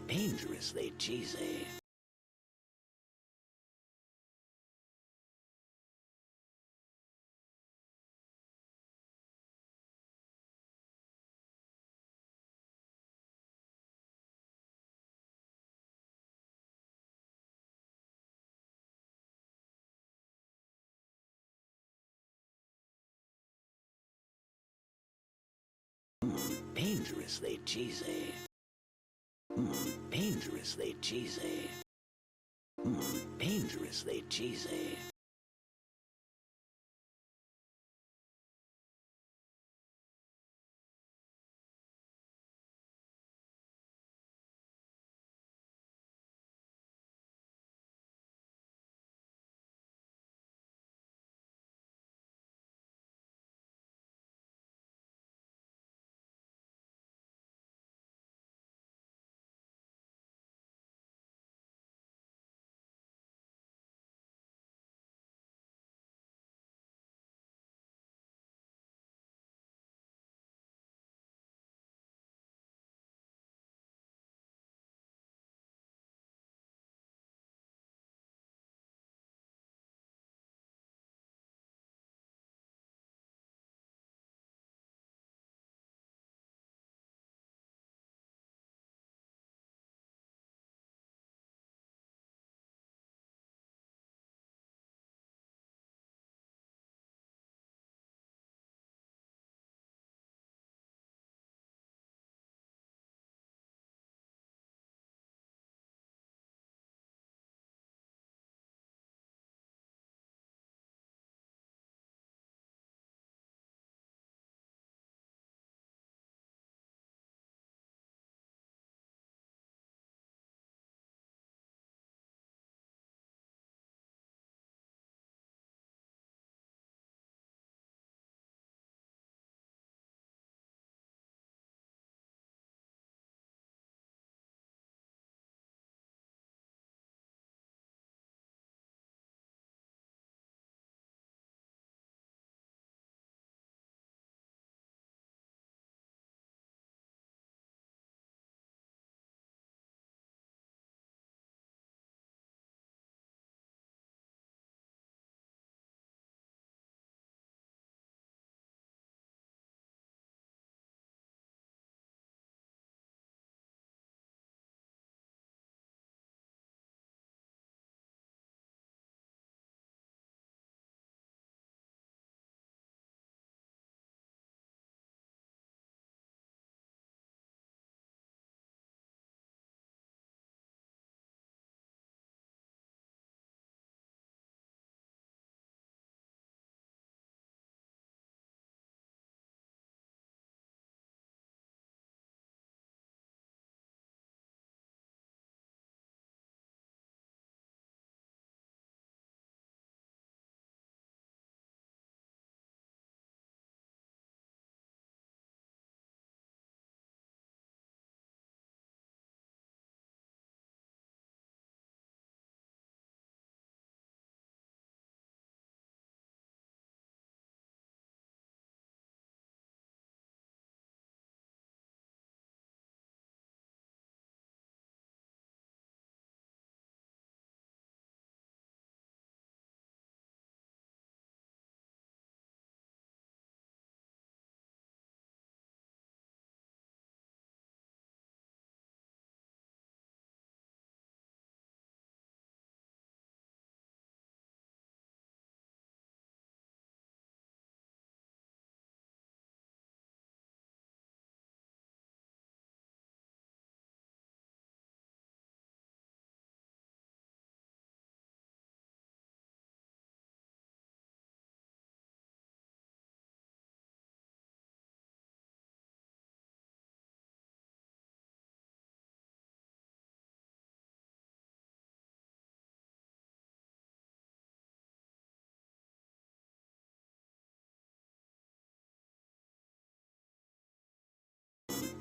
Dangerously cheesy. Dangerously cheesy. Dangerously cheesy. Dangerously cheesy.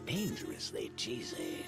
Dangerously cheesy.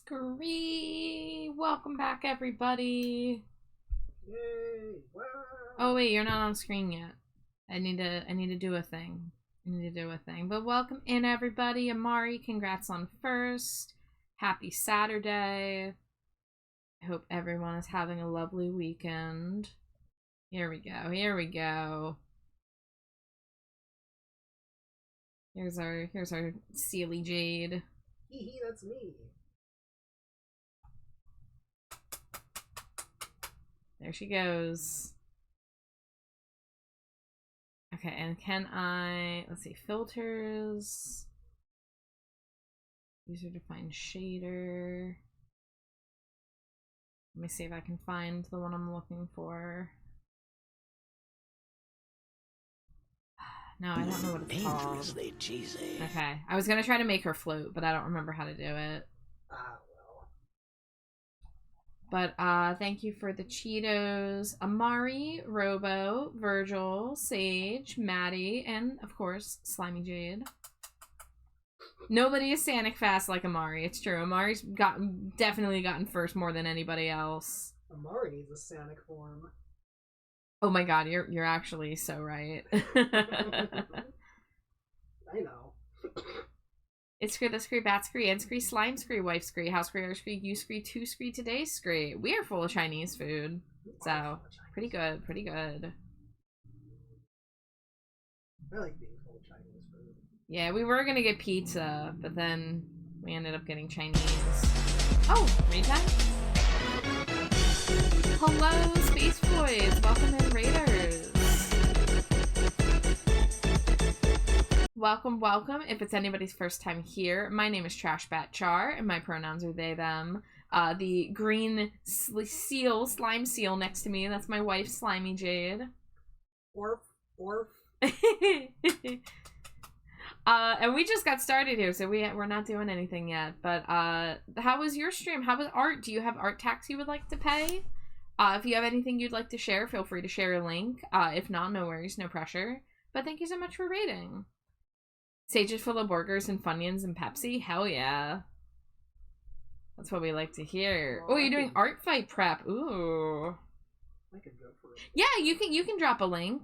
Scree! Welcome back, everybody. Yay! Wow. Oh wait, you're not on screen yet. I need to do a thing. But welcome in, everybody. Amari, congrats on first. Happy Saturday. I hope everyone is having a lovely weekend. Here we go. Here's our Sealy Jade. Hee, that's me. There she goes. Okay, and can I, let's see, filters, user defined shader. Let me see if I can find the one I'm looking for. No, I don't know what it's called. Dangerously cheesy. Okay, I was gonna try to make her float, but I don't remember how to do it. Well. But thank you for the Cheetos, Amari, Robo, Virgil, Sage, Maddie, and of course Slimy Jade. Nobody is Sanic fast like Amari. It's true. Amari's definitely gotten first more than anybody else. Amari needs a Sanic form. Oh my god, you're actually so right. I know. It's Scree, the Scree, Bat Scree, Ed Scree, Slime Scree, Wife Scree, House Scree, R Scree, U Scree, 2 Scree, Today Scree. We are full of Chinese food. So, pretty good. I like being full of Chinese food. Yeah, we were gonna get pizza, but then we ended up getting Chinese. Oh, retime? Hello, Space Boys! Welcome in, Raiders! Welcome. If it's anybody's first time here, my name is Trashbat Char, and my pronouns are they, them. The green slime seal next to me, that's my wife, Slimy Jade. Orf. And we just got started here, so we're not doing anything yet. But how was your stream? How was art? Do you have art tax you would like to pay? If you have anything you'd like to share, feel free to share a link. If not, no worries, no pressure. But thank you so much for rating. Sage is full of burgers and Funyuns and Pepsi? Hell yeah. That's what we like to hear. Oh, you're doing art fight prep. Ooh. I could go for it. Yeah, you can drop a link.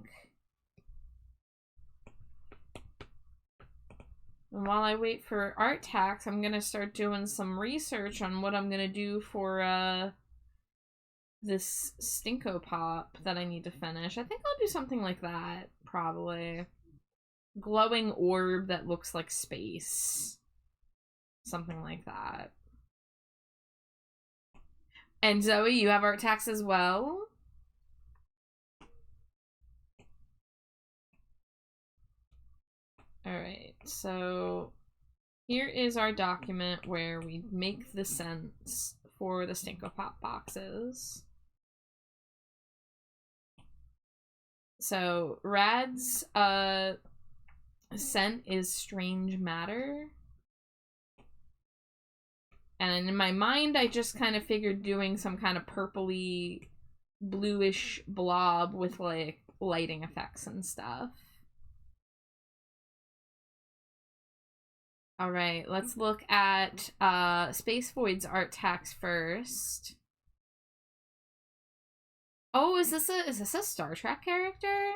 And while I wait for art tax, I'm gonna start doing some research on what I'm gonna do for this Stinko Pop that I need to finish. I think I'll do something like that, probably. Glowing orb that looks like space. Something like that. And Zoe, you have art tax as well? Alright, so here is our document where we make the scents for the Stinko Pop boxes. So Rad's scent is Strange Matter. And in my mind, I just kind of figured doing some kind of purpley, bluish blob with like lighting effects and stuff. Alright, let's look at Space Void's art tax first. Oh, is this a Star Trek character?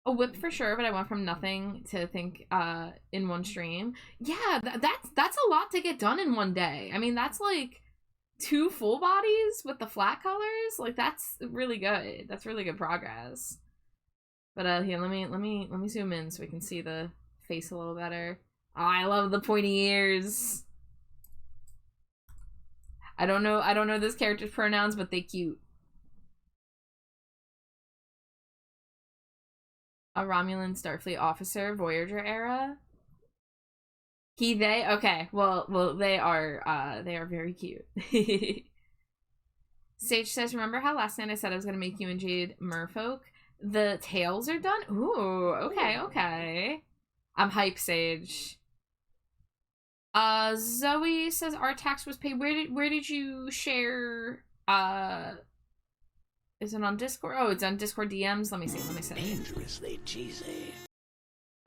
A whip for sure, but I went from nothing to think in one stream. Yeah, that's a lot to get done in one day. I mean, that's like 2 full bodies with the flat colors. Like that's really good. That's really good progress. But here, let me zoom in so we can see the face a little better. Oh, I love the pointy ears. I don't know this character's pronouns, but they cute. A Romulan Starfleet officer, Voyager era. They? Okay. Well, they are very cute. Sage says, remember how last night I said I was gonna make you and Jade merfolk? The tails are done? Ooh, okay. I'm hype, Sage. Zoe says art tax was paid. Where did you share? Is it on Discord? Oh, it's on Discord DMs. Let me see. Dangerously cheesy.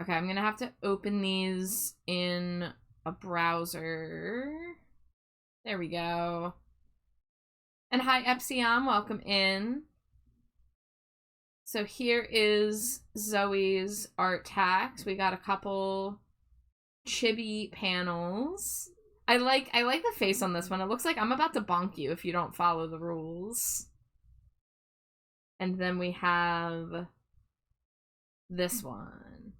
Okay, I'm gonna have to open these in a browser. There we go. And hi, Epsilon, welcome in. So here is Zoe's art tax. We got a couple chibi panels. I like the face on this one. It looks like I'm about to bonk you if you don't follow the rules. And then we have this one.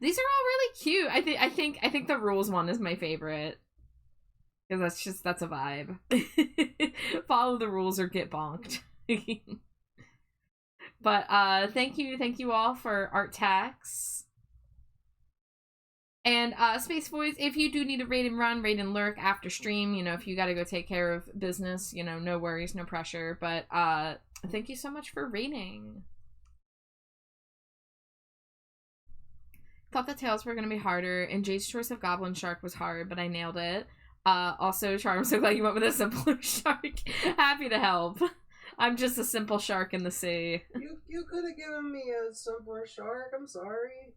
These are all really cute. I think the rules one is my favorite. Because that's a vibe. Follow the rules or get bonked. But thank you all for art tax. And Space Boys, if you do need to raid and run, raid and lurk after stream, you know, if you gotta go take care of business, you know, no worries, no pressure. But thank you so much for raiding. Thought the tails were gonna be harder, and Jade's choice of Goblin Shark was hard, but I nailed it. Also, Char, I'm so glad you went with a simpler shark. Happy to help. I'm just a simple shark in the sea. You could have given me a simpler shark. I'm sorry.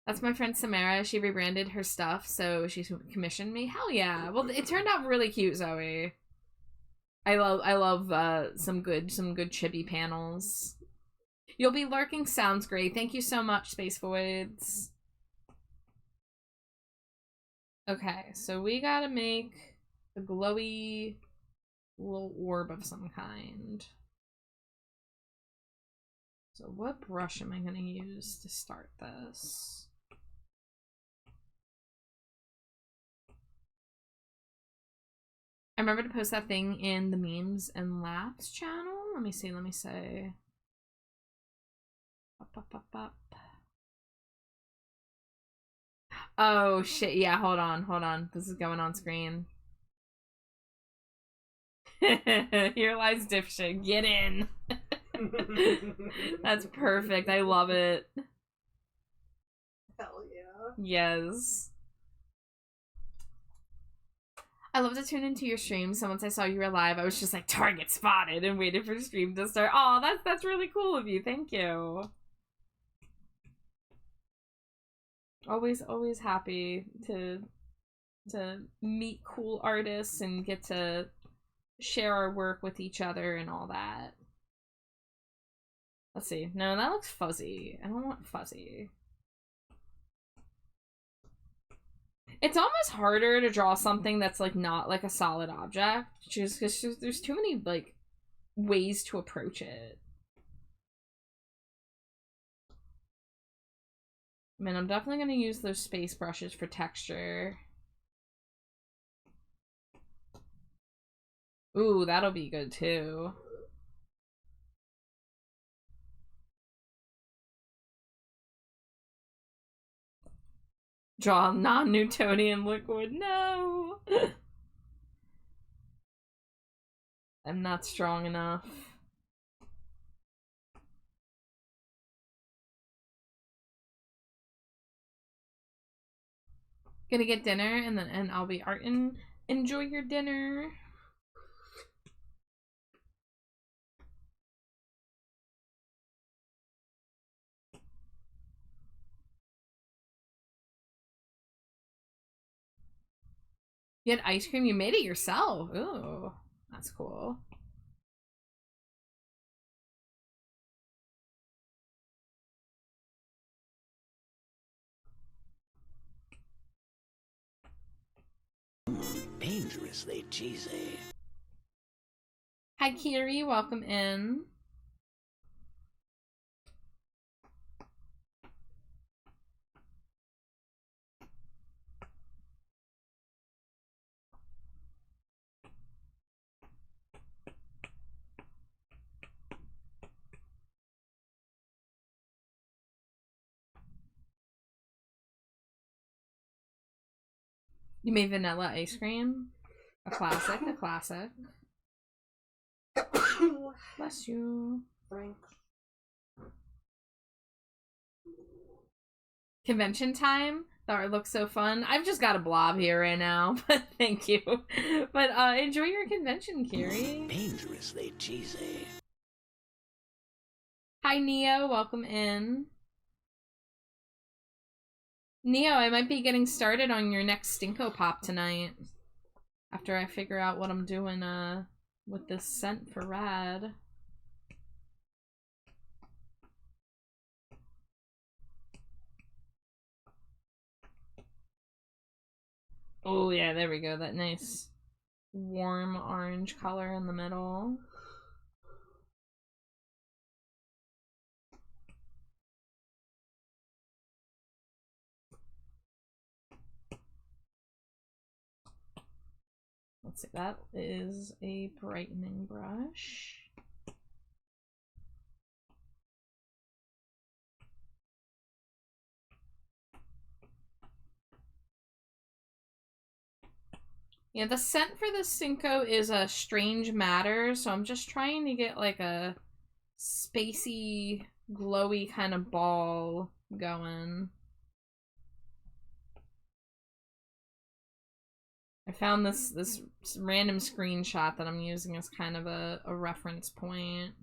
That's my friend Samara. She rebranded her stuff, so she commissioned me. Hell yeah! Well, it turned out really cute, Zoe. I love some good chibi panels. You'll be lurking. Sounds great. Thank you so much, Space Voids. Okay, so we gotta make a glowy little orb of some kind. So what brush am I gonna use to start this? I remember to post that thing in the memes and laughs channel. Let me see. Up. Oh shit, yeah, hold on. This is going on screen. Here lies dipshit. Get in. That's perfect. I love it. Hell yeah. Yes. I love to tune into your streams, so once I saw you were live, I was just like, target spotted, and waited for the stream to start. Oh, that's really cool of you. Thank you. Always happy to meet cool artists and get to share our work with each other and all that. Let's see. No, that looks fuzzy. I don't want fuzzy. It's almost harder to draw something that's like not like a solid object, just because there's too many like ways to approach it. I mean, I'm definitely going to use those space brushes for texture. Ooh, that'll be good too. Draw non-Newtonian liquid. No! I'm not strong enough. Gonna get dinner and I'll be arting. Enjoy your dinner. You had ice cream? You made it yourself. Ooh, that's cool. Dangerously cheesy. Hi, Kiri. Welcome in. You made vanilla ice cream? A classic, a classic. Bless you. Frank. Convention time? Thought it looked so fun. I've just got a blob here right now, but thank you. But enjoy your convention, Kiri. Dangerously cheesy. Hi, Neo. Welcome in. Neo, I might be getting started on your next Stinko Pop tonight. After I figure out what I'm doing with this scent for Rad. Oh yeah, there we go. That nice warm orange color in the middle. Let's see, that is a brightening brush. Yeah, the scent for this Stinko is a Strange Matter, so I'm just trying to get like a spacey, glowy kind of ball going. I found this random screenshot that I'm using as kind of a reference point.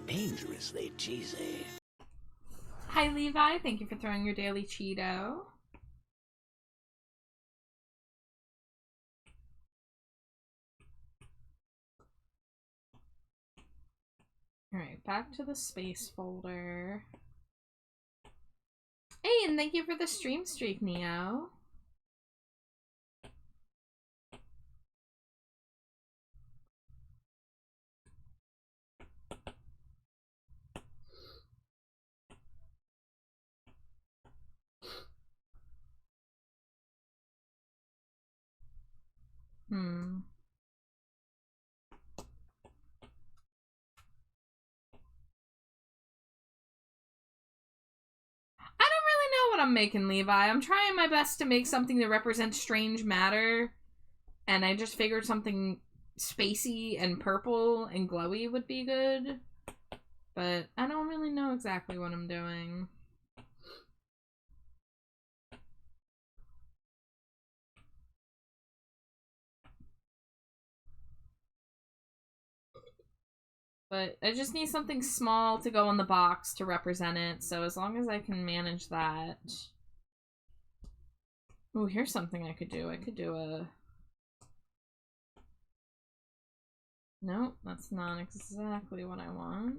Dangerously cheesy. Hi Levi, thank you for throwing your daily Cheeto. Alright, back to the space folder. Hey, and thank you for the stream streak, Neo. I don't really know what I'm making, Levi. I'm trying my best to make something that represents Strange Matter, and I just figured something spacey and purple and glowy would be good. But I don't really know exactly what I'm doing. But I just need something small to go on the box to represent it, so as long as I can manage that. Ooh, here's something I could do. I could do a... Nope, that's not exactly what I want.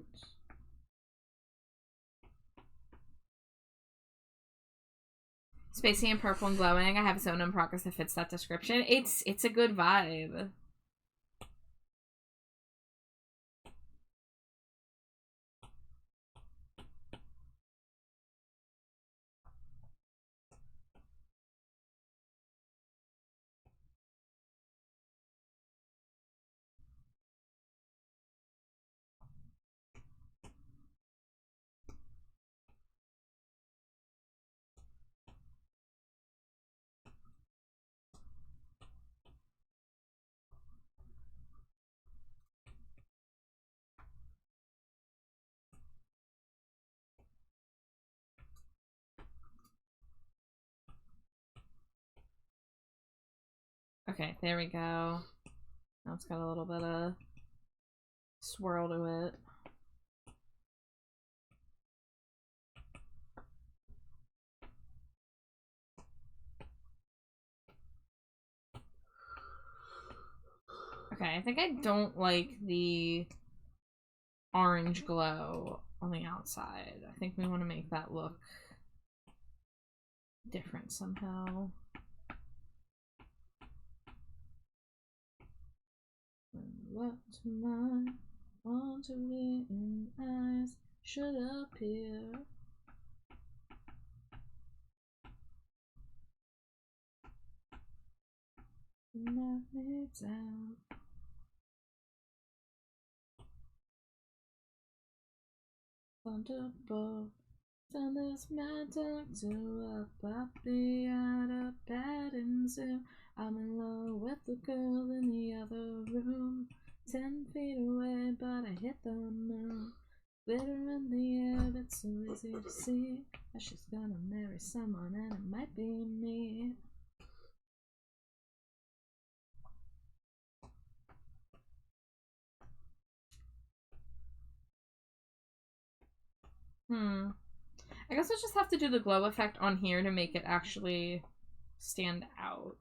Spacey and purple and glowing. I have a zone in progress that fits that description. It's a good vibe. Okay, there we go. Now it's got a little bit of swirl to it. Okay, I think I don't like the orange glow on the outside. I think we want to make that look different somehow. what my wandering eyes should appear. Knock me down. Thunderbolt. Send this mad dog to a puppy out of bed and soon I'm in love with the girl in the other room. 10 feet away, but I hit the moon. Glitter in the air, it's so easy to see that she's gonna marry someone and it might be me. I guess I'll just have to do the glow effect on here to make it actually stand out.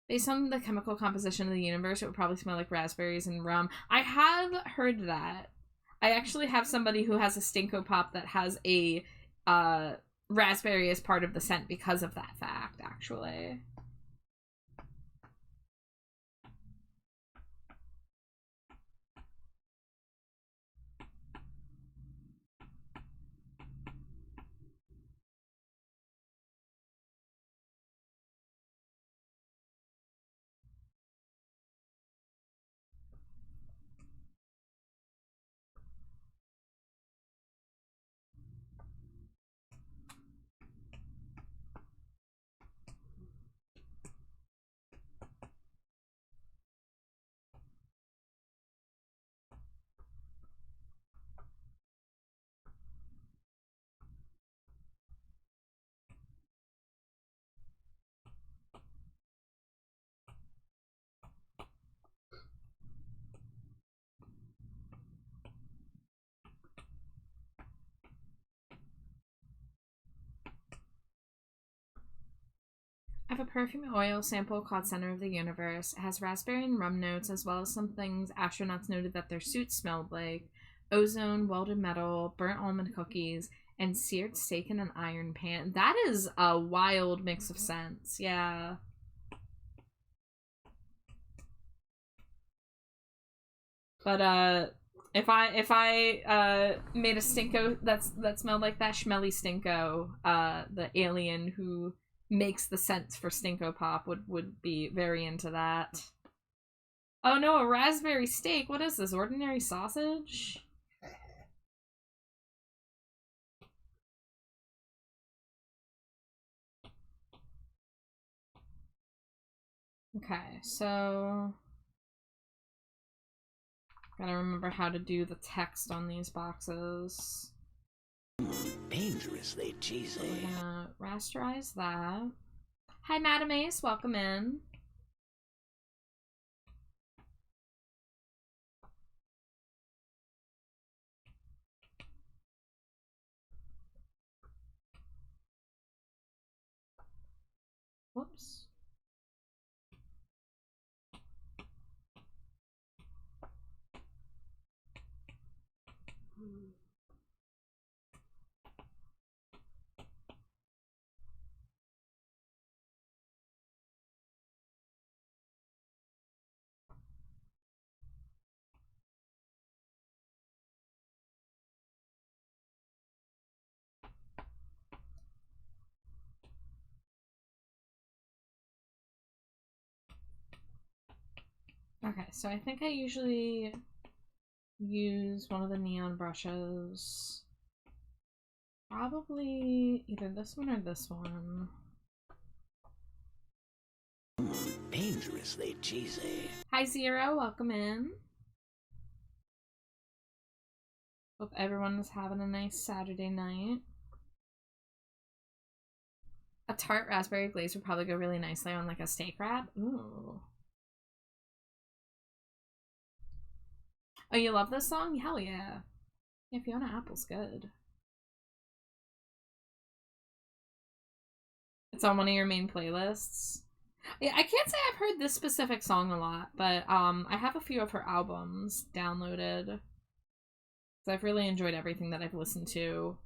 Based on the chemical composition of the universe, it would probably smell like raspberries and rum. I have heard that. I actually have somebody who has a Stinko Pop that has a raspberry as part of the scent because of that fact, actually. I have a perfume oil sample called Center of the Universe. It has raspberry and rum notes, as well as some things astronauts noted that their suits smelled like: ozone, welded metal, burnt almond cookies, and seared steak in an iron pan. That is a wild mix of scents. Yeah. But if I made a Stinko that smelled like that, Schmelly Stinko, the alien who makes the scents for Stinko Pop would be very into that. Oh no, a raspberry steak. What is this? Ordinary sausage? Okay, so gotta remember how to do the text on these boxes. Dangerously cheesy. So we're gonna rasterize that. Hi, Madam Ace. Welcome in. Whoops. Okay, so I think I usually use one of the neon brushes. Probably either this one or this one. Dangerously cheesy. Hi, Zero. Welcome in. Hope everyone is having a nice Saturday night. A tart raspberry glaze would probably go really nicely on like a steak wrap. Ooh. Oh, you love this song? Hell yeah. Yeah, Fiona Apple's good. It's on one of your main playlists. Yeah, I can't say I've heard this specific song a lot, but I have a few of her albums downloaded. So I've really enjoyed everything that I've listened to.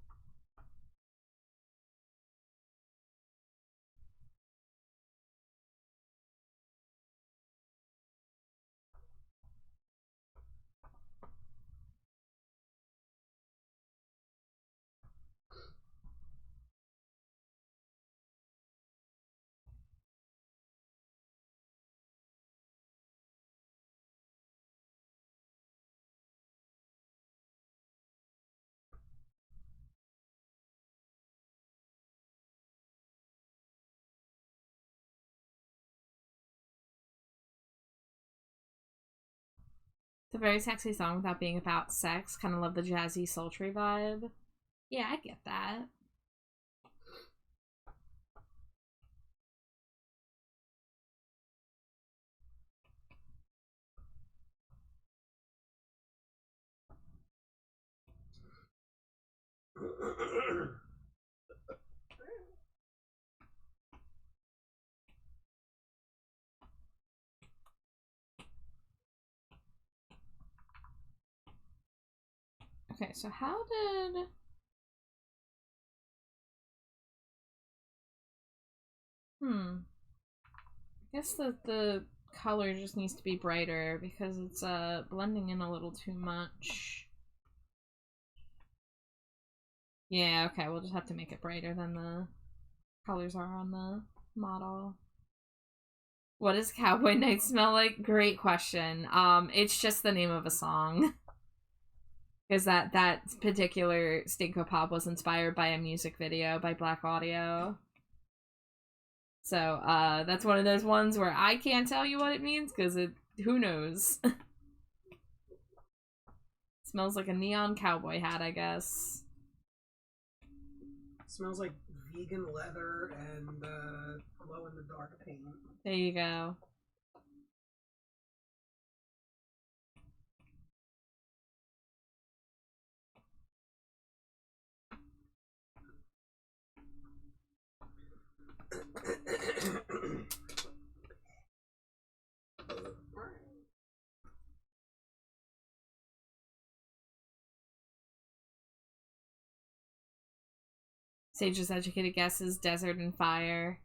It's a very sexy song without being about sex. Kind of love the jazzy, sultry vibe. Yeah, I get that. Okay, so how did... I guess the color just needs to be brighter because it's blending in a little too much. Yeah, okay, we'll just have to make it brighter than the colors are on the model. What does Cowboy Night smell like? Great question. It's just the name of a song. Because that particular Stinko Pop was inspired by a music video by Black Audio. So, that's one of those ones where I can't tell you what it means, because who knows? Smells like a neon cowboy hat, I guess. Smells like vegan leather and glow-in-the-dark paint. There you go. Sage's educated guess is desert and fire.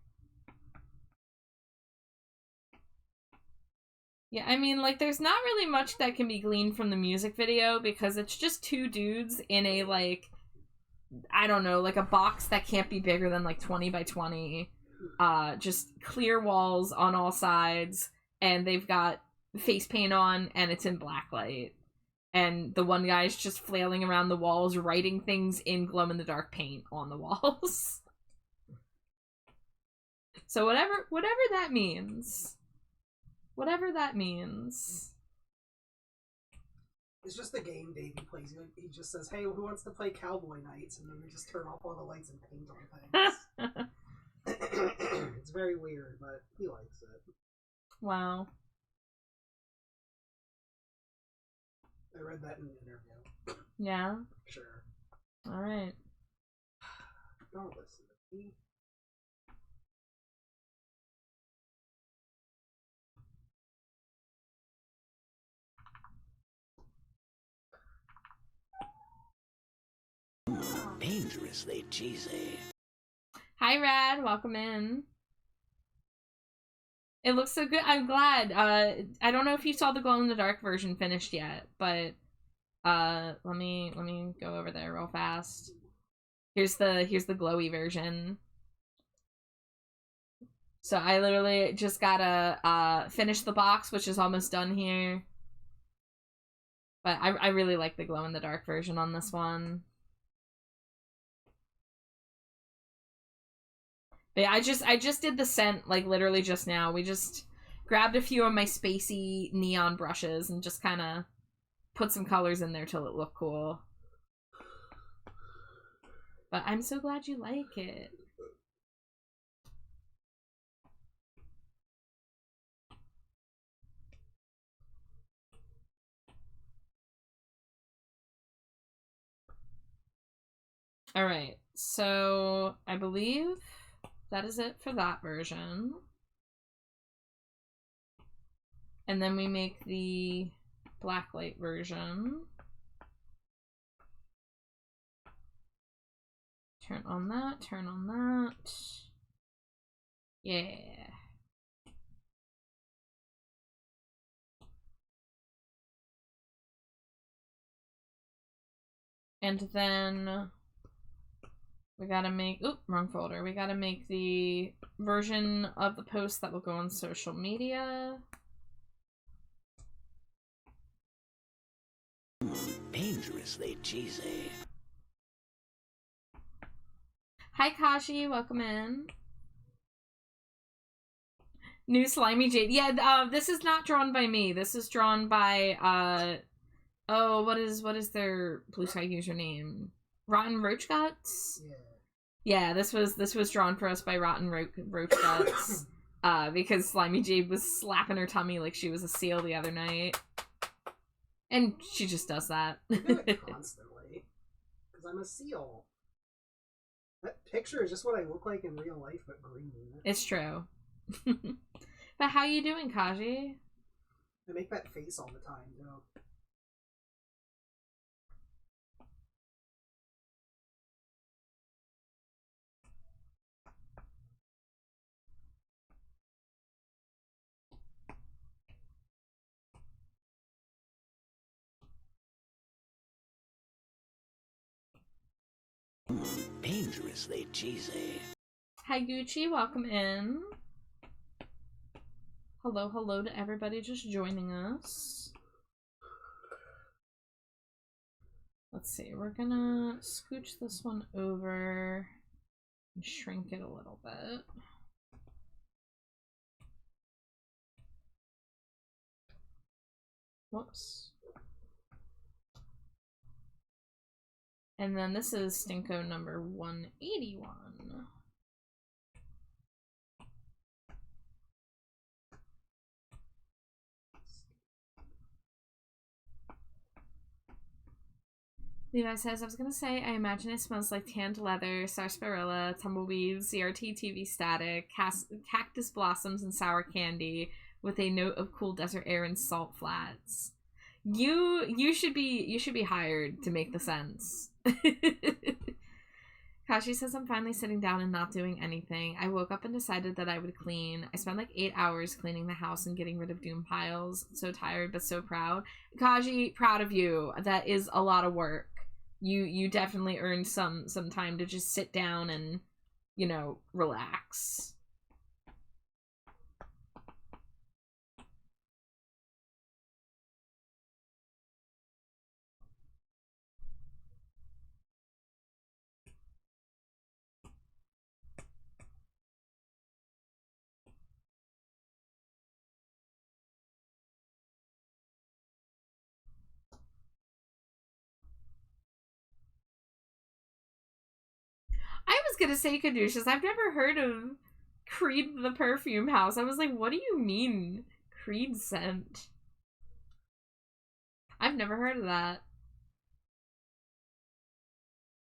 Yeah, I mean, like, there's not really much that can be gleaned from the music video because it's just two dudes in a, like, I don't know, like a box that can't be bigger than, like, 20 by 20. Just clear walls on all sides, and they've got face paint on, and it's in black light. And the one guy's just flailing around the walls, writing things in glow-in-the-dark paint on the walls. So whatever that means. Whatever that means. It's just the game Davey plays. He just says, hey, who wants to play Cowboy Nights? And then we just turn off all the lights and paint on things. It's very weird, but he likes it. Wow. I read that in an interview. Yeah? Sure. Alright. Don't listen to me. Dangerously cheesy. Hi, Rad. Welcome in. It looks so good. I'm glad. I don't know if you saw the glow-in-the-dark version finished yet, but let me go over there real fast. Here's the glowy version. So I literally just gotta finish the box, which is almost done here. But I really like the glow-in-the-dark version on this one. But yeah, I just did the scent, like, literally just now. We just grabbed a few of my spacey neon brushes and just kind of put some colors in there till it looked cool. But I'm so glad you like it. Alright, so I believe that is it for that version. And then we make the blacklight version. Turn on that, turn on that. Yeah. And then we gotta make, oop, wrong folder. We gotta make the version of the post that will go on social media. Dangerously cheesy. Hi, Kashi. Welcome in. New Slimy Jade. Yeah, this is not drawn by me. This is drawn by, oh, what is their Blue Sky username? Rotten Roach Guts? Yeah. Yeah, this was drawn for us by Rotten Roach Guts. Because Slimy Jade was slapping her tummy like she was a seal the other night. And she just does that. I do it constantly. Because I'm a seal. That picture is just what I look like in real life, but green. It's true. But how you doing, Kaji? I make that face all the time, though. Dangerously cheesy. Hi, Gucci. Welcome in. Hello to everybody just joining us. Let's see. We're gonna scooch this one over and shrink it a little bit. Whoops. And then this is Stinko number 181. Levi says, I was gonna say, I imagine it smells like tanned leather, sarsaparilla, tumbleweeds, CRT TV static, cactus blossoms, and sour candy, with a note of cool desert air and salt flats. You should be hired to make the sense. Kashi says, I'm finally sitting down and not doing anything. I woke up and decided that I would clean. I spent like 8 hours cleaning the house and getting rid of doom piles. So tired, but so proud. Kaji, proud of you. That is a lot of work. You definitely earned some time to just sit down and, you know, relax. I was gonna say, Caduceus, I've never heard of Creed the Perfume House. I was like, what do you mean, Creed scent? I've never heard of that.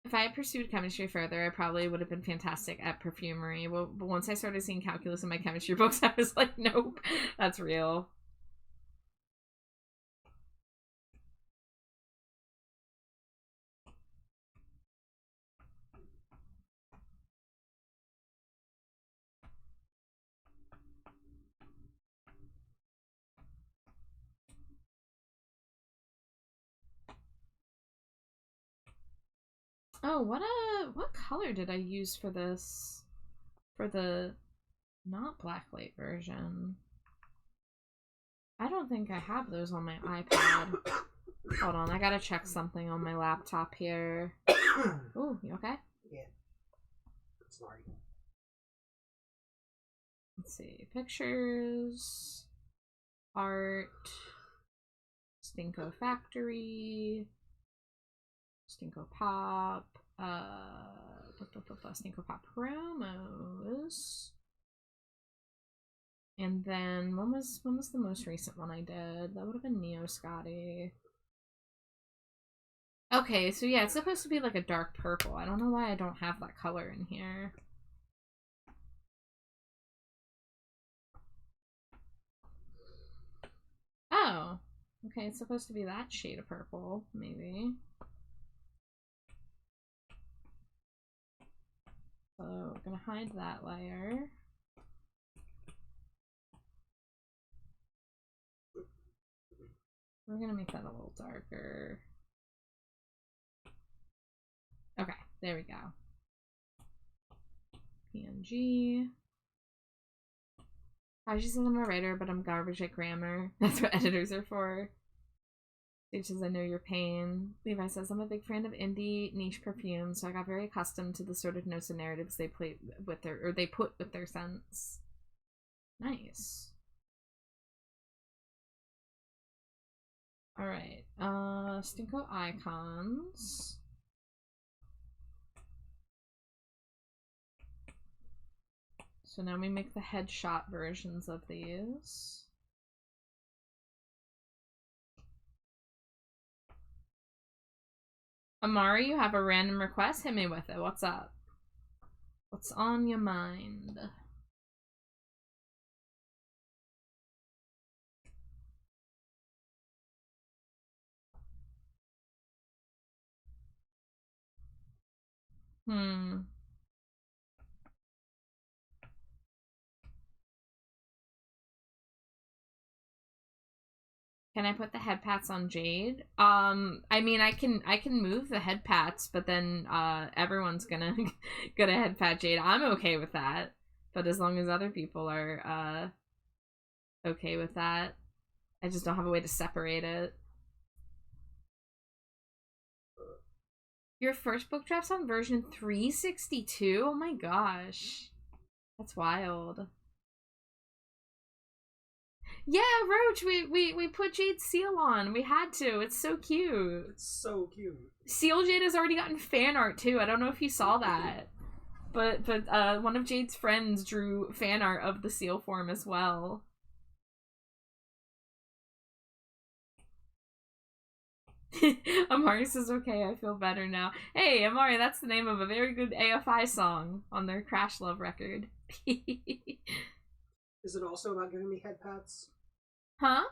If I had pursued chemistry further, I probably would have been fantastic at perfumery. Well, but once I started seeing calculus in my chemistry books, I was like, nope, that's real. Oh, what color did I use for this? For the not blacklight version. I don't think I have those on my iPad. Hold on, I gotta check something on my laptop here. Ooh, you okay? Yeah. Sorry. Let's see. Pictures. Art. Stinko Factory. Stinko Pop. Stinko Pop promos. And then when was the most recent one I did? That would have been Neo Scotty. Okay, so yeah, it's supposed to be like a dark purple. I don't know why I don't have that color in here. Oh, okay, it's supposed to be that shade of purple, maybe. So we're gonna hide that layer. We're gonna make that a little darker. Okay, there we go. PNG. I just said I'm a writer, but I'm garbage at grammar. That's what editors are for. Steve says, I know your pain. Levi says, I'm a big fan of indie niche perfumes, so I got very accustomed to the sort of notes and narratives they play with they put with their scents. Nice. Alright, Stinko icons. So now we make the headshot versions of these. Amari, you have a random request? Hit me with it. What's up? What's on your mind? Can I put the head pats on Jade? I mean, I can move the head pats, but then everyone's gonna head pat Jade. I'm okay with that, but as long as other people are okay with that, I just don't have a way to separate it. Your first book drops on version 362? Oh my gosh. That's wild. Yeah, Roach, we put Jade's seal on. We had to. It's so cute. It's so cute. Seal Jade has already gotten fan art too. I don't know if you saw that. But one of Jade's friends drew fan art of the seal form as well. Amari says, okay, I feel better now. Hey, Amari, that's the name of a very good AFI song on their Crash Love record. Is it also about giving me head pats? Huh?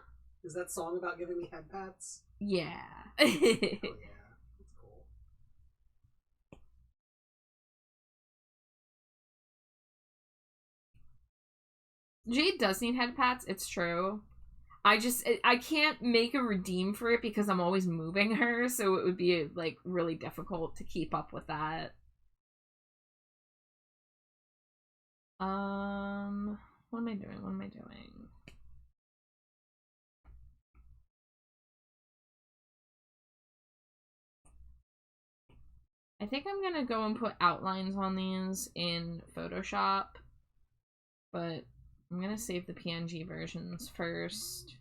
Is that song about giving me head pats? Yeah. Oh yeah, that's cool. Jade does need head pats, it's true. I can't make a redeem for it because I'm always moving her, so it would be, like, really difficult to keep up with that. What am I doing? What am I doing? I think I'm gonna go and put outlines on these in Photoshop, but I'm gonna save the PNG versions first.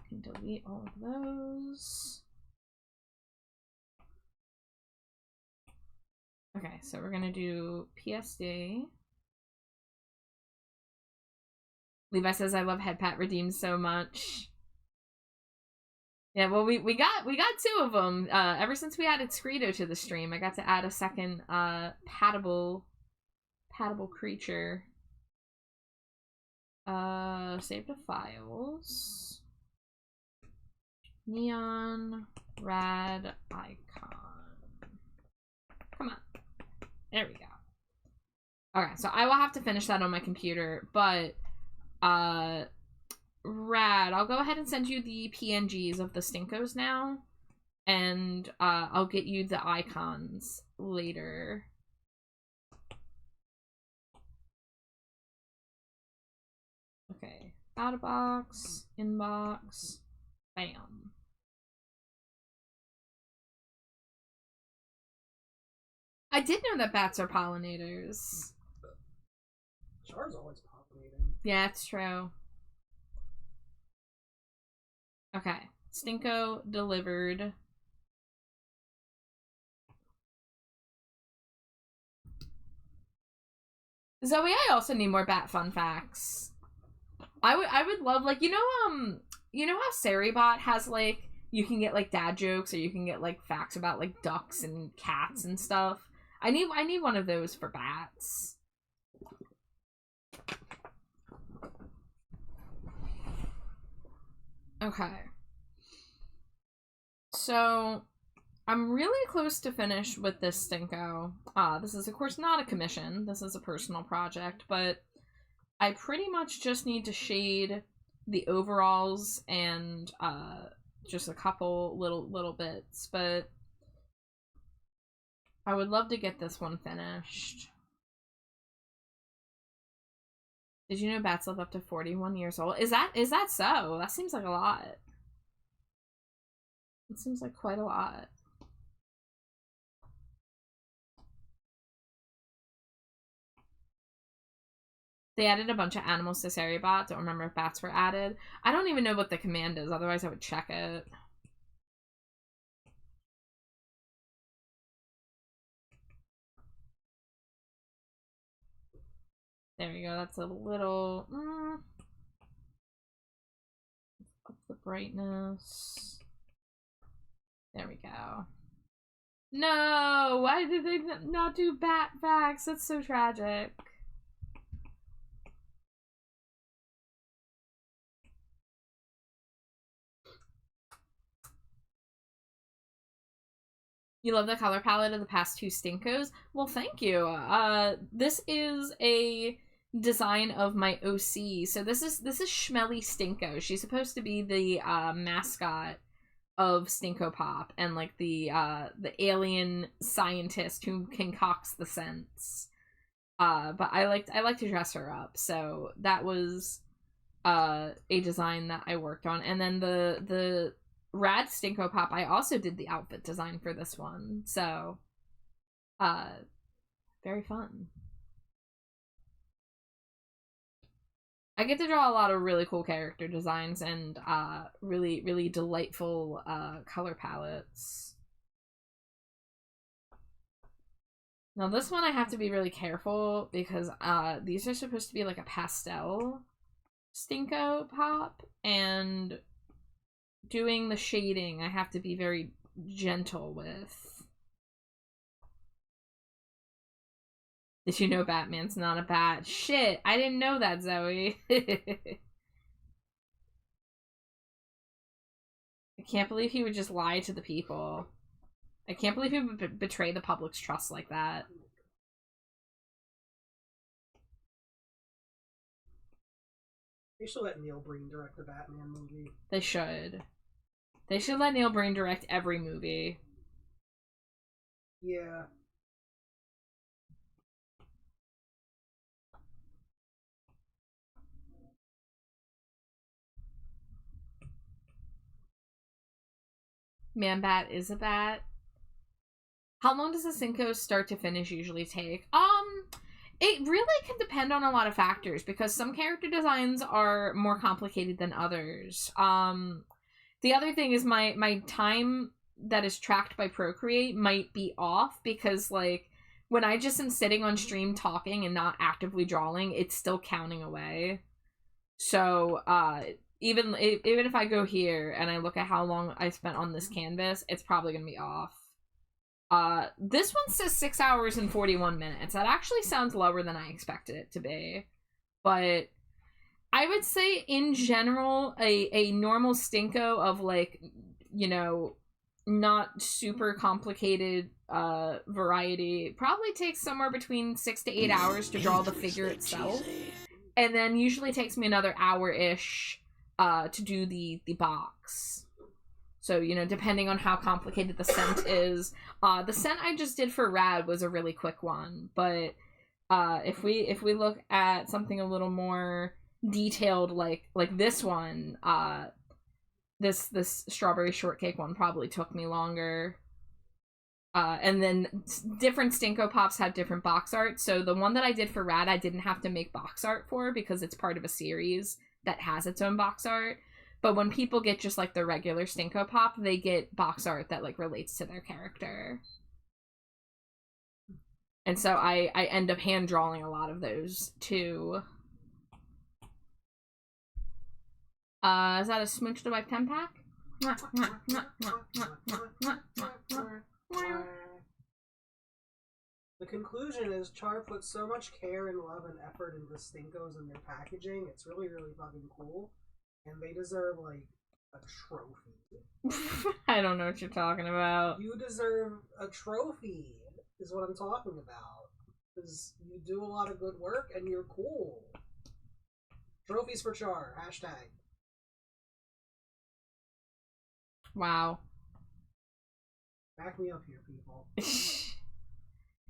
Can delete all of those. Okay, so we're gonna do PSD. Levi says, I love head pat redeems so much. Yeah, well, we got 2 of them. Ever since we added Screedo to the stream, I got to add a second patable creature. Save to files. Neon rad icon. Come on. There we go. Okay, so I will have to finish that on my computer, but rad. I'll go ahead and send you the PNGs of the Stinkos now, and I'll get you the icons later. Okay, out of box, inbox, bam. I did know that bats are pollinators. Char's always pollinating. Yeah, it's true. Okay, Stinko delivered. Zoe, I also need more bat fun facts. I would love, like, you know how Saribot has, like, you can get, like, dad jokes, or you can get, like, facts about, like, ducks and cats and stuff. I need one of those for bats. Okay. So, I'm really close to finish with this Stinko. This is, of course, not a commission. This is a personal project, but I pretty much just need to shade the overalls and just a couple little bits, but I would love to get this one finished. Did you know bats live up to 41 years old? Is that so? That seems like a lot. It seems like quite a lot. They added a bunch of animals to Seriebot. Don't remember if bats were added. I don't even know what the command is, otherwise I would check it. There we go, that's a little... up the brightness. There we go. No! Why did they not do bat facts? That's so tragic. You love the color palette of the past two Stinkos? Well, thank you. This is a design of my OC. So this is Schmelly Stinko. She's supposed to be the mascot of Stinko Pop and like the alien scientist who concocts the scents. But I like to dress her up. So that was a design that I worked on, and then the Rad Stinko Pop, I also did the outfit design for this one. So, very fun. I get to draw a lot of really cool character designs and really, really delightful color palettes. Now this one I have to be really careful because these are supposed to be like a pastel Stinko Pop, and doing the shading I have to be very gentle with. Did you know Batman's not a bat? Shit, I didn't know that, Zoe. I can't believe he would just lie to the people. I can't believe he would betray the public's trust like that. They should let Neil Breen direct the Batman movie. They should. They should let Neil Breen direct every movie. Yeah. Man Bat is a bat. How long does a Cinco start to finish usually take? It really can depend on a lot of factors because some character designs are more complicated than others. The other thing is my time that is tracked by Procreate might be off because, like, when I just am sitting on stream talking and not actively drawing, it's still counting away. So, even if I go here and I look at how long I spent on this canvas, it's probably gonna be off. This one says 6 hours and 41 minutes. That actually sounds lower than I expected it to be. But I would say, in general, a normal Stinko of, like, you know, not super complicated variety probably takes somewhere between 6 to 8 hours to draw the figure itself. And then usually takes me another hour-ish to do the box. So, you know, depending on how complicated the scent is. The scent I just did for Rad was a really quick one. But if we look at something a little more detailed, like this one, this strawberry shortcake one probably took me longer. And then different Stinko Pops have different box art. So the one that I did for Rad, I didn't have to make box art for because it's part of a series that has its own box art. But when people get just, like, the regular Stinko Pop, they get box art that, like, relates to their character. And so I end up hand-drawing a lot of those, too. Is that a Smooch to Wife 10-pack? The conclusion is Char put so much care and love and effort into Stinkos and their packaging. It's really, really fucking cool. And they deserve, like, a trophy. I don't know what you're talking about. You deserve a trophy, is what I'm talking about. Because you do a lot of good work and you're cool. Trophies for Char. Hashtag. Wow. Back me up here, people.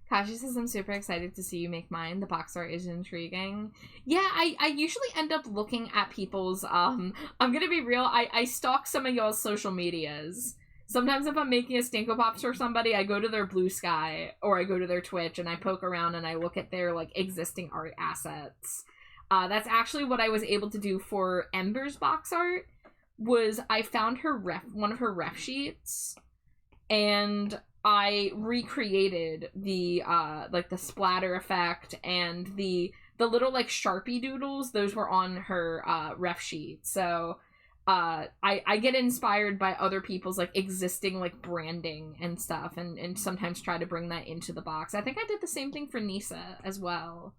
Kashi says, I'm super excited to see you make mine. The box art is intriguing. Yeah, I usually end up looking at people's, I'm gonna be real, I stalk some of y'all's social medias. Sometimes if I'm making a Stinko Pops for somebody, I go to their Blue Sky, or I go to their Twitch, and I poke around and I look at their, like, existing art assets. That's actually what I was able to do for Ember's box art, was I found her one of her ref sheets, and I recreated the like the splatter effect and the little like Sharpie doodles. Those were on her ref sheet. So I get inspired by other people's like existing like branding and stuff, and sometimes try to bring that into the box. I think I did the same thing for Nisa as well.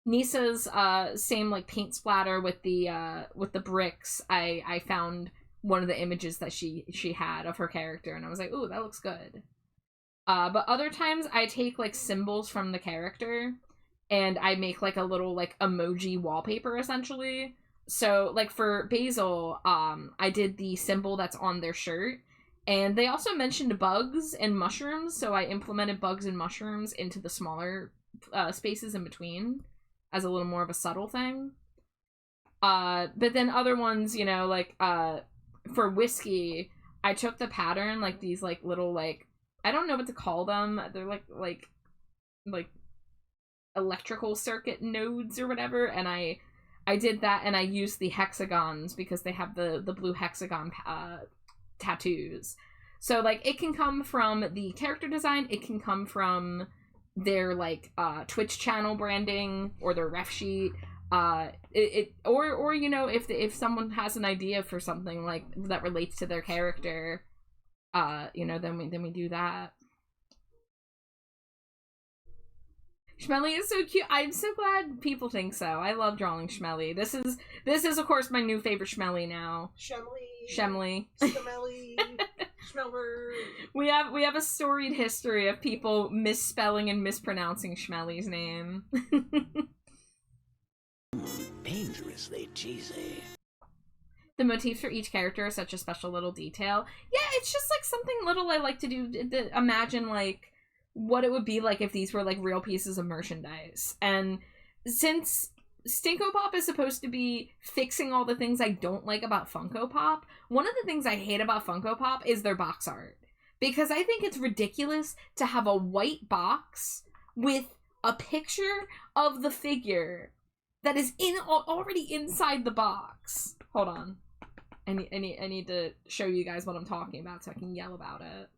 Nisa's same like paint splatter with the bricks. I found one of the images that she had of her character, and I was like, ooh, that looks good. But other times I take like symbols from the character and I make like a little like emoji wallpaper essentially. So like for Basil, I did the symbol that's on their shirt, and they also mentioned bugs and mushrooms, so I implemented bugs and mushrooms into the smaller spaces in between as a little more of a subtle thing. But then other ones, you know, like for Whiskey, I took the pattern, like these like little like, I don't know what to call them. They're like electrical circuit nodes or whatever, and I did that, and I used the hexagons because they have the blue hexagon tattoos. So like it can come from the character design, it can come from their like Twitch channel branding or their ref sheet. Or you know, if someone has an idea for something like that relates to their character, you know, then we do that. Schmelly is so cute. I'm so glad people think so. I love drawing Schmelly. This is of course my new favorite Schmelly now. Schmelly. Schmelly. Schmelber. We have a storied history of people misspelling and mispronouncing Schmelly's name. Dangerously cheesy. The motifs for each character are such a special little detail. Yeah, it's just like something little I like to do. Imagine like what it would be like if these were like real pieces of merchandise. And since Stinko Pop is supposed to be fixing all the things I don't like about Funko Pop, one of the things I hate about Funko Pop is their box art. Because I think it's ridiculous to have a white box with a picture of the figure that is already inside the box. Hold on. I need to show you guys what I'm talking about so I can yell about it.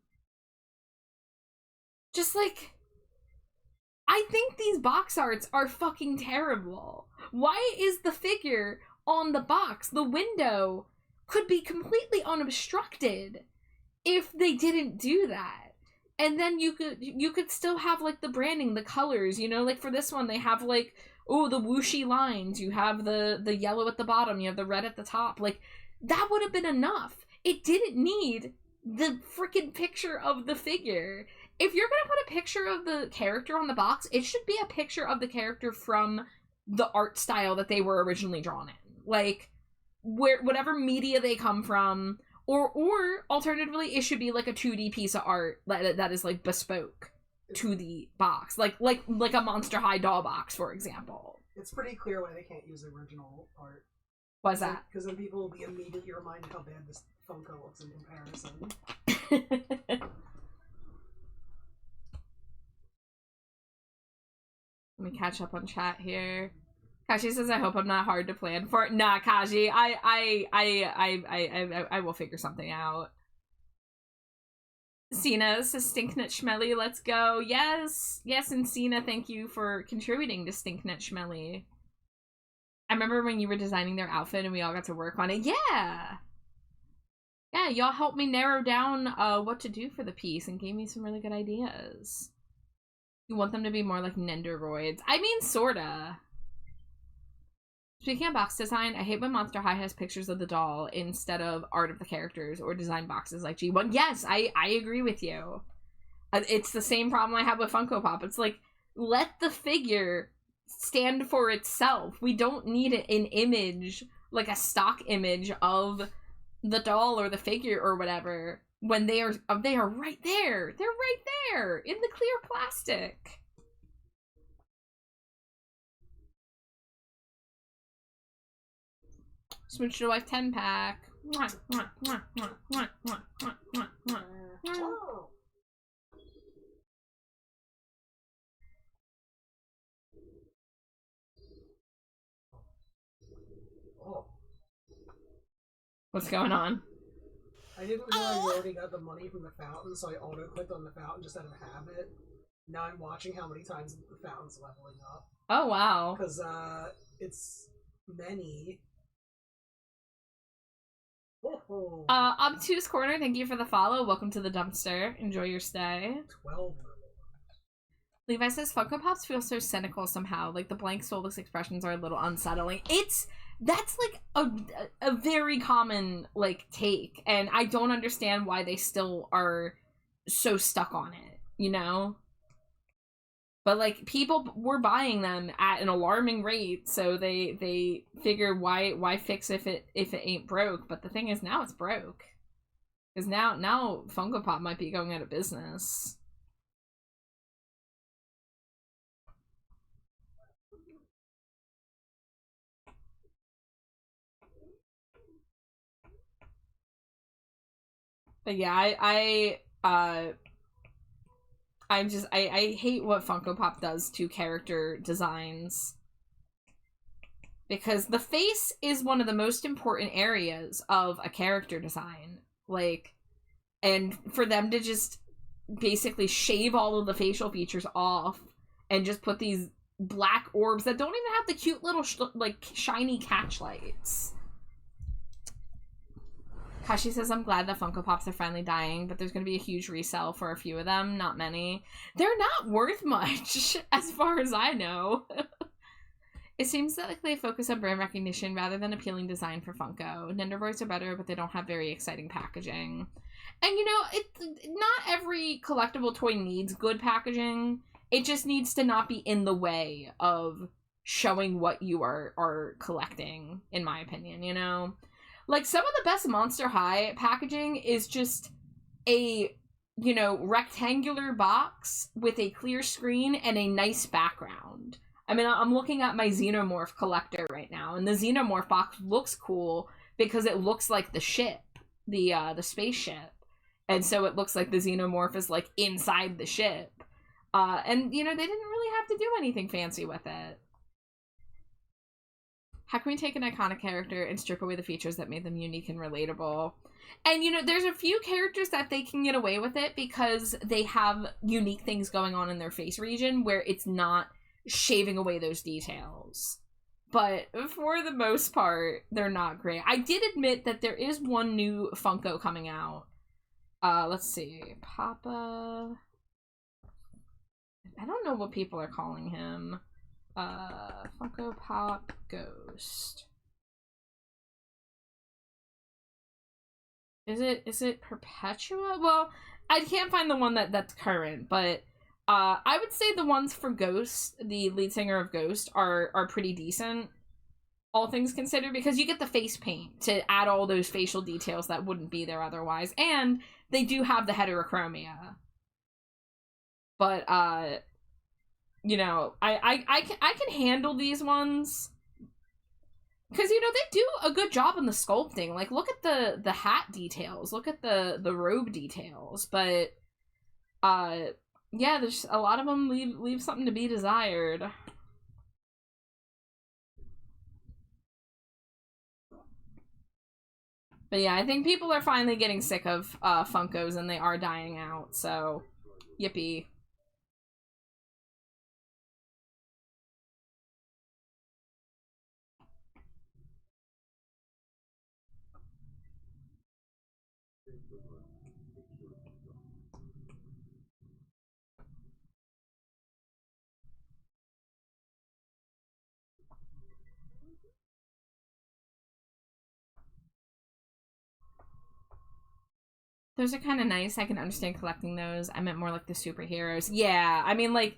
Just like, I think these box arts are fucking terrible. Why is the figure on the box? The window could be completely unobstructed if they didn't do that. And then you could still have like the branding, the colors, you know, like for this one they have like, oh, the whooshy lines, you have the yellow at the bottom, you have the red at the top. Like, that would have been enough. It didn't need the freaking picture of the figure. If you're gonna put a picture of the character on the box, it should be a picture of the character from the art style that they were originally drawn in. Like, whatever media they come from, or alternatively, it should be like a 2D piece of art that is like bespoke to the box, like a Monster High doll box, for example. It's pretty clear why they can't use original art. Why's that? Because then people will be immediately reminded how bad this Funko looks in comparison. Let me catch up on chat here. Kashi says, "I hope I'm not hard to plan for." Nah, Kaji, I will figure something out. Cena says, "Stinknut Schmelly, let's go." Yes, and Cena, thank you for contributing to Stinknut Schmelly. I remember when you were designing their outfit and we all got to work on it. Yeah, y'all helped me narrow down what to do for the piece and gave me some really good ideas. You want them to be more like Nendoroids. I mean, sorta. Speaking of box design, I hate when Monster High has pictures of the doll instead of art of the characters or design boxes like G1. Yes, I agree with you. It's the same problem I have with Funko Pop. It's like, let the figure stand for itself. We don't need an image, like a stock image of the doll or the figure or whatever, when they are right there. They're right there in the clear plastic. Switch to Life 10 pack. Oh. What's going on? I didn't realize you already got the money from the fountain, so I auto-clicked on the fountain just out of habit. Now I'm watching how many times the fountain's leveling up. Oh, wow. Because, it's many. Oh. Obtuse Corner, thank you for the follow. Welcome to the dumpster. Enjoy your stay. 12. Levi says, Funko Pops feel so cynical somehow. Like, the blank, soulless expressions are a little unsettling. That's, like, a very common, like, take. And I don't understand why they still are so stuck on it, you know? But, like, people were buying them at an alarming rate, so they figure why fix if it ain't broke. But the thing is, now it's broke. Because now Funko Pop might be going out of business. But yeah, I hate what Funko Pop does to character designs. Because the face is one of the most important areas of a character design. Like, and for them to just basically shave all of the facial features off and just put these black orbs that don't even have the cute little, like, shiny catch lights. Kashi says, I'm glad that Funko Pops are finally dying, but there's going to be a huge resell for a few of them. Not many. They're not worth much, as far as I know. It seems that, like, they focus on brand recognition rather than appealing design for Funko. Nenderboys are better, but they don't have very exciting packaging. And, you know, not every collectible toy needs good packaging. It just needs to not be in the way of showing what you are collecting, in my opinion, you know? Like, some of the best Monster High packaging is just a, you know, rectangular box with a clear screen and a nice background. I mean, I'm looking at my Xenomorph collector right now, and the Xenomorph box looks cool because it looks like the ship, the spaceship. And so it looks like the Xenomorph is, like, inside the ship. And, you know, they didn't really have to do anything fancy with it. How can we take an iconic character and strip away the features that made them unique and relatable? And, you know, there's a few characters that they can get away with it because they have unique things going on in their face region where it's not shaving away those details. But for the most part, they're not great. I did admit that there is one new Funko coming out. Let's see. Papa... I don't know what people are calling him. Funko Pop Ghost. Is it Perpetua? Well, I can't find the one that's current, but I would say the ones for Ghost, the lead singer of Ghost, are pretty decent, all things considered, because you get the face paint to add all those facial details that wouldn't be there otherwise, and they do have the heterochromia. But you know, I can handle these ones because, you know, they do a good job in the sculpting. Like, look at the hat details, look at the robe details. But yeah, there's a lot of them leave something to be desired. But yeah, I think people are finally getting sick of Funkos and they are dying out. So, yippee. Those are kind of nice. I can understand collecting those. I meant more like the superheroes. Yeah, I mean, like,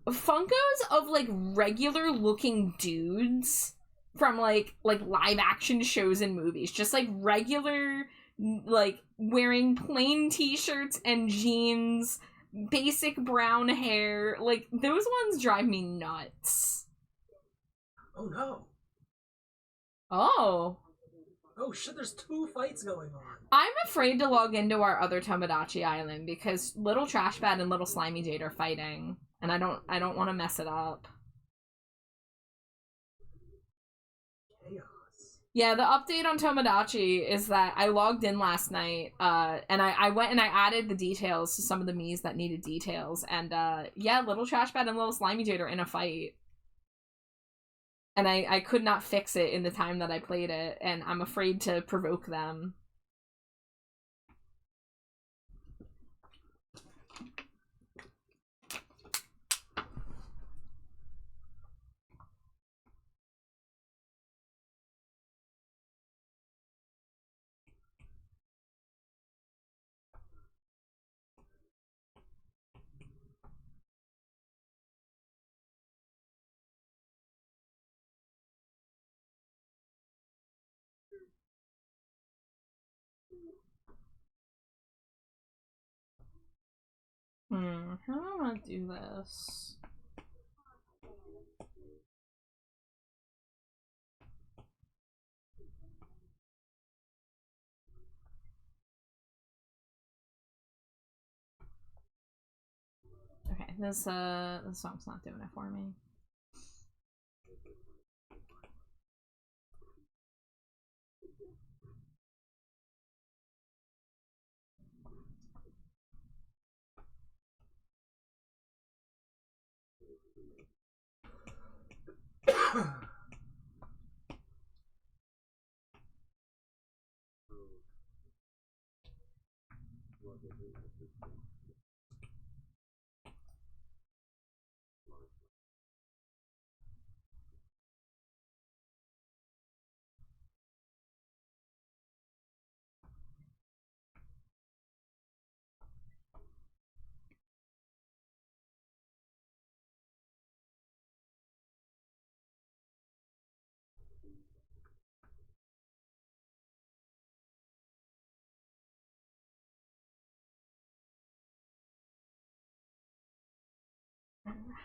Funkos of, like, regular looking dudes from, like live action shows and movies. Just, like, regular, like, wearing plain t-shirts and jeans, basic brown hair. Like, those ones drive me nuts. Oh, no. Oh. Oh, shit, there's 2 fights going on. I'm afraid to log into our other Tomodachi Island because Little Trashbad and Little Slimy Jade are fighting, and I don't want to mess it up. Chaos. Yeah, the update on Tomodachi is that I logged in last night, and I went and I added the details to some of the Miis that needed details, and yeah, Little Trash Bad and Little Slimy Jade are in a fight. And I could not fix it in the time that I played it, and I'm afraid to provoke them. How do I want to do this? Okay, this song's not doing it for me.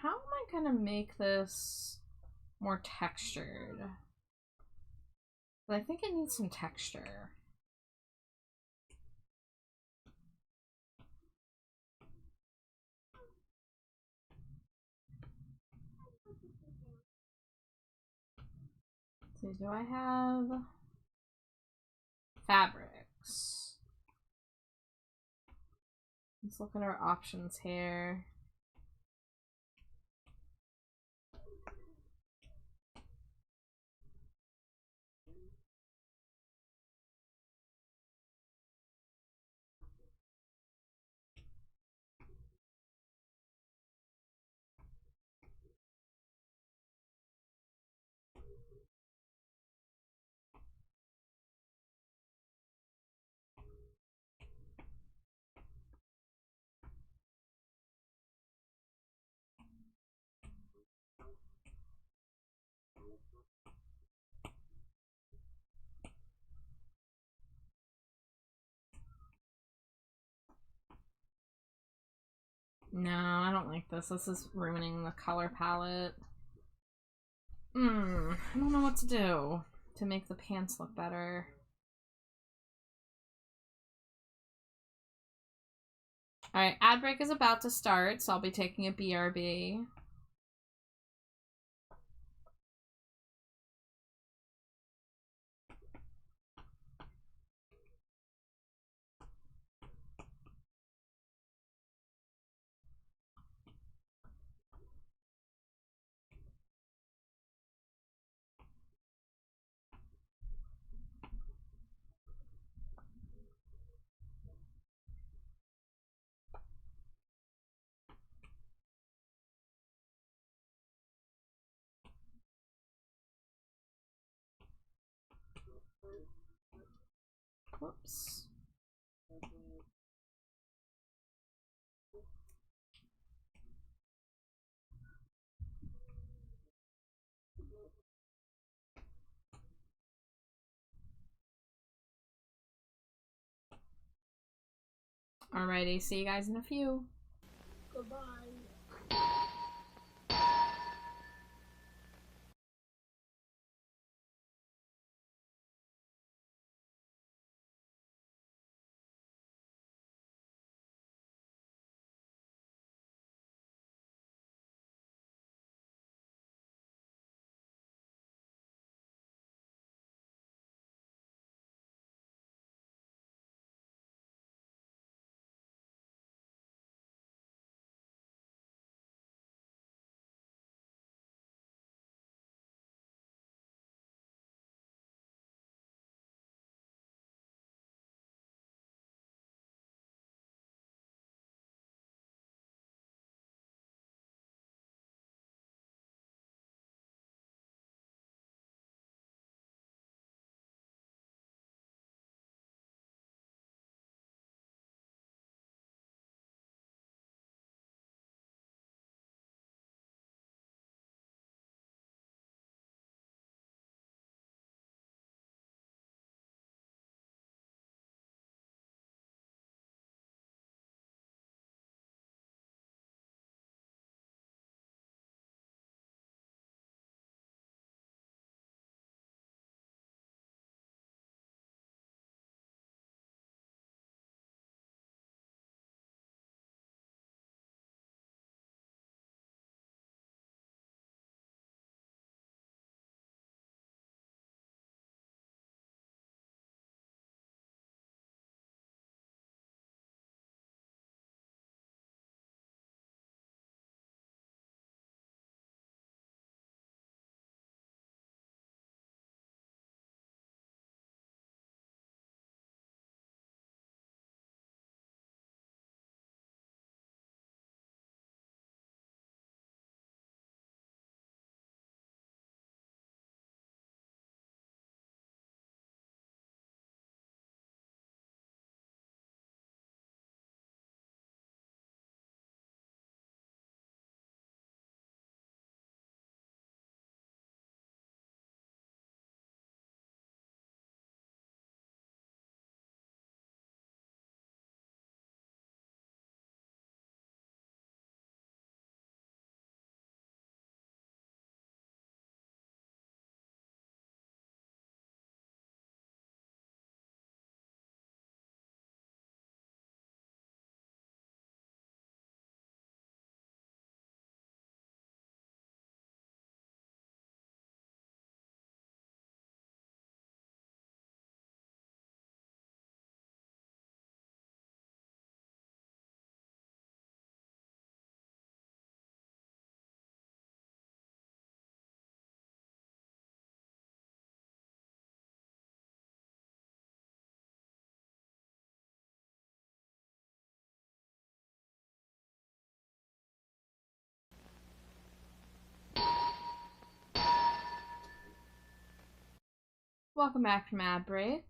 How am I gonna make this more textured? I think it needs some texture. So do I have fabrics? Let's look at our options here. No, I don't like this. This is ruining the color palette. I don't know what to do to make the pants look better. Alright, ad break is about to start, so I'll be taking a BRB. Whoops. Alrighty, see you guys in a few. Goodbye. Welcome back from ad break.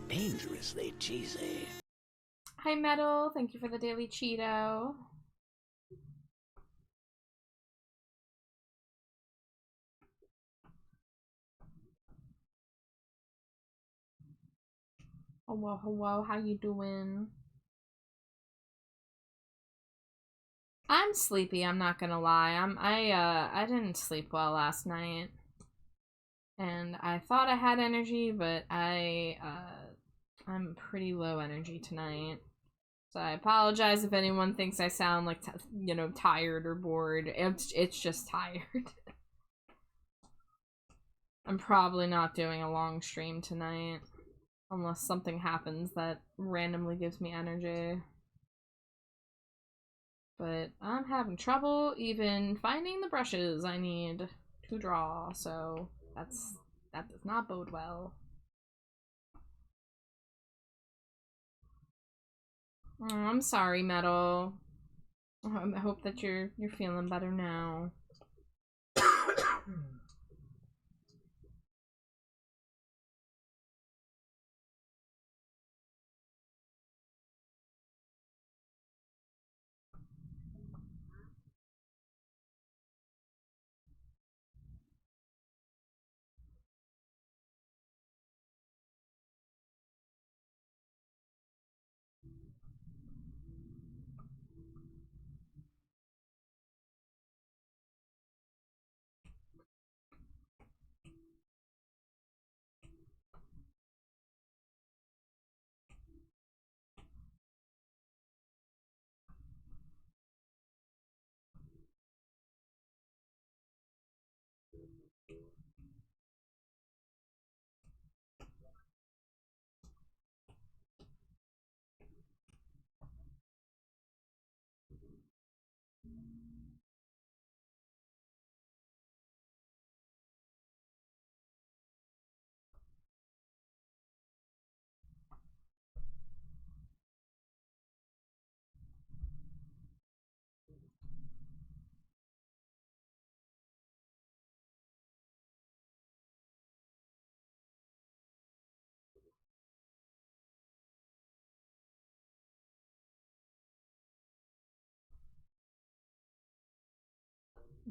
Dangerously cheesy. Hi, Metal. Thank you for the daily Cheeto. Hello, hello. How you doing? I'm sleepy. I'm not gonna lie. I didn't sleep well last night, and I thought I had energy, but I'm pretty low energy tonight. So I apologize if anyone thinks I sound like, tired or bored. It's just tired. I'm probably not doing a long stream tonight, unless something happens that randomly gives me energy. But I'm having trouble even finding the brushes I need to draw, so that does not bode well. Oh, I'm sorry, Metal. I hope that you're feeling better now.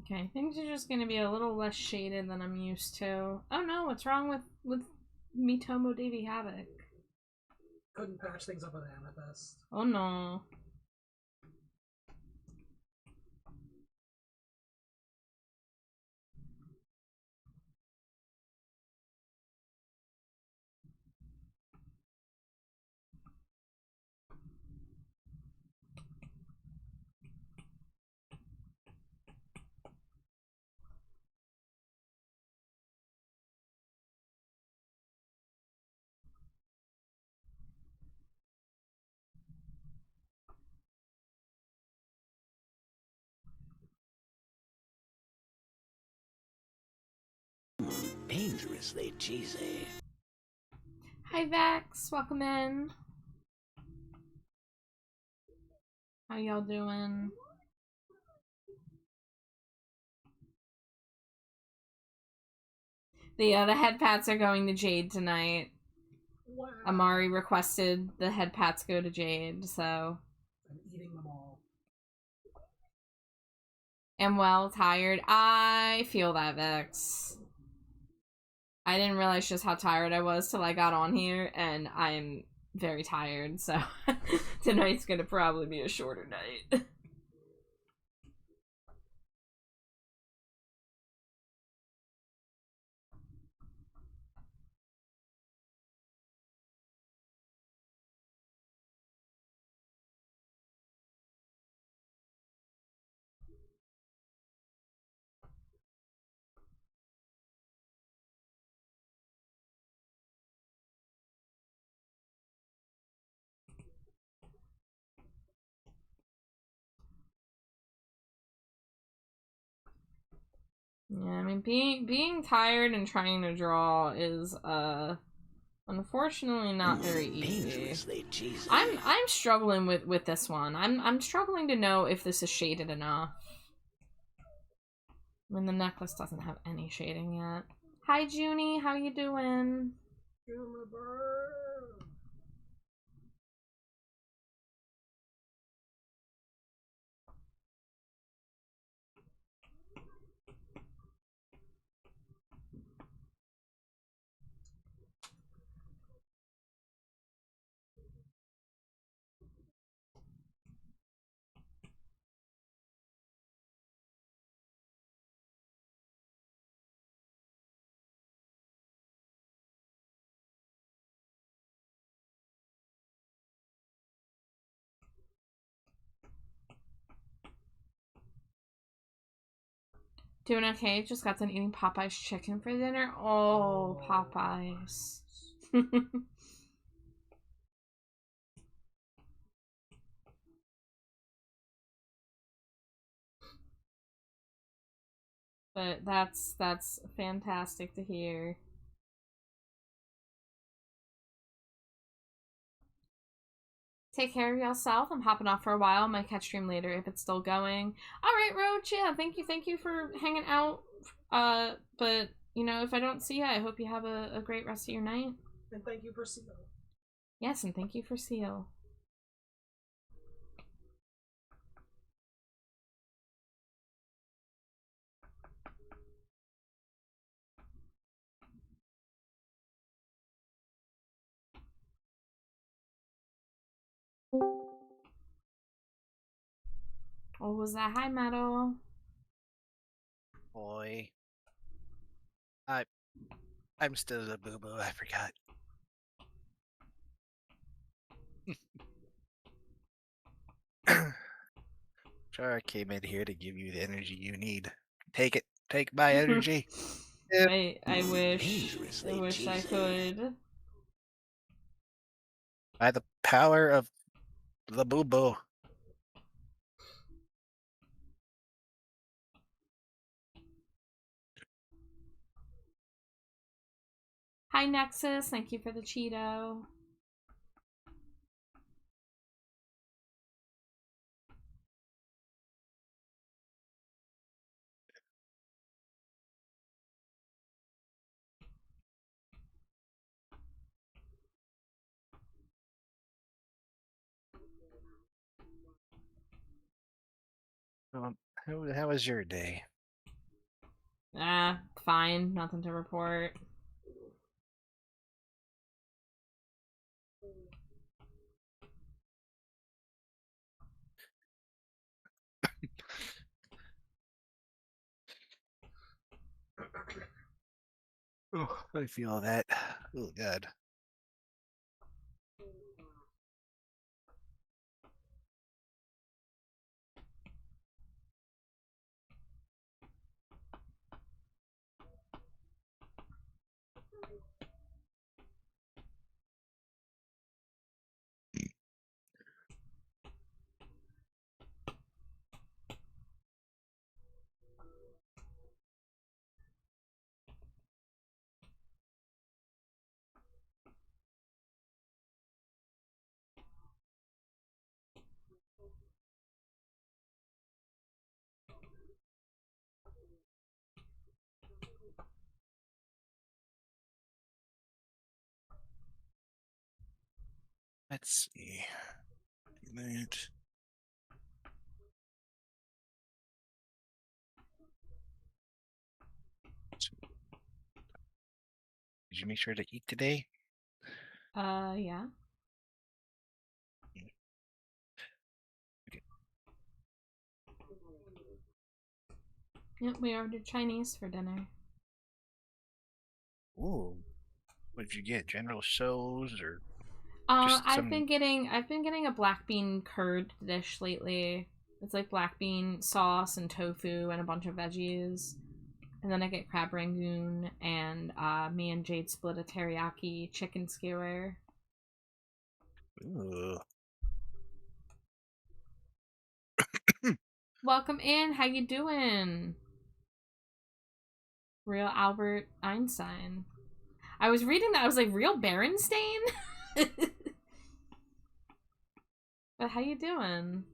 Okay, things are just gonna be a little less shaded than I'm used to. Oh no, what's wrong with Mitomo Davy Havoc? Couldn't patch things up with Amethyst. Oh no. Dangerously cheesy. Hi Vex, welcome in. How y'all doing? The head pats are going to Jade tonight. Wow. Amari requested the head pats go to Jade, so. I'm eating them all. Am well tired. I feel that, Vex. I didn't realize just how tired I was till I got on here, and I'm very tired, so tonight's gonna probably be a shorter night. Yeah, I mean, being tired and trying to draw is unfortunately not very easy. Dangerously cheesy. I'm struggling with this one. I'm struggling to know if this is shaded enough. I mean, the necklace doesn't have any shading yet. Hi, Junie. How you doing? Doing okay. Just got done eating Popeye's chicken for dinner. Oh, Popeyes. But that's fantastic to hear. Take care of yourself. I'm hopping off for a while. Might catch stream later if it's still going. All right, Roach. Yeah, thank you for hanging out. But you know, if I don't see you, I hope you have a great rest of your night. And thank you for Seal. Yes, and thank you for Seal. What was that? Hi, Metal. Boy. I'm still a boo-boo, I forgot. Sure, I came in here to give you the energy you need. Take it. Take my energy. Yep. I wish Dangerously I cheesy. could. By the power of the boo-boo. Hi, Nexus. Thank you for the Cheeto. Um, how was your day? Fine. Nothing to report. Oh, I feel that. Oh, God. Let's see. Did you make sure to eat today? Yeah. Okay. Yep, we ordered Chinese for dinner. Ooh. What did you get? General So's or just I've some... been getting a black bean curd dish lately. It's like black bean sauce and tofu and a bunch of veggies. And then I get crab rangoon and me and Jade split a teriyaki chicken skewer. Ooh. Welcome in. How you doing? Real Albert Einstein. I was reading that. I was like, real Berenstain? But how you doing?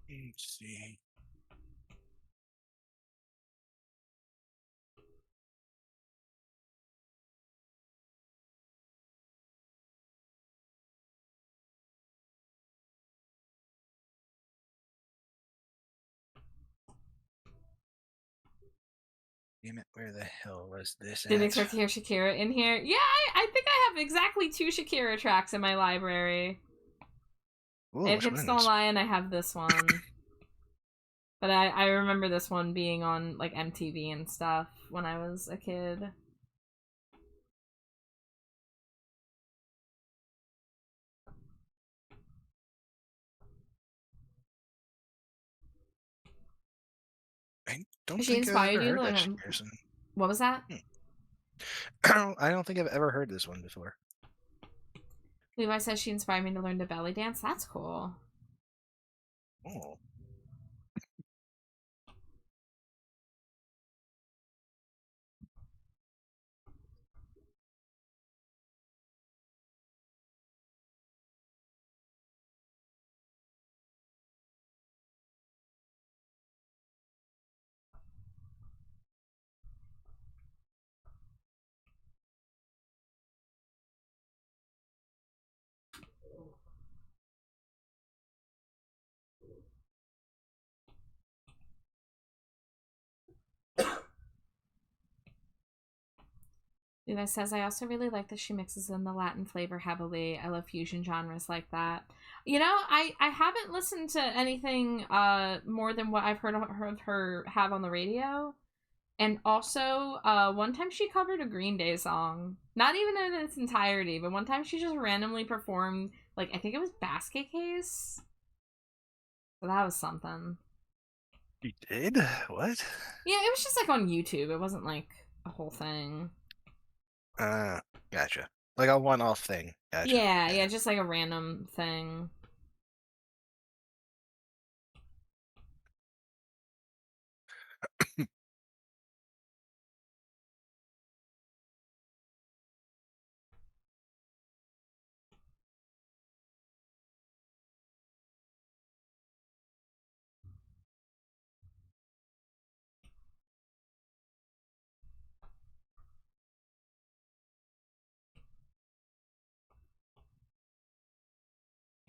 Let's see. Damn it, where the hell was this Didn't at? expect to hear Shakira in here. Yeah, I think I have exactly 2 Shakira tracks in my library. Ooh, I have which Hips Don't ones? Lie and I have this one. But I remember this one being on like MTV and stuff when I was a kid. I don't She think I've inspired ever you to heard that learn. Shakira song. What was that? I don't think I've ever heard this one before. Levi says she inspired me to learn to belly dance. That's cool. Oh. Levi says, I also really like that she mixes in the Latin flavor heavily. I love fusion genres like that. You know, I haven't listened to anything more than what I've heard her have on the radio. And also, one time she covered a Green Day song. Not even in its entirety, but one time she just randomly performed, like, I think it was Basket Case. So that was something. You did? What? Yeah, it was just like on YouTube. It wasn't like a whole thing. Gotcha. Like a one-off thing. Gotcha. Yeah, just like a random thing.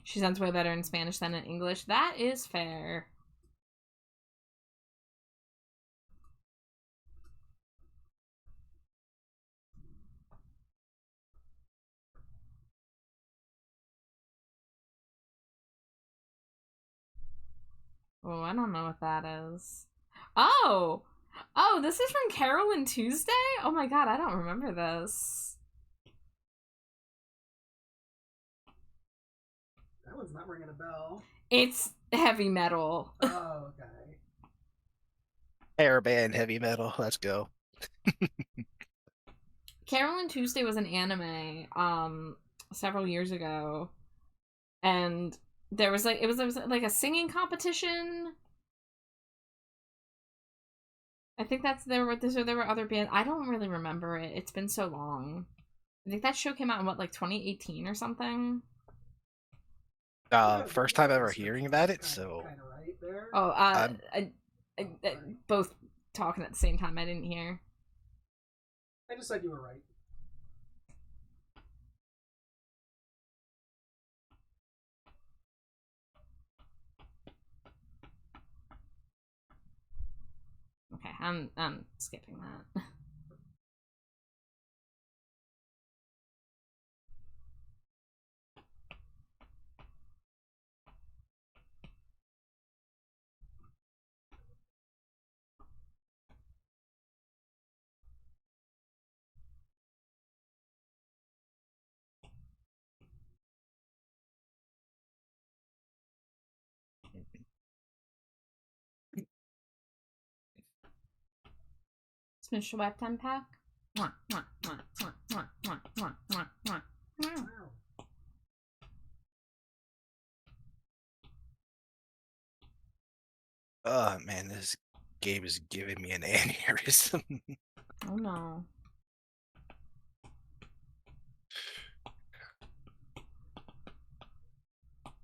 She sounds way better in Spanish than in English. That is fair. Oh, I don't know what that is. Oh! Oh, this is from Carolyn Tuesday? Oh my god, I don't remember this. That one's not ringing a bell. It's heavy metal. Oh, okay. Hair band heavy metal. Let's go. Carolyn Tuesday was an anime, several years ago. And there was like like a singing competition. I think there were other bands. I don't really remember it. It's been so long. I think that show came out in what, like 2018 or something. First time ever hearing about it, so Kind of right there. Oh, both talking at the same time. I didn't hear. I just said you were right. Okay, I'm skipping that. Special Web 10 pack. Mwah, mwah, mwah, mwah, mwah, mwah, mwah, mwah, mwah. Wow. Oh man, this game is giving me an aneurysm. Oh no.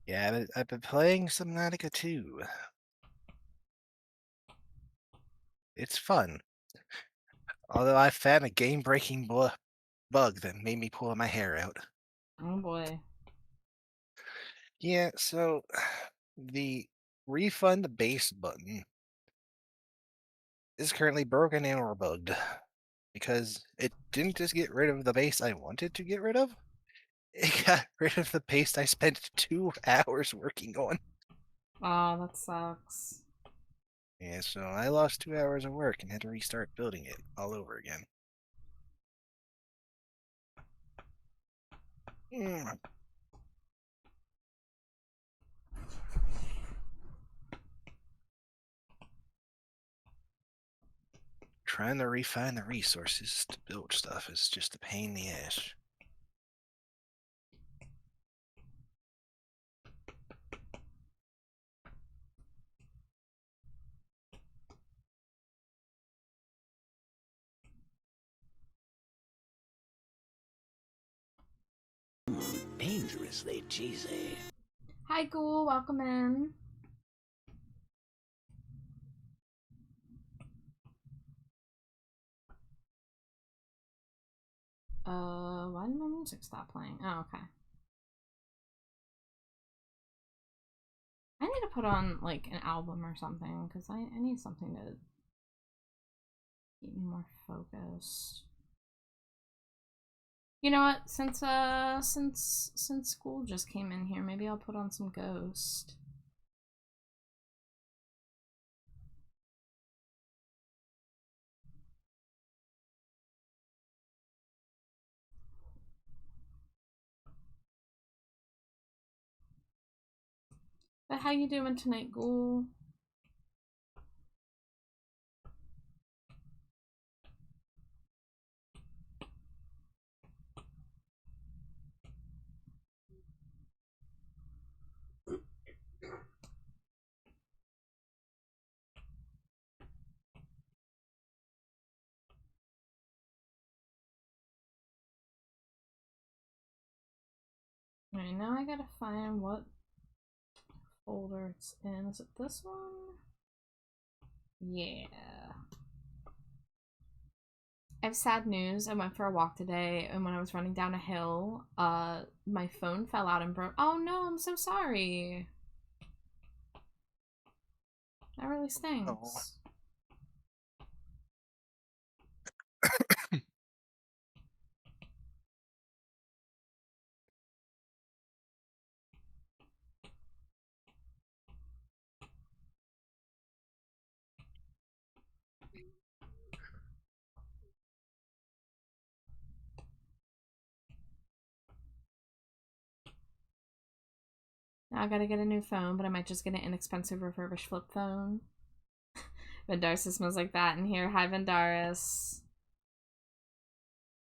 Yeah, I've been playing Subnautica 2. It's fun. Although I found a game-breaking bug that made me pull my hair out. Oh boy. Yeah, so the refund base button is currently broken and or bugged because it didn't just get rid of the base I wanted to get rid of. It got rid of the base I spent 2 hours working on. Oh, that sucks. Yeah, so I lost 2 hours of work and had to restart building it all over again. Mm. Trying to refine the resources to build stuff is just a pain in the ass. Dangerously cheesy. Hi, Ghoul. Welcome in. Why did my music stop playing? Oh, okay. I need to put on, like, an album or something, because I need something to keep me more focused. You know what? Since school just came in here, maybe I'll put on some Ghost. But how you doing tonight, Ghoul? Alright, now I gotta find what folder it's in. Is it this one? Yeah. I have sad news. I went for a walk today, and when I was running down a hill, my phone fell out and broke. Oh no, I'm so sorry. That really stinks. Oh. Now I gotta get a new phone, but I might just get an inexpensive refurbished flip phone. Vendaris smells like that in here. Hi, Vendaris.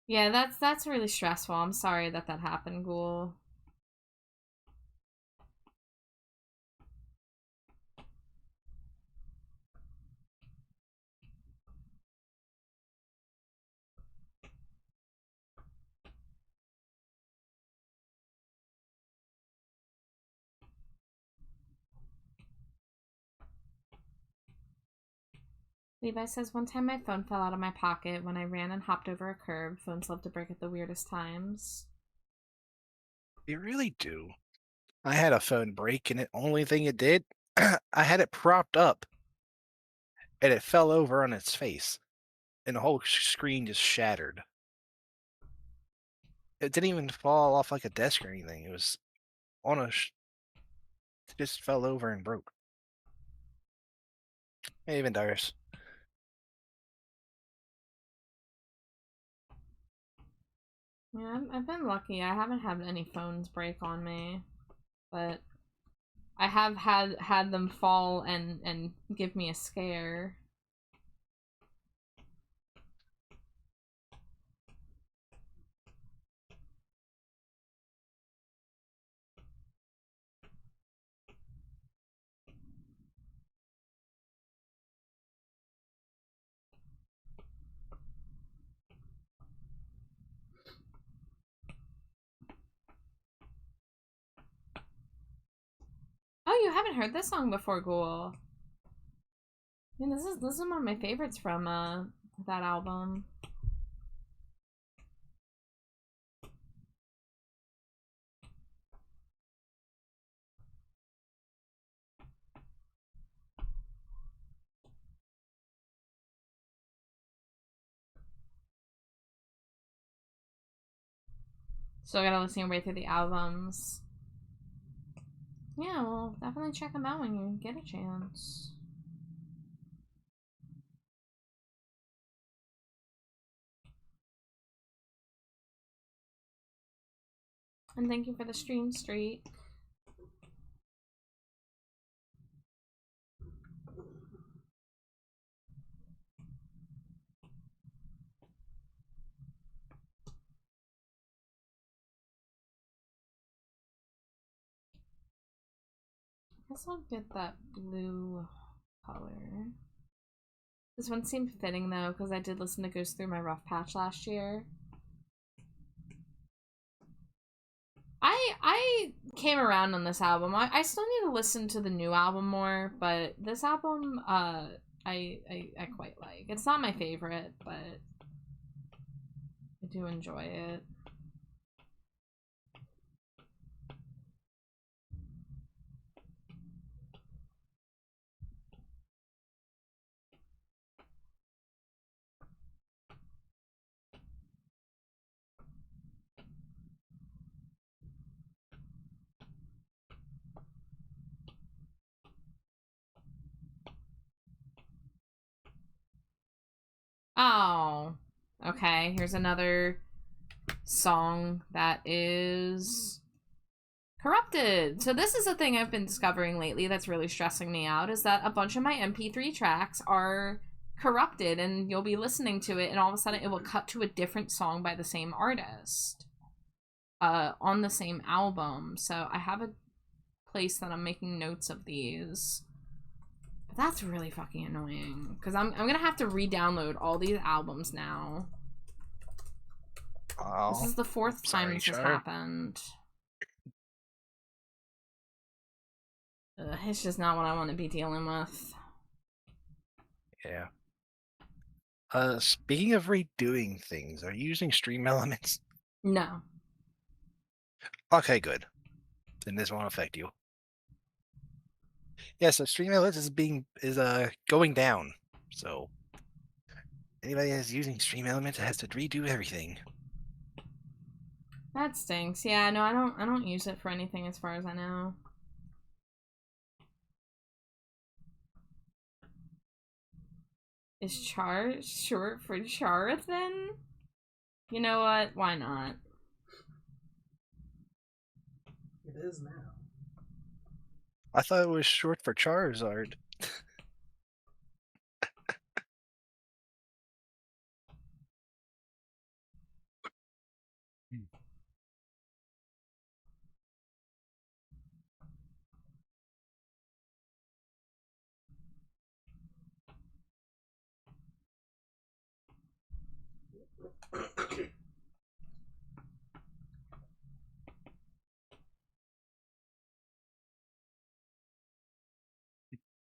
Yeah, that's really stressful. I'm sorry that happened, Ghoul. Levi says, one time my phone fell out of my pocket when I ran and hopped over a curb. Phones love to break at the weirdest times. They really do. I had a phone break, and the only thing it did, I had it propped up, and it fell over on its face, and the whole screen just shattered. It didn't even fall off like a desk or anything. It was on a. It just fell over and broke. Hey, Vendaris. Yeah, I've been lucky. I haven't had any phones break on me, but I have had them fall and give me a scare. haven't heard this song before, Ghoul. I mean, this is one of my favorites from that album. So I gotta listen your way through the albums. Yeah, well, definitely check them out when you get a chance. And thank you for the stream streak. I guess I'll get that blue color. This one seemed fitting though, because I did listen to Goes Through My Rough Patch last year. I came around on this album. I still need to listen to the new album more, but this album I quite like. It's not my favorite, but I do enjoy it. Oh, okay. Here's another song that is corrupted. So this is a thing I've been discovering lately that's really stressing me out, is that a bunch of my MP3 tracks are corrupted, and you'll be listening to it and all of a sudden it will cut to a different song by the same artist on the same album. So I have a place that I'm making notes of these. But that's really fucking annoying, because I'm gonna have to re-download all these albums now. Oh, this is the fourth time this has happened. It's just not what I want to be dealing with. Yeah. Speaking of redoing things, are you using Stream Elements? No. Okay, good. Then this won't affect you. Yeah, so Stream Elements is going down. So anybody that's using Stream Elements has to redo everything. That stinks. Yeah, no, I don't use it for anything as far as I know. Is Char short for Charathan? You know what? Why not? It is now. I thought it was short for Charizard.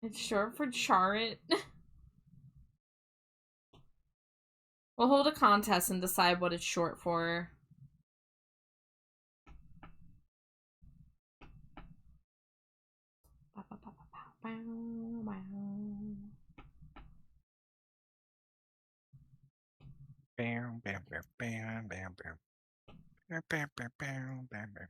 It's short for Charit. We'll hold a contest and decide what it's short for. Bam, bam, bam, bam, bam, bam. Bam, bam, bam, bam, bam, bam.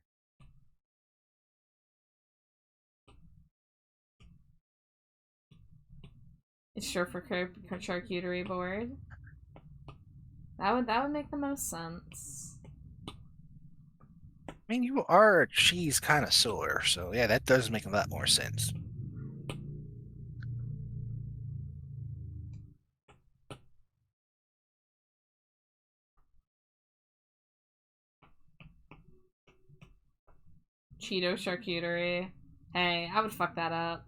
It's short for charcuterie board. That would make the most sense. I mean, you are a cheese connoisseur, so yeah, that does make a lot more sense. Cheeto charcuterie. Hey, I would fuck that up.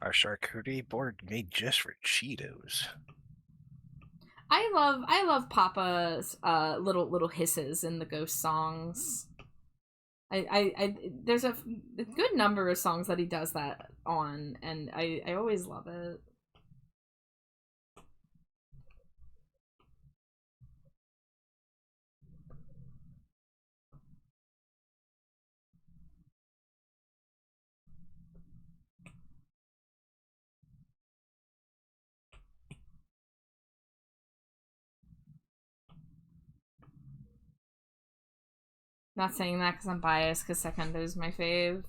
Our charcuterie board made just for Cheetos. I love Papa's little hisses in the Ghost songs. There's a good number of songs that he does that on, and I always love it. Not saying that because I'm biased, because Secondo's my fave.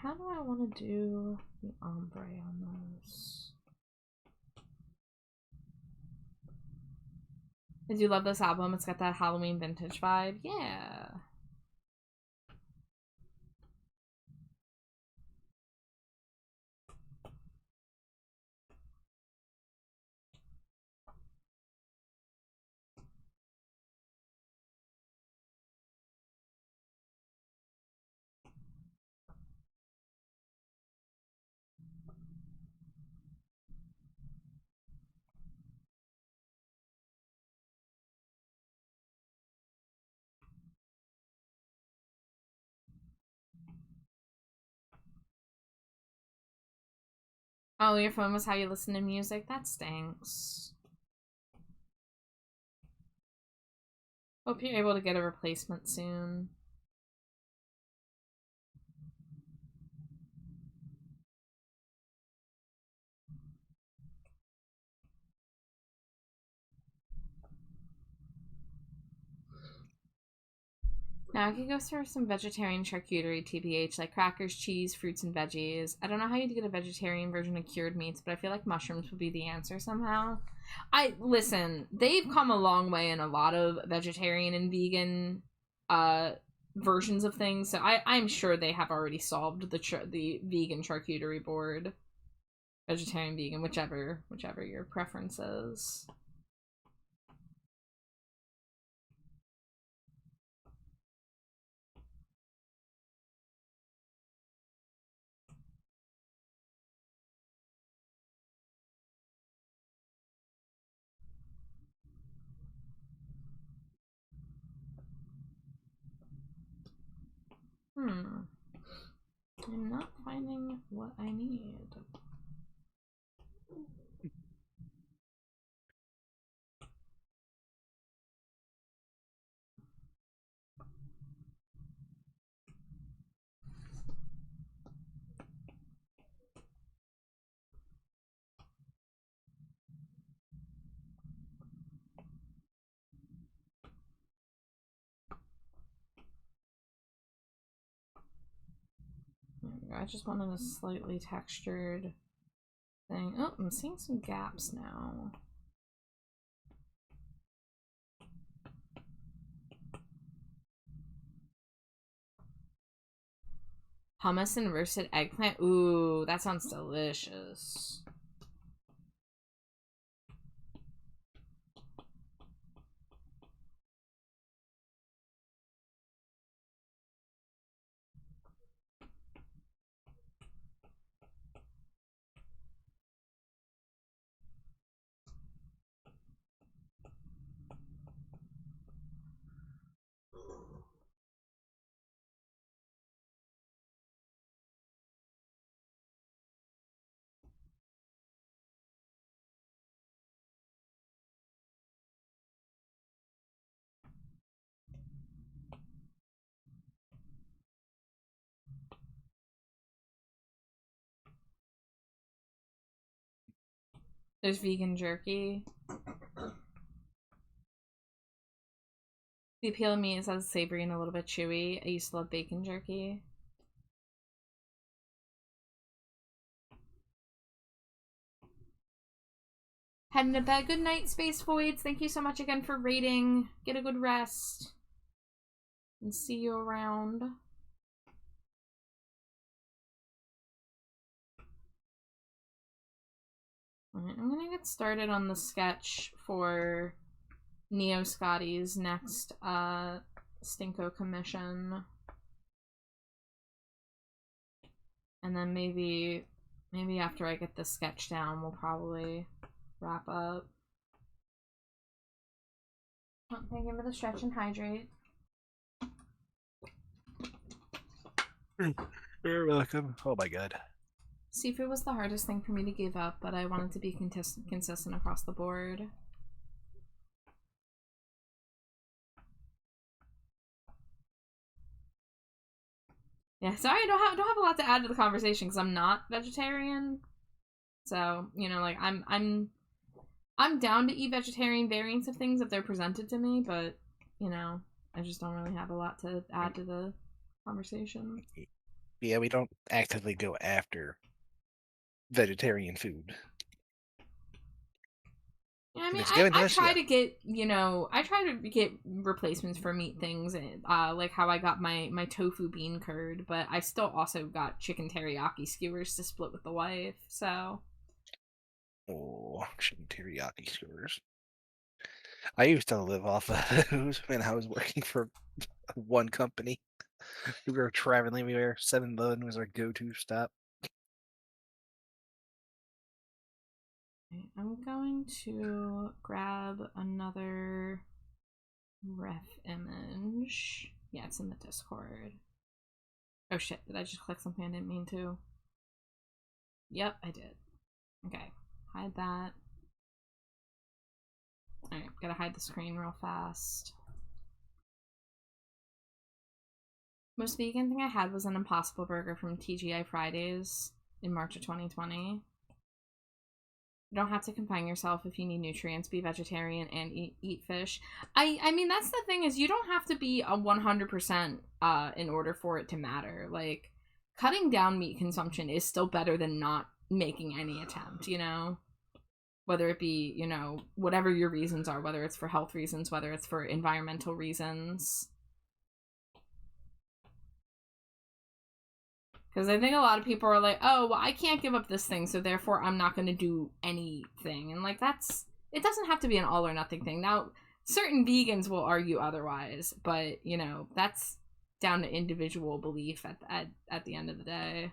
How do I want to do the ombre on those? I do love this album. It's got that Halloween vintage vibe. Yeah. Oh, your phone was how you listen to music? That stinks. Hope you're able to get a replacement soon. Now I could go through some vegetarian charcuterie, TBH, like crackers, cheese, fruits, and veggies. I don't know how you'd get a vegetarian version of cured meats, but I feel like mushrooms would be the answer somehow. Listen, they've come a long way in a lot of vegetarian and vegan versions of things, so I'm sure they have already solved the vegan charcuterie board. Vegetarian, vegan, whichever your preference is. I'm not finding what I need. I just wanted a slightly textured thing. Oh, I'm seeing some gaps now. Hummus and roasted eggplant. Ooh, that sounds delicious. There's vegan jerky. The appeal of meat is that it's savory and a little bit chewy. I used to love bacon jerky. Heading to bed. Good night, Space Voids. Thank you so much again for raiding. Get a good rest. And see you around. Alright, I'm gonna get started on the sketch for Neo Scotty's next Stinko commission. And then maybe after I get the sketch down, we'll probably wrap up. Oh, thank you for the stretch and hydrate. You're welcome. Oh my god. Seafood was the hardest thing for me to give up, but I wanted to be consistent across the board. Yeah, sorry, I don't have a lot to add to the conversation because I'm not vegetarian. So, you know, like I'm down to eat vegetarian variants of things if they're presented to me, but you know, I just don't really have a lot to add to the conversation. Yeah, we don't actively go after vegetarian food. Yeah, I mean, It's given to I us, try yeah. to get, you know, I try to get replacements for meat things, like how I got my tofu bean curd, but I still also got chicken teriyaki skewers to split with the wife, so. Oh, chicken teriyaki skewers. I used to live off of those when I was working for one company. We were traveling everywhere. 7-Eleven was our go-to stop. I'm going to grab another ref image. Yeah, it's in the Discord. Oh shit, did I just click something I didn't mean to? Yep, I did. Okay, hide that. Alright, gotta hide the screen real fast. Most vegan thing I had was an Impossible Burger from TGI Fridays in March of 2020. You don't have to confine yourself if you need nutrients. Be vegetarian and eat fish. I mean, that's the thing, is you don't have to be a 100% in order for it to matter. Like, cutting down meat consumption is still better than not making any attempt, you know? Whether it be, you know, whatever your reasons are, whether it's for health reasons, whether it's for environmental reasons. Because I think a lot of people are like, oh, well, I can't give up this thing, so therefore I'm not going to do anything. And, like, it doesn't have to be an all or nothing thing. Now, certain vegans will argue otherwise, but, you know, that's down to individual belief at the end of the day.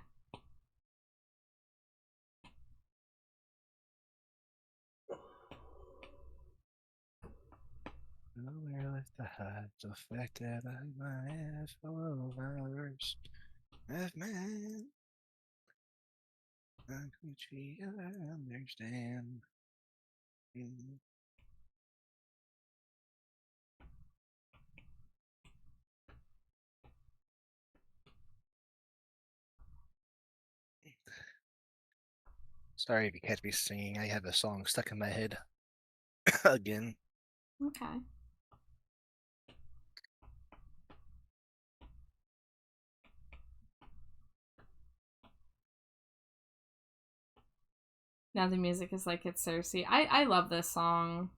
Nowhere left to hide the fact that I might have followers of man. I understand. Sorry if you catch me singing. I have a song stuck in my head again. Okay. Now the music is like it's Cersei. I love this song.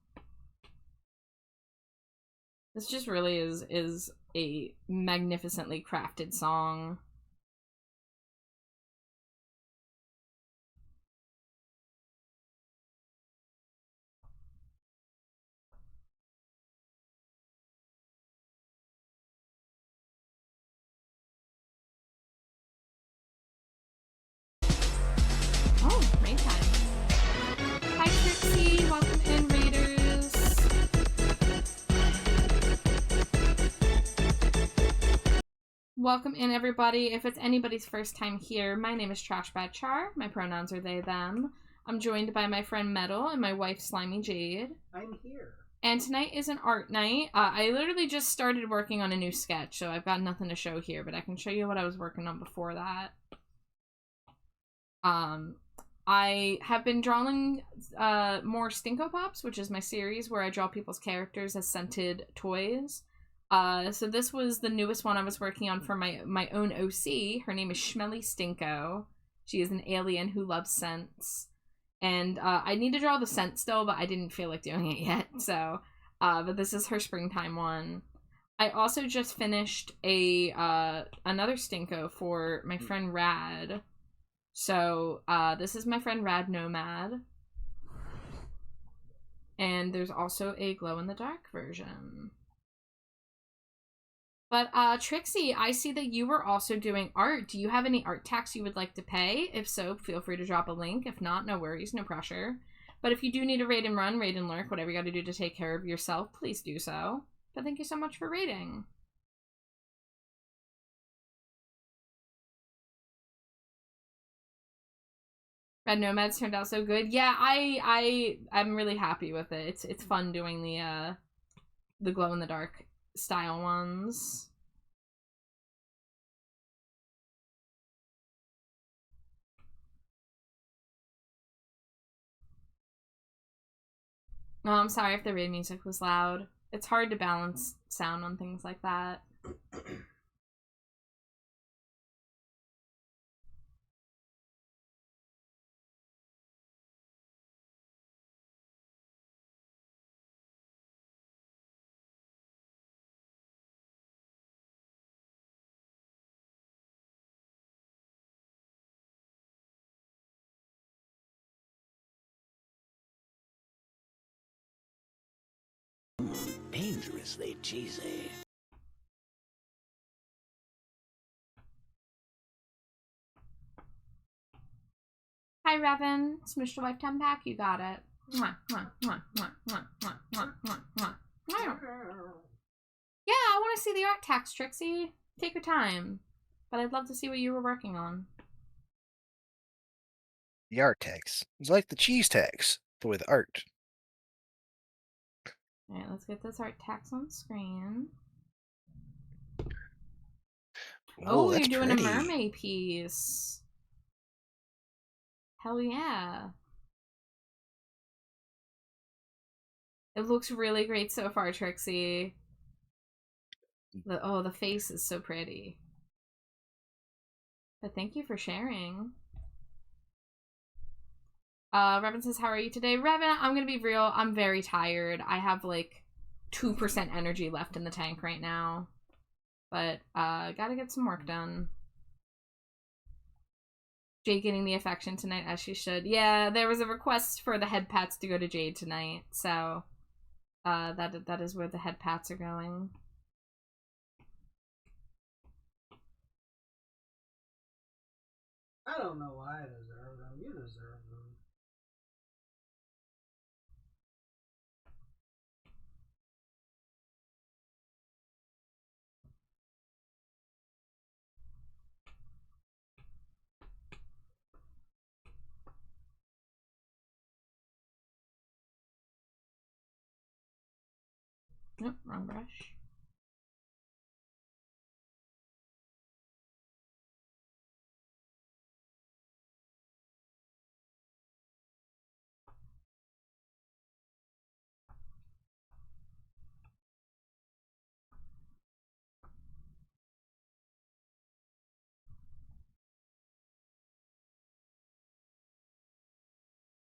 This just really is a magnificently crafted song. Oh, raid time. Hi Trixie, welcome in Raiders. Welcome in everybody. If it's anybody's first time here, my name is Trash Bad Char. My pronouns are they, them. I'm joined by my friend Metal and my wife Slimy Jade. I'm here. And tonight is an art night. I literally just started working on a new sketch, so I've got nothing to show here, but I can show you what I was working on before that. I have been drawing more Stinko Pops, which is my series where I draw people's characters as scented toys. So this was the newest one I was working on for my own OC. Her name is Schmelly Stinko. She is an alien who loves scents. And I need to draw the scent still, but I didn't feel like doing it yet. So, but this is her springtime one. I also just finished a another Stinko for my friend Rad. So this is my friend Rad Nomad. And there's also a glow-in-the-dark version. But Trixie, I see that you were also doing art. Do you have any art tax you would like to pay? If so, feel free to drop a link. If not, no worries, no pressure. But if you do need a raid and run, raid and lurk, whatever you gotta do to take care of yourself, please do so. But thank you so much for raiding. Red Nomads turned out so good. Yeah, I'm really happy with it. It's fun doing the glow in the dark style ones. Oh, I'm sorry if the raid music was loud. It's hard to balance sound on things like that. Dangerously cheesy. Hi, Revan. Smush the Wife 10 pack. You got it. Mwah, mwah, mwah, mwah, mwah, mwah, mwah, mwah, mwah. Yeah, I want to see the art tax, Trixie. Take your time. But I'd love to see what you were working on. The art tax is like the cheese tax, but with art. Alright, let's get this art tax on screen. Oh, you're that's doing pretty. a mermaid piece. Hell yeah. It looks really great so far, Trixie. The face is so pretty. But thank you for sharing. Revan says, how are you today? Revan, I'm gonna be real, I'm very tired. I have like 2% energy left in the tank right now. But gotta get some work done. Jade getting the affection tonight as she should. Yeah, there was a request for the head pats to go to Jade tonight, so that is where the head pats are going. I don't know why I deserve them. You deserve them. Nope, wrong brush.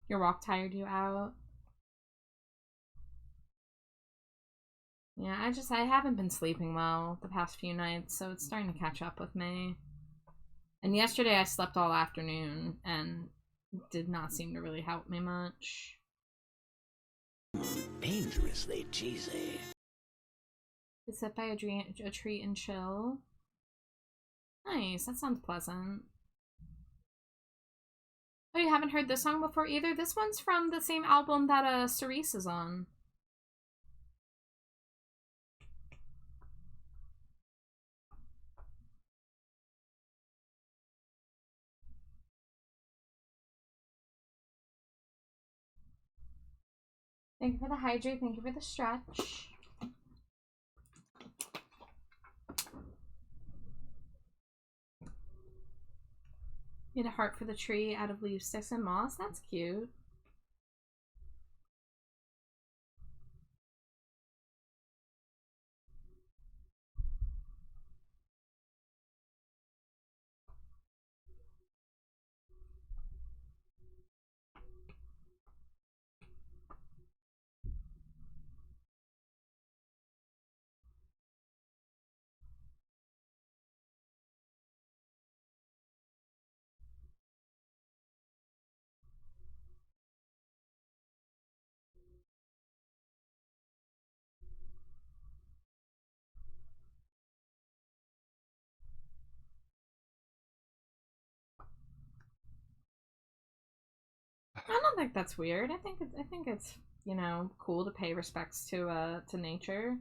Your walk tired you out? Yeah, I haven't been sleeping well the past few nights, so it's starting to catch up with me. And yesterday I slept all afternoon and did not seem to really help me much. Dangerously cheesy. Sit by a tree and chill. Nice, that sounds pleasant. Oh, you haven't heard this song before either? This one's from the same album that Cerise is on. Thank you for the hydrate, thank you for the stretch. Made a heart for the tree out of leaves, sticks, and moss. That's cute. don't think that's weird. I think it's you know cool to pay respects to nature.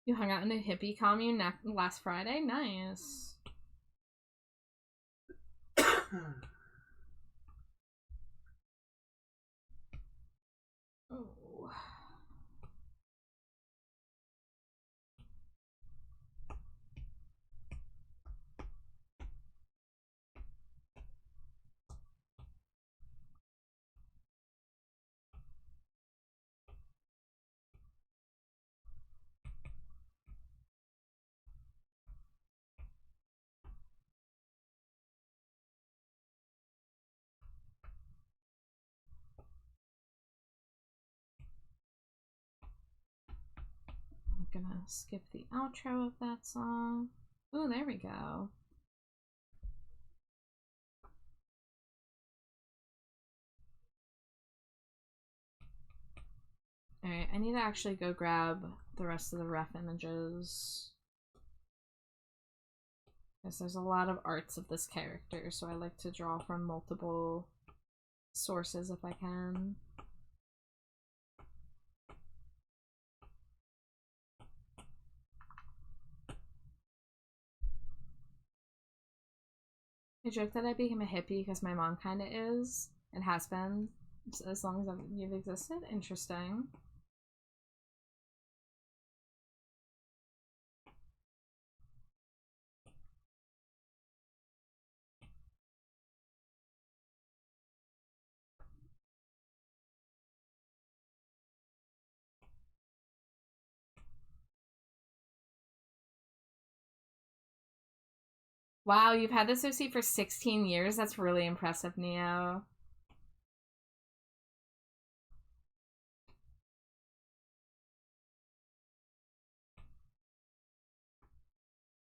You hung out in a hippie commune last Friday? Nice. Oh. I'm gonna skip the outro of that song. Ooh, there we go. Alright, I need to actually go grab the rest of the ref images. Because there's a lot of arts of this character, so I like to draw from multiple sources if I can. I joke that I became a hippie because my mom kind of is, and has been, as long as you've existed. Interesting. Wow, you've had this OC for 16 years? That's really impressive, Neo.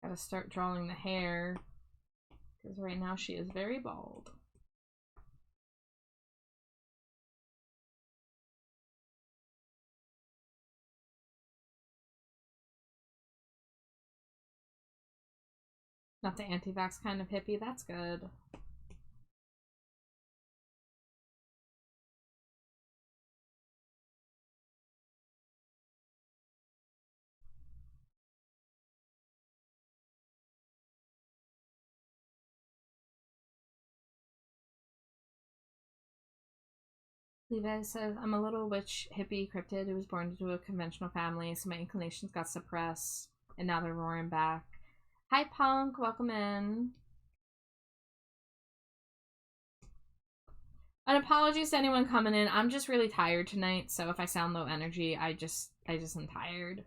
Gotta start drawing the hair, because right now she is very bald. Not the anti-vax kind of hippie, that's good. Levi says, I'm a little witch hippie cryptid who was born into a conventional family, so my inclinations got suppressed, and now they're roaring back. Hi, Punk. Welcome in. And apologies to anyone coming in. I'm just really tired tonight, so if I sound low energy, I just am tired.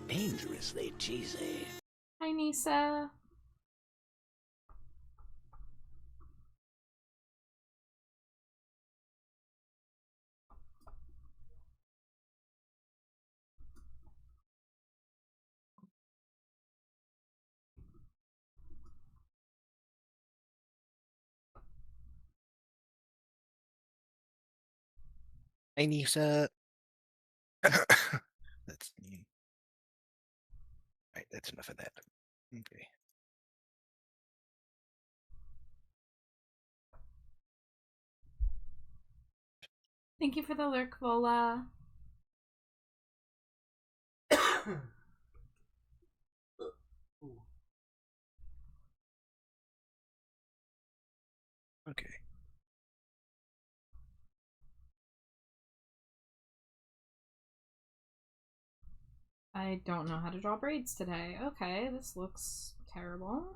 Dangerously cheesy. Hi, Nisa. Hey, Nisa. That's me. Right, that's enough of that. Okay. Thank you for the lurk, Vola. Okay. I don't know how to draw braids today. Okay, this looks terrible.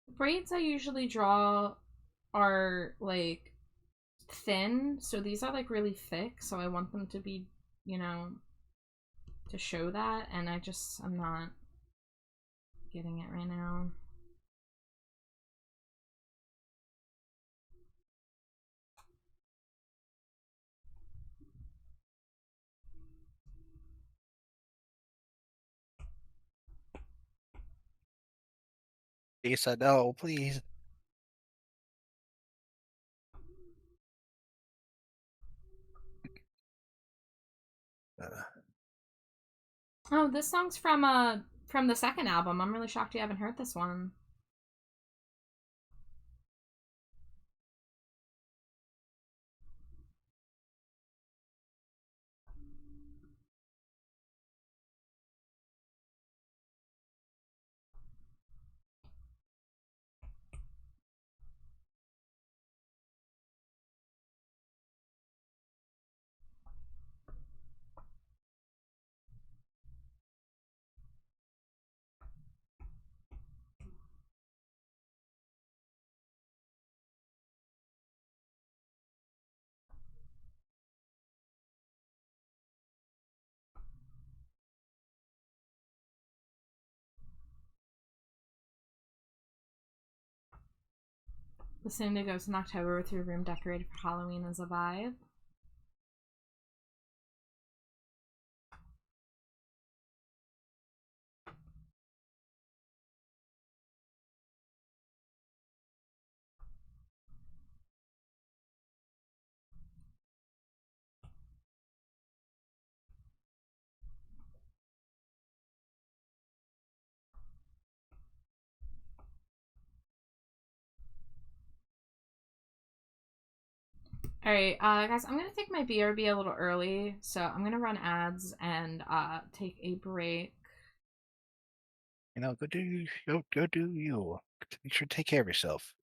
The braids I usually draw are like thin, so these are like really thick, so I want them to be, you know, to show that, and I'm not getting it right now. He said, "No, please." Oh, this song's from the second album. I'm really shocked you haven't heard this one. Listening to Ghost in October with your room decorated for Halloween is a vibe. Alright, guys, I'm gonna take my BRB a little early, so I'm gonna run ads and take a break. Go do you. Make sure to take care of yourself.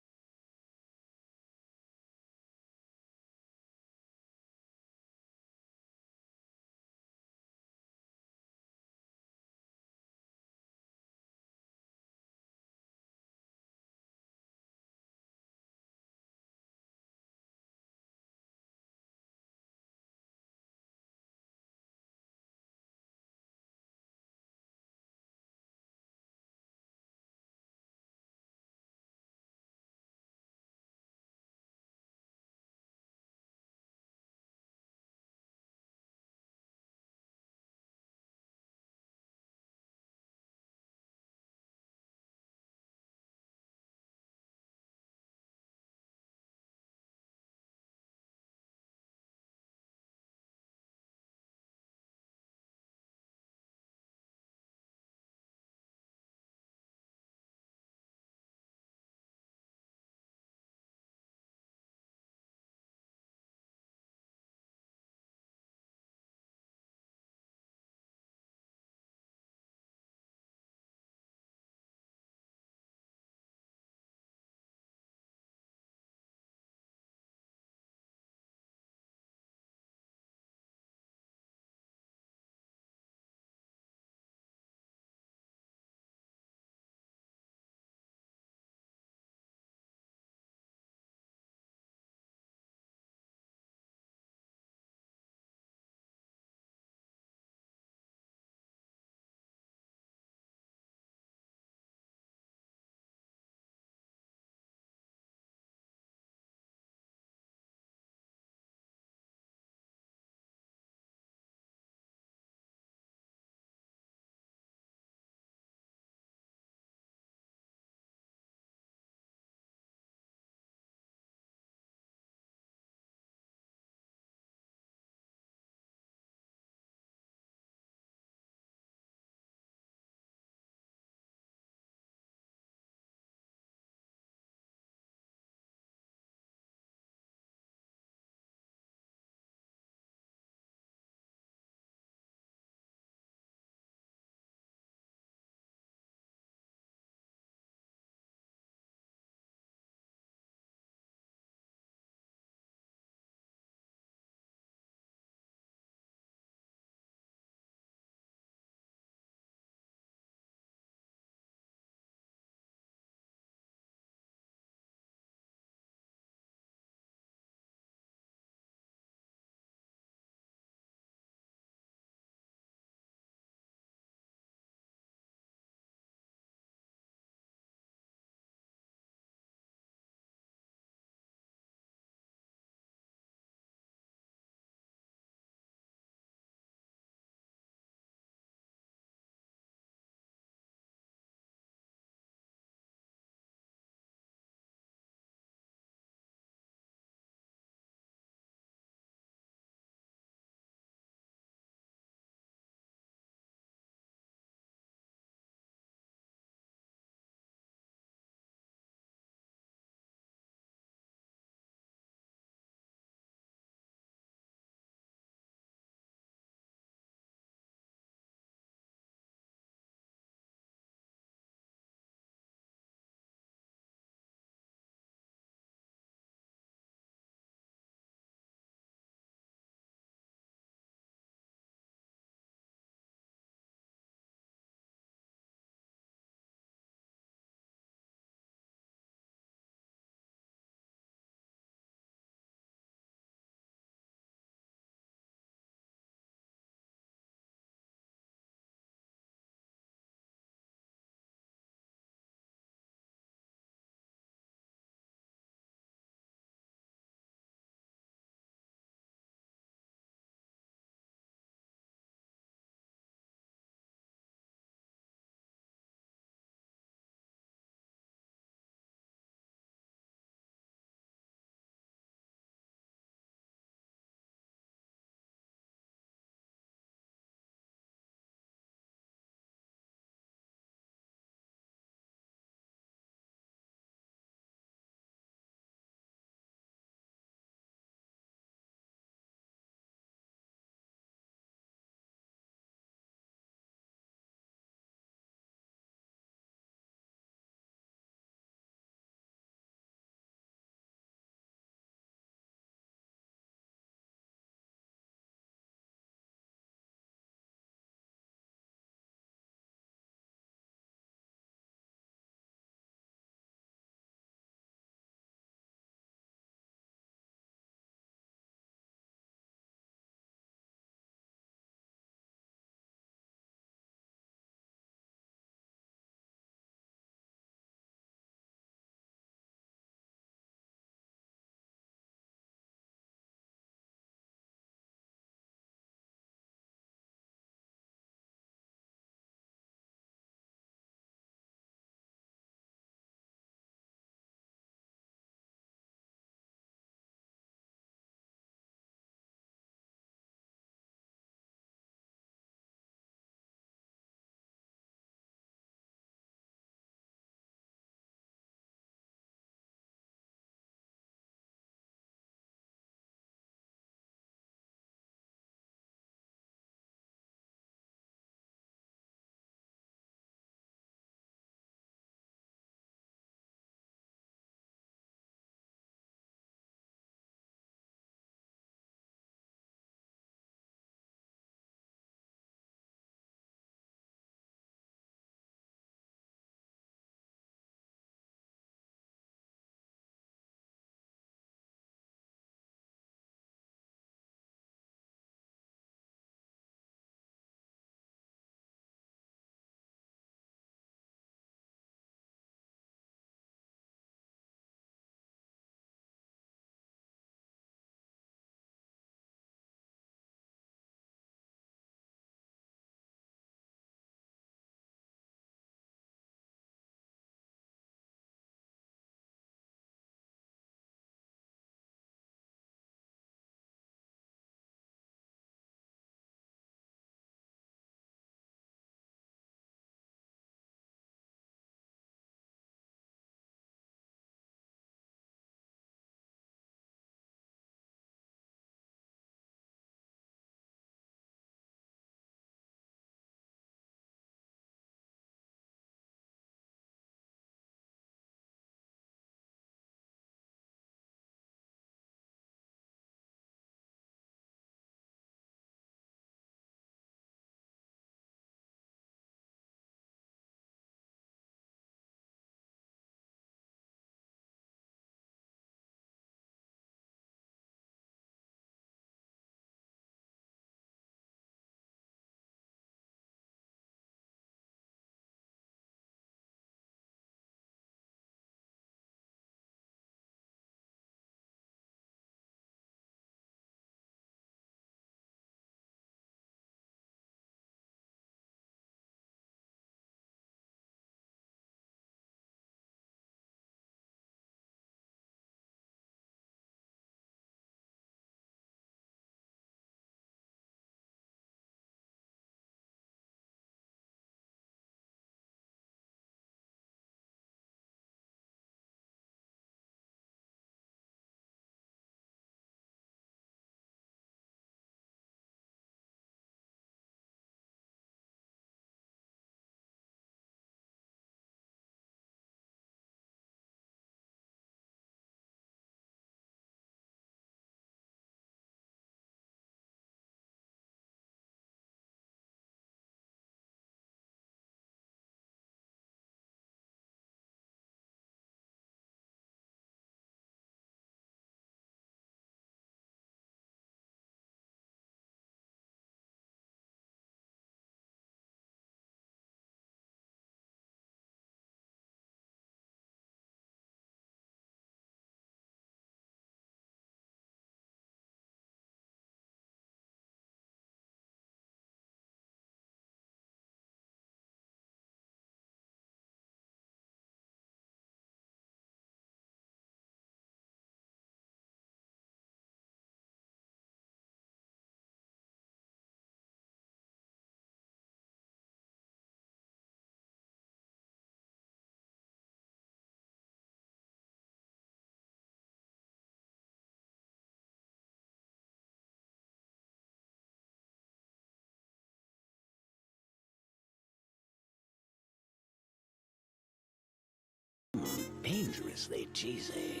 Dangerously cheesy.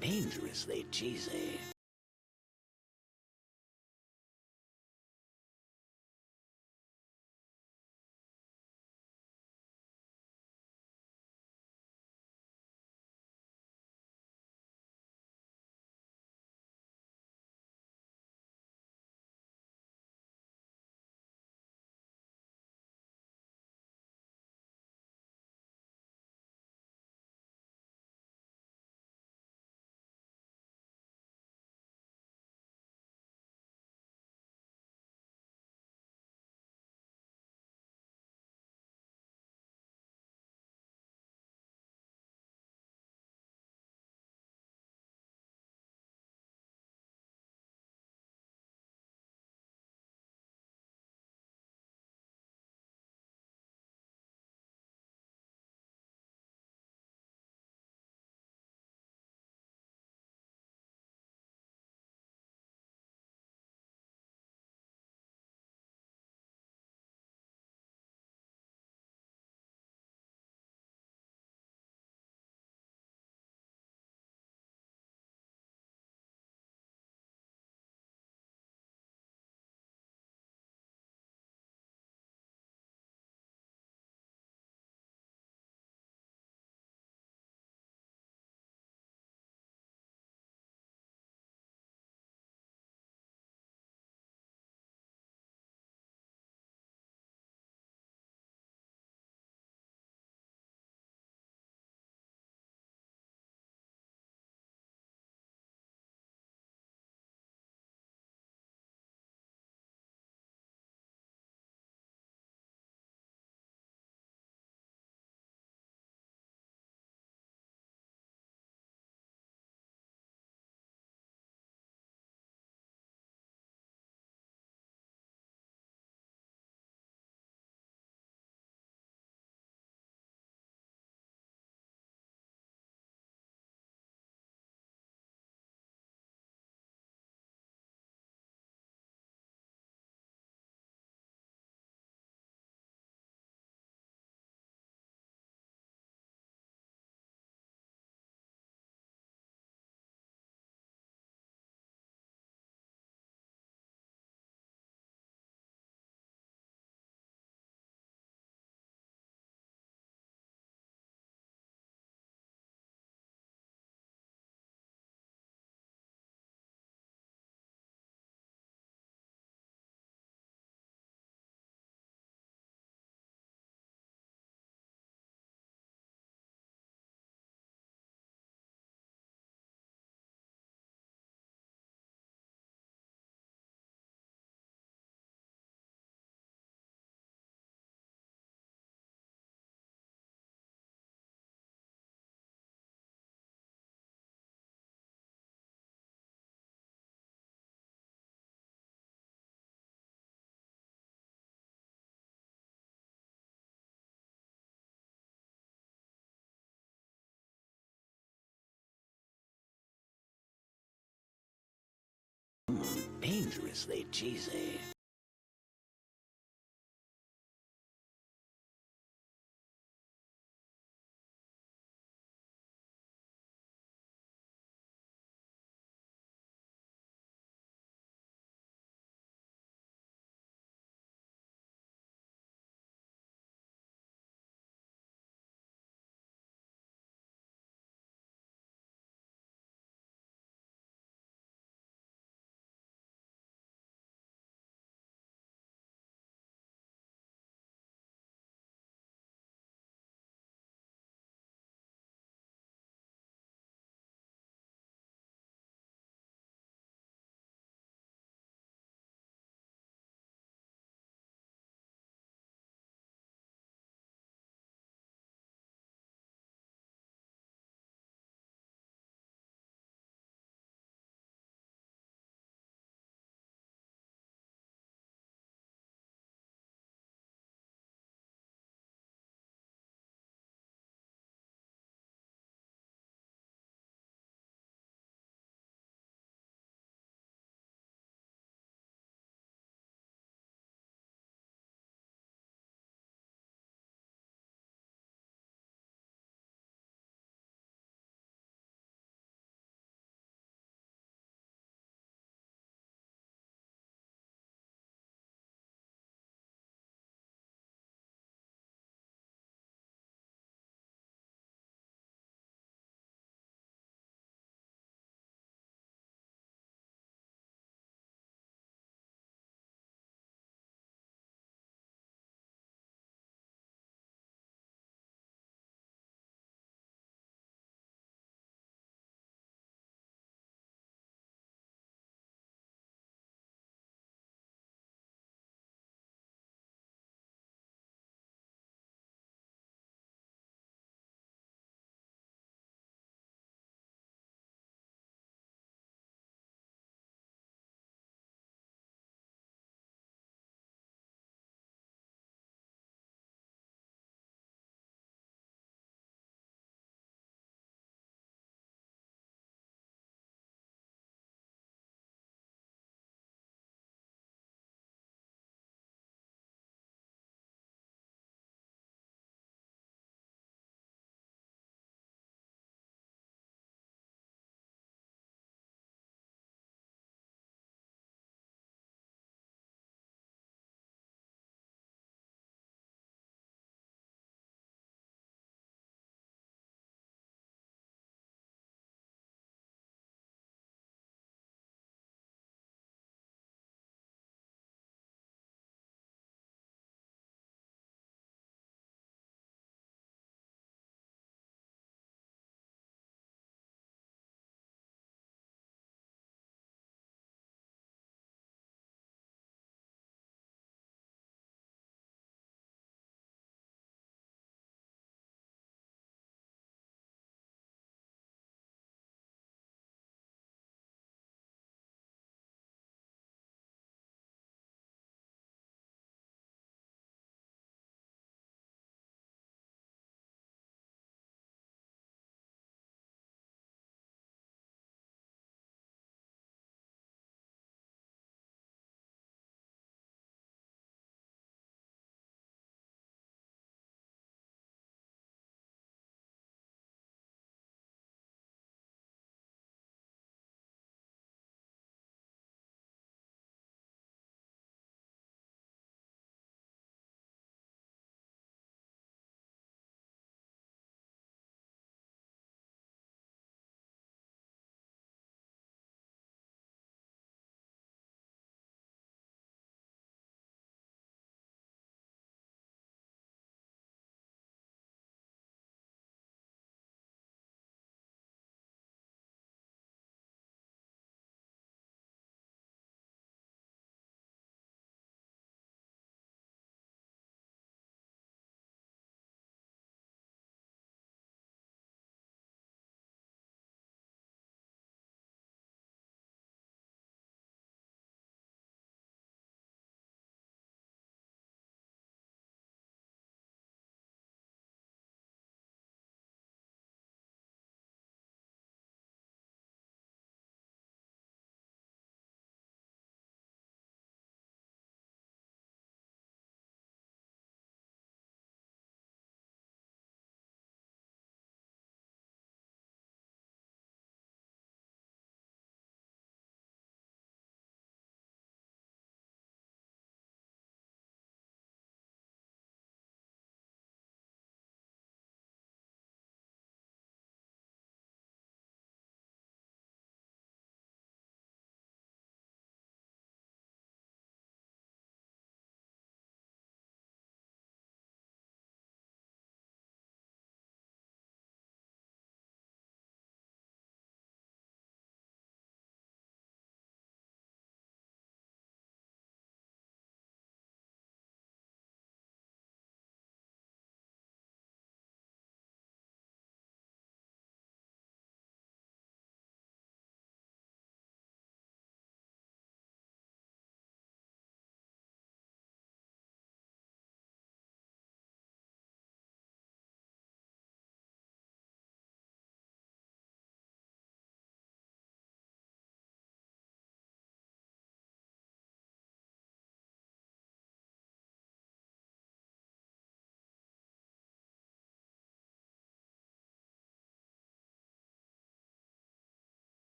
Dangerously cheesy. Dangerously cheesy.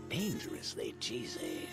Dangerously cheesy.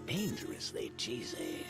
Dangerously cheesy.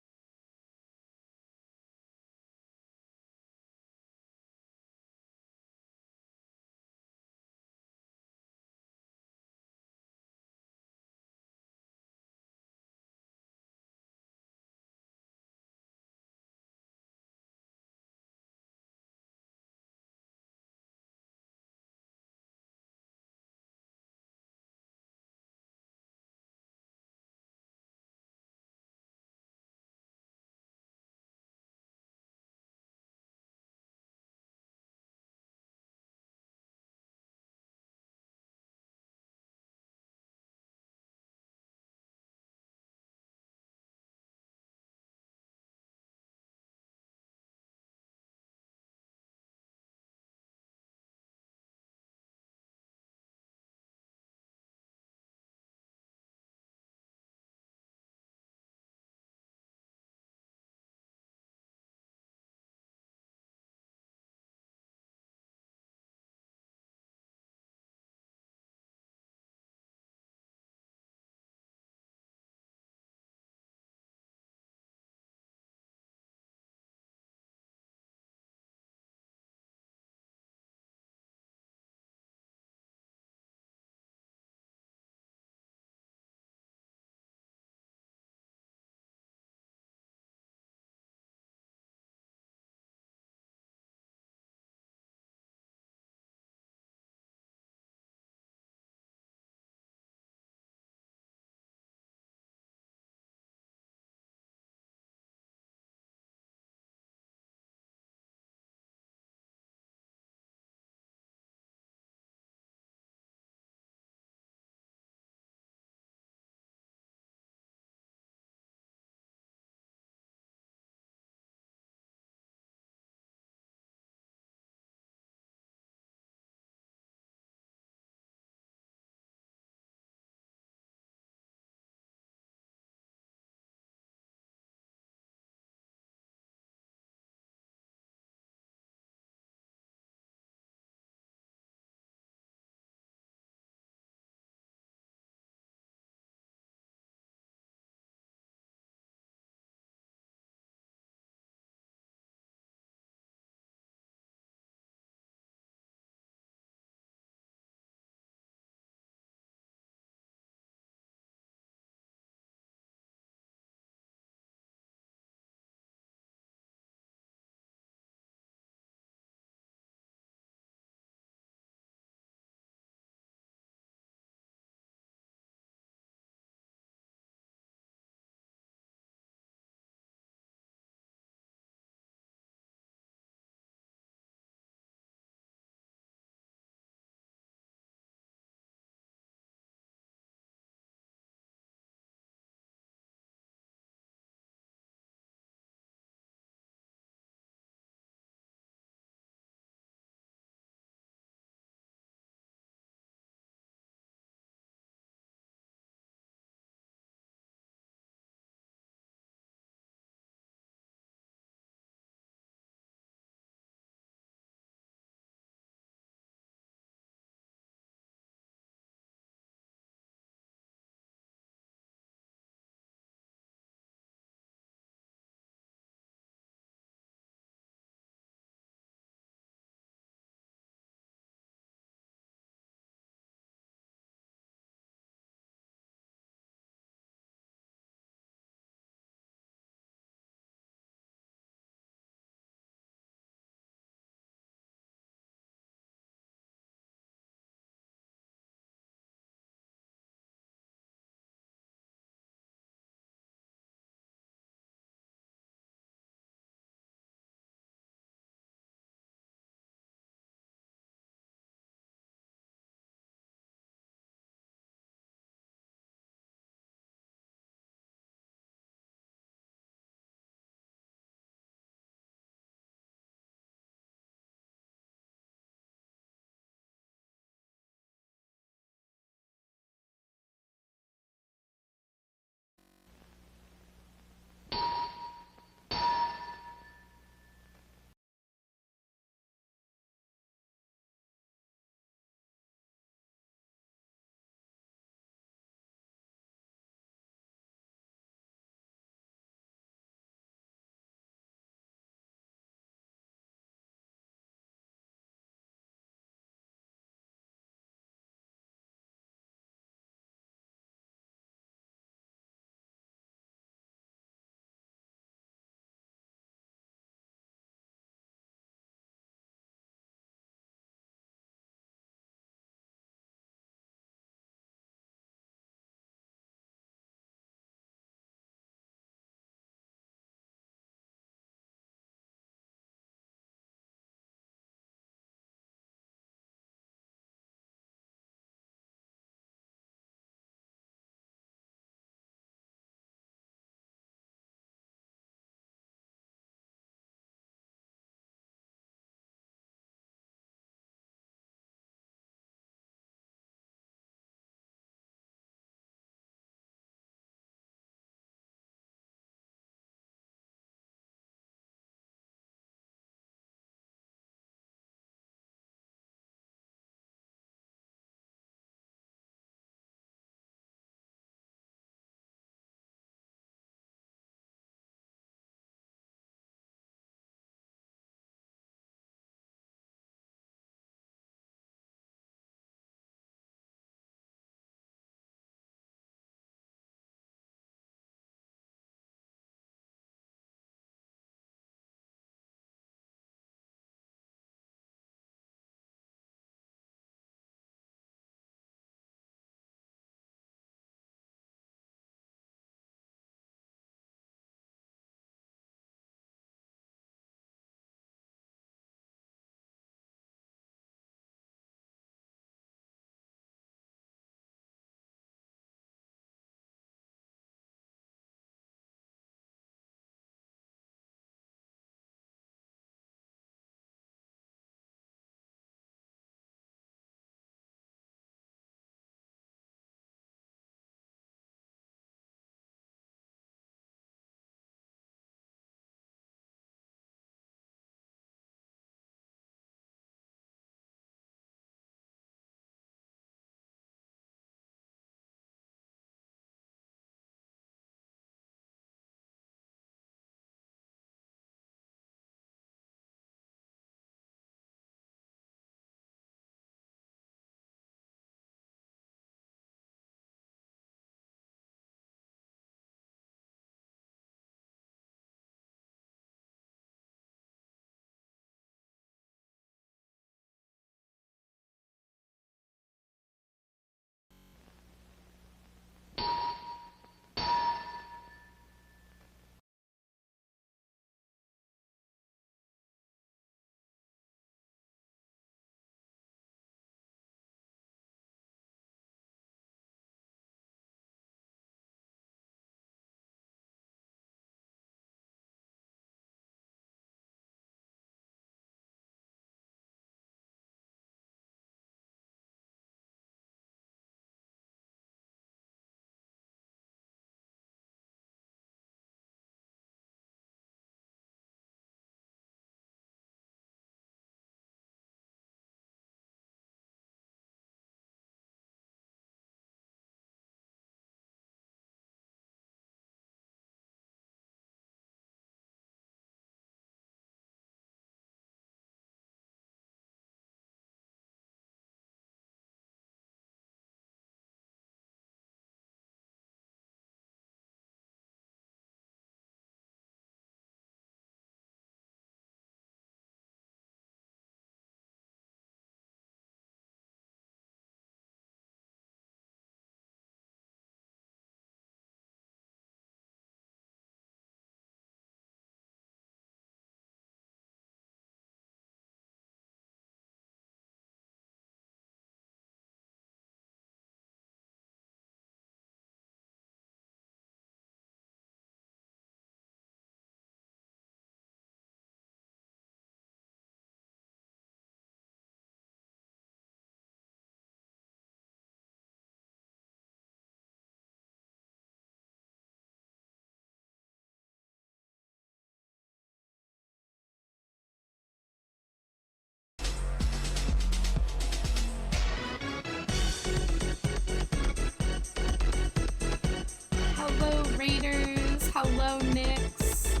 Hello, Nix.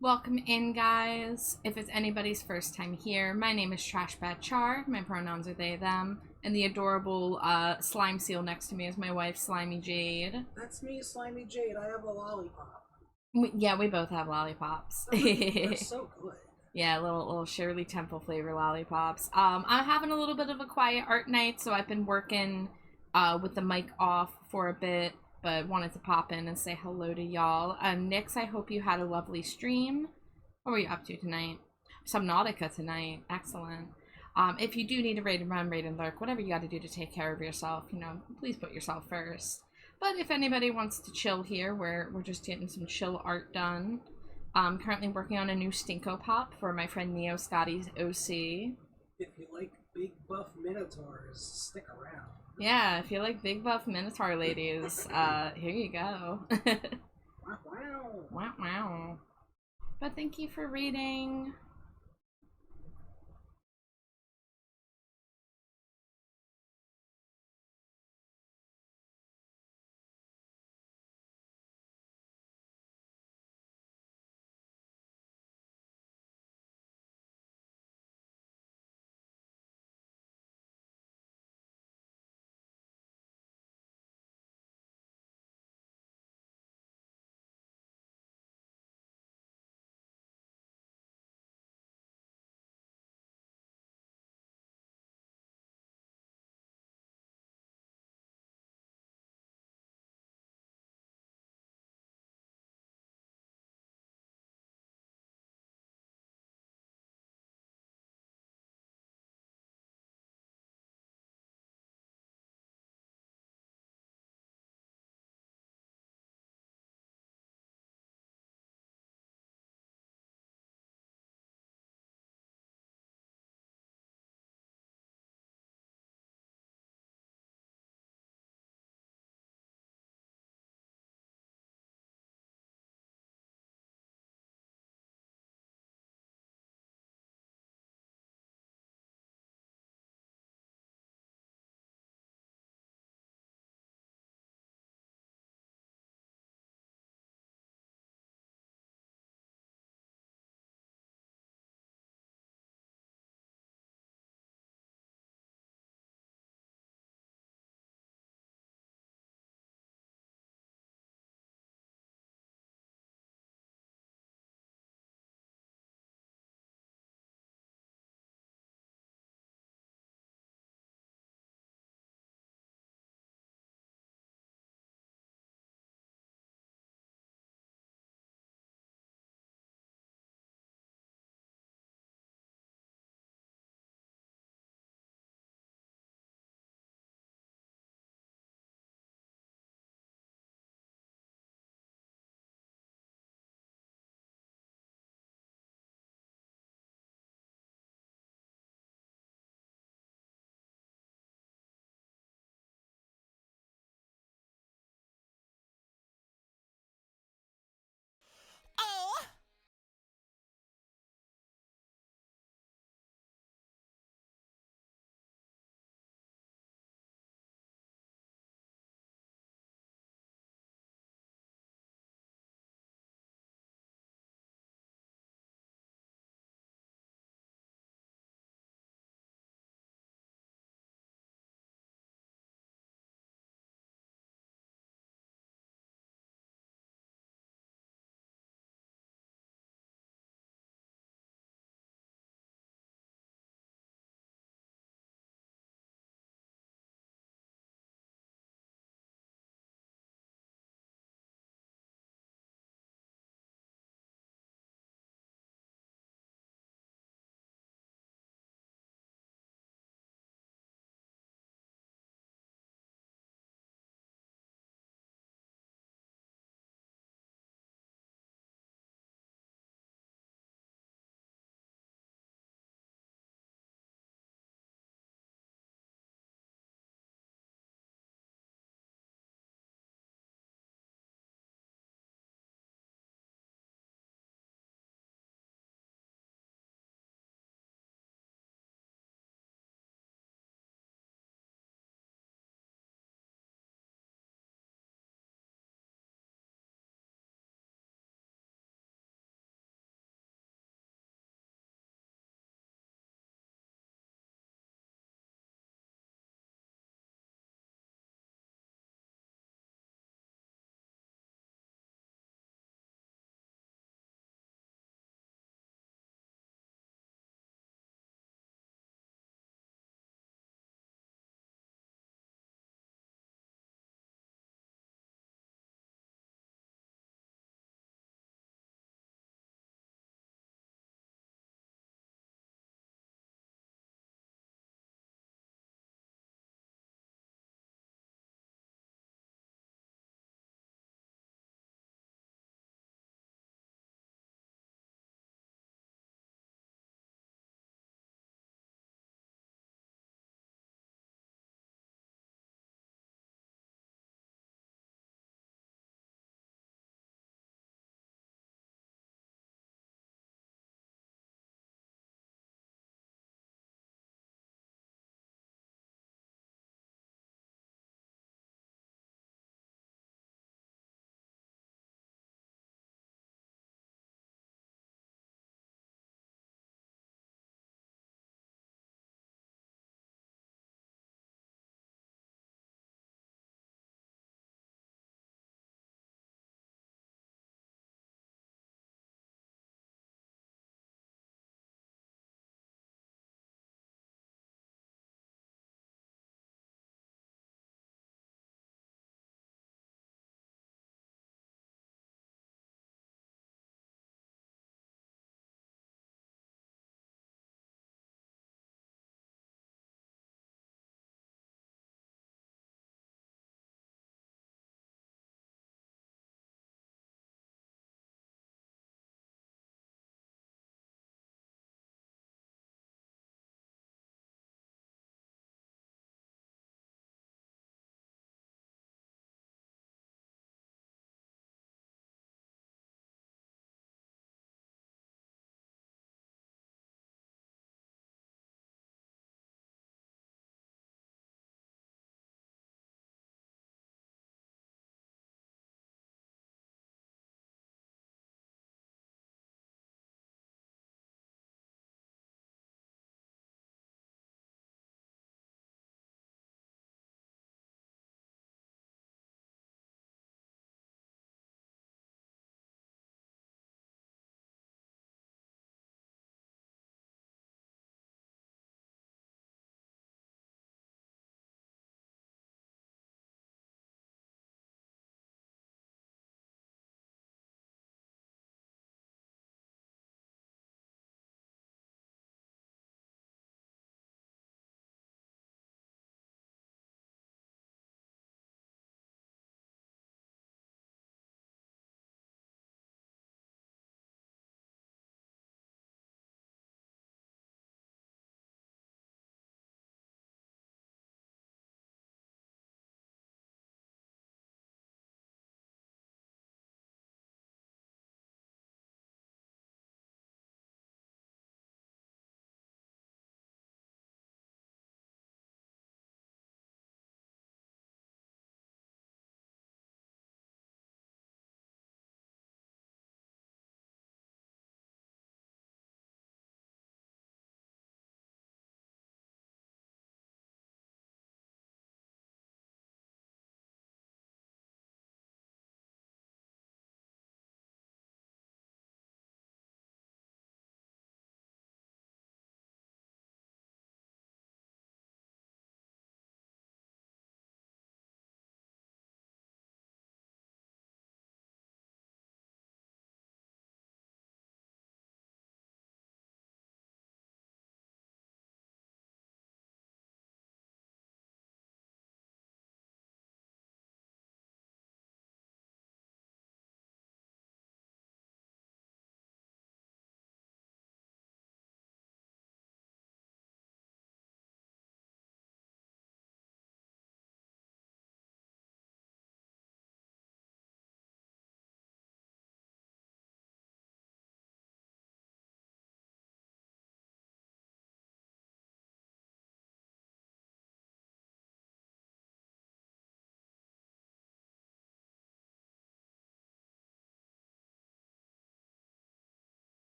Welcome in, guys. If it's anybody's first time here, my name is Trash Bad Char. My pronouns are they, them. And the adorable slime seal next to me is my wife, Slimy Jade. That's me, Slimy Jade. I have a lollipop. Yeah, we both have lollipops. They're so good. Yeah, little Shirley Temple flavor lollipops. I'm having a little bit of a quiet art night, so I've been working with the mic off for a bit, but wanted to pop in and say hello to y'all. Nix, I hope you had a lovely stream. What were you up to tonight? Subnautica tonight. Excellent. If you do need a raid and run, raid and lurk, whatever you got to do to take care of yourself, you know, please put yourself first. But if anybody wants to chill here, we're just getting some chill art done. I'm currently working on a new Stinko Pop for my friend Neo Scotty's OC. If you like big buff minotaurs, stick around. Yeah, if you like big buff Minotaur ladies, here you go. Wow, wow. Wow, wow. But thank you for reading.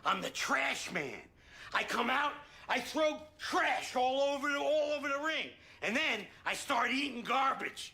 I'm the trash man. I come out, I throw trash all over the ring, and then I start eating garbage.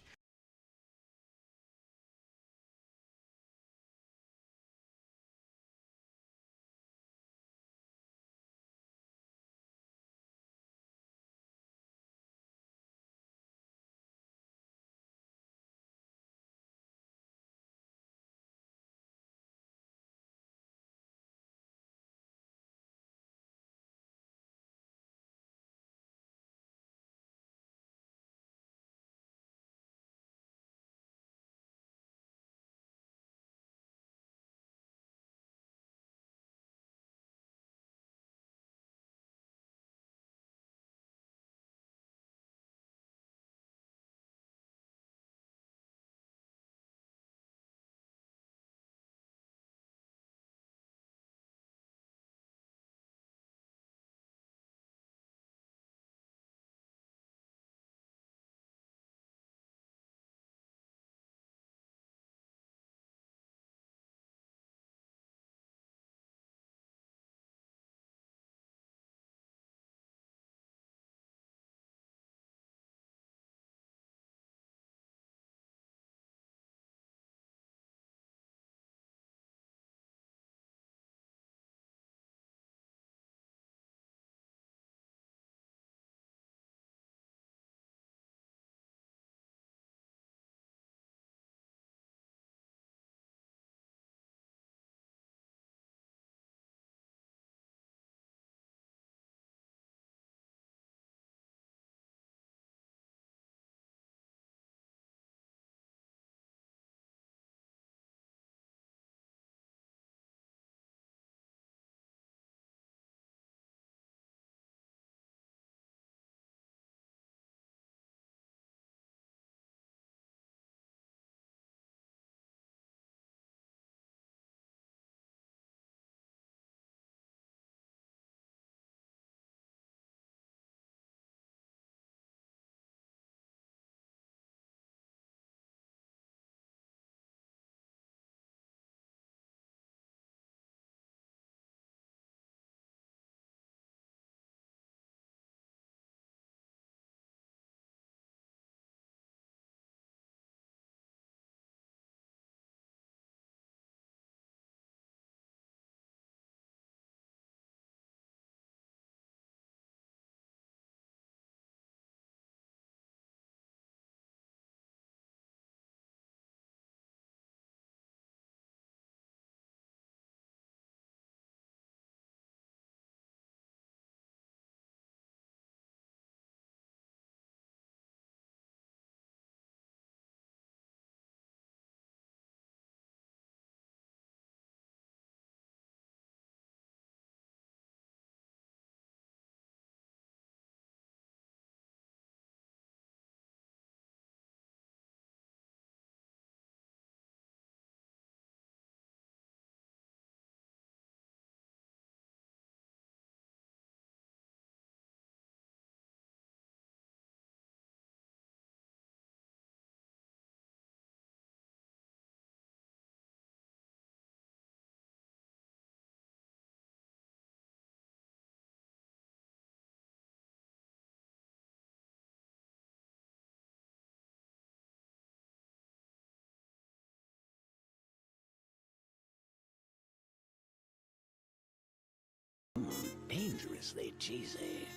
Dangerously cheesy.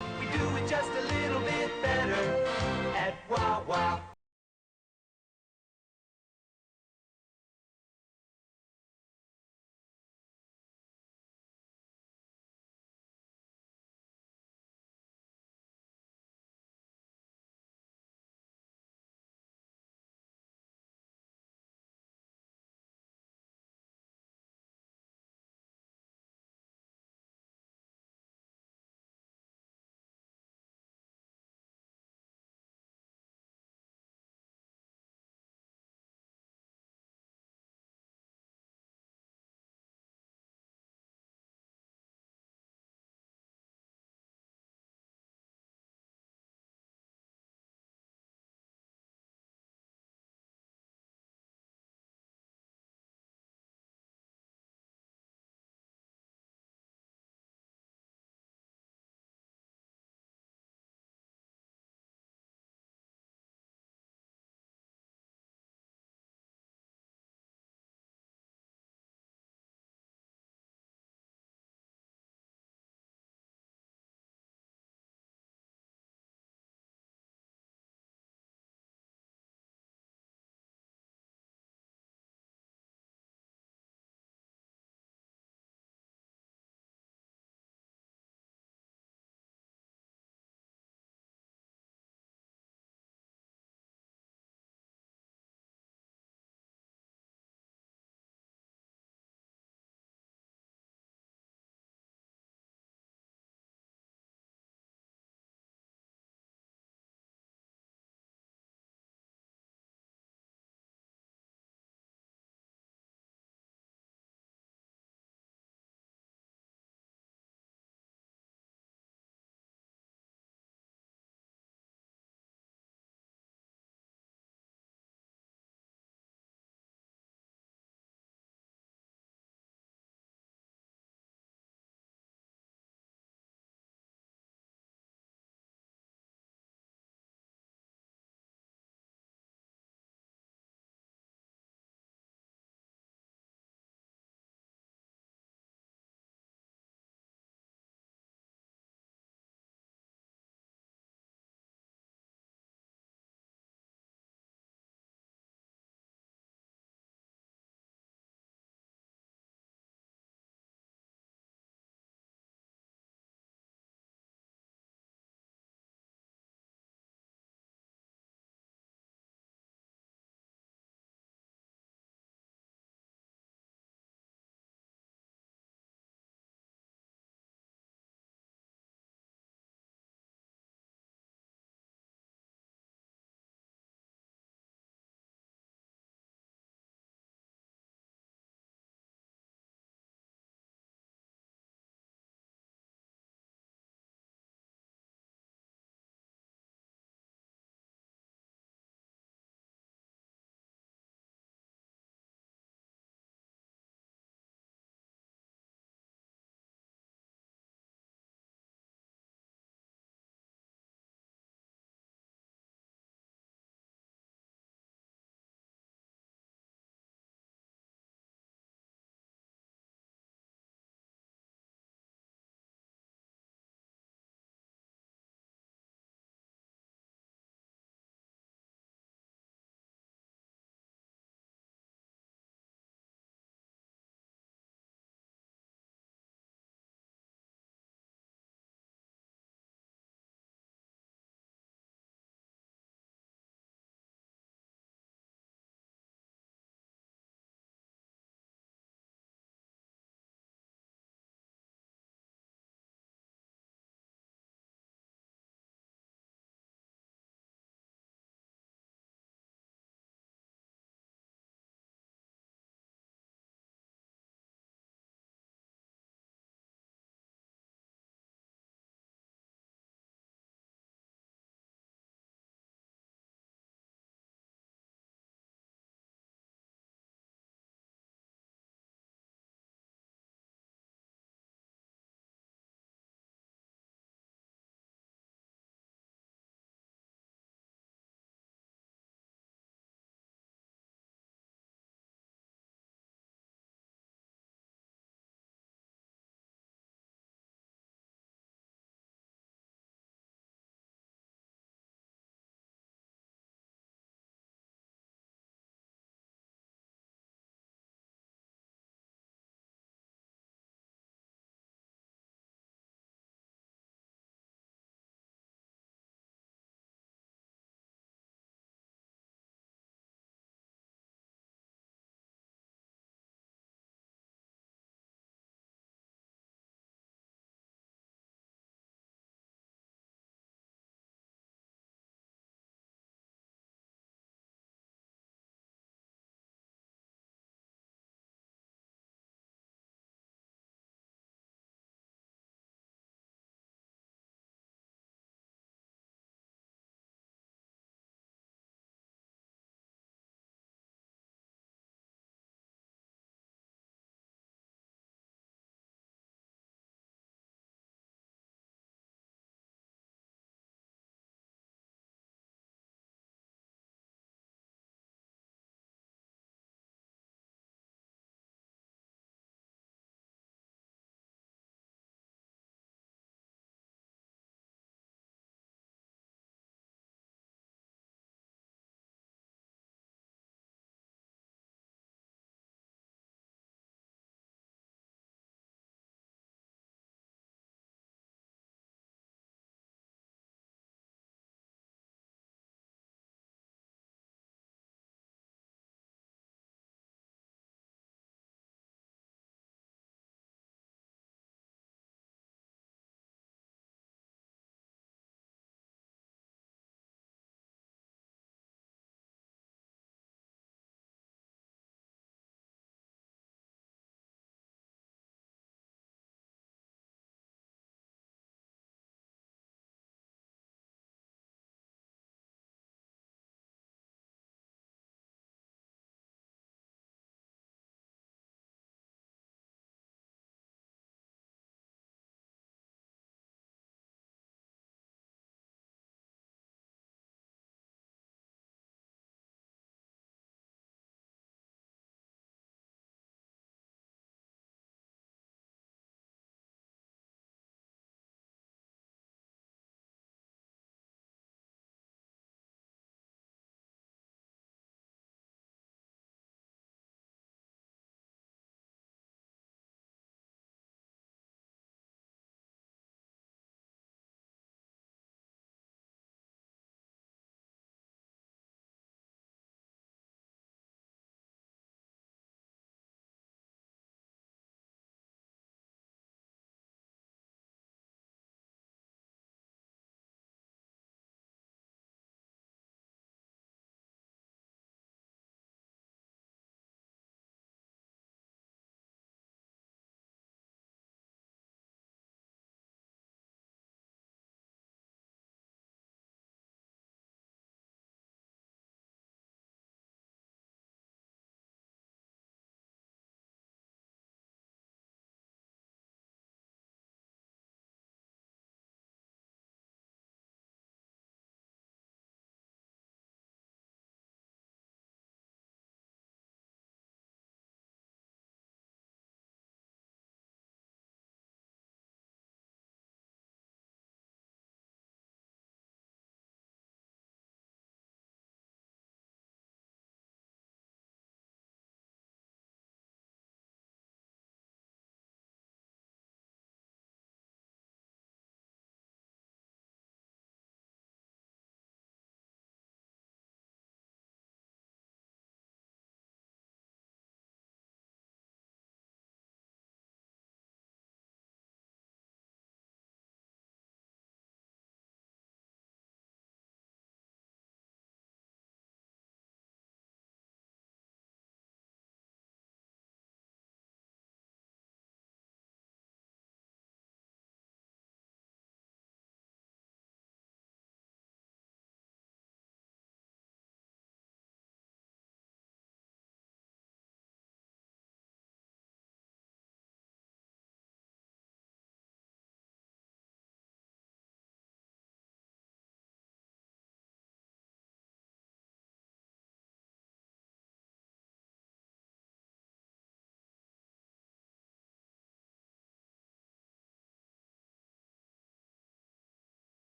We do it just a little bit better at Wawa.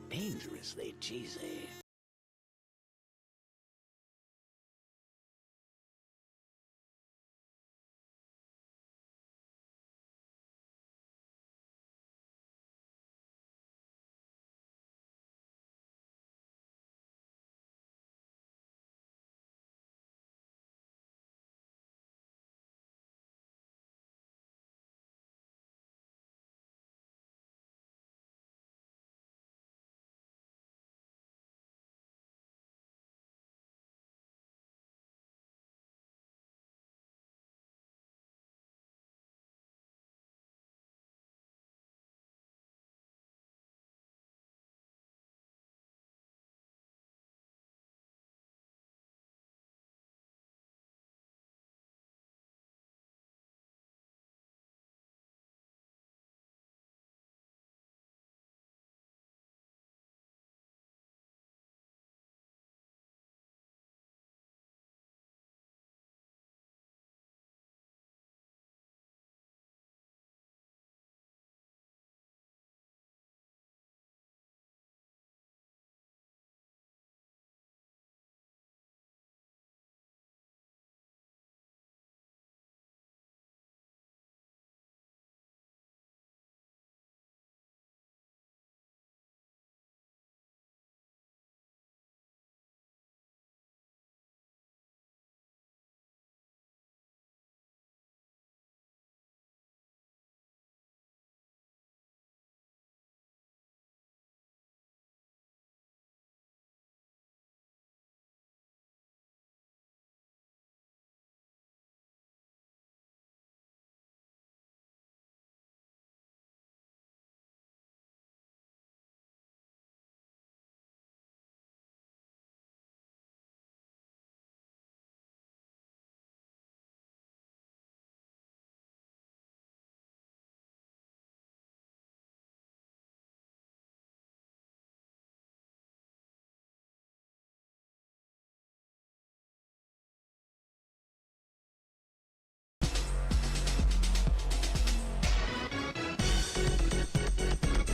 Dangerously cheesy.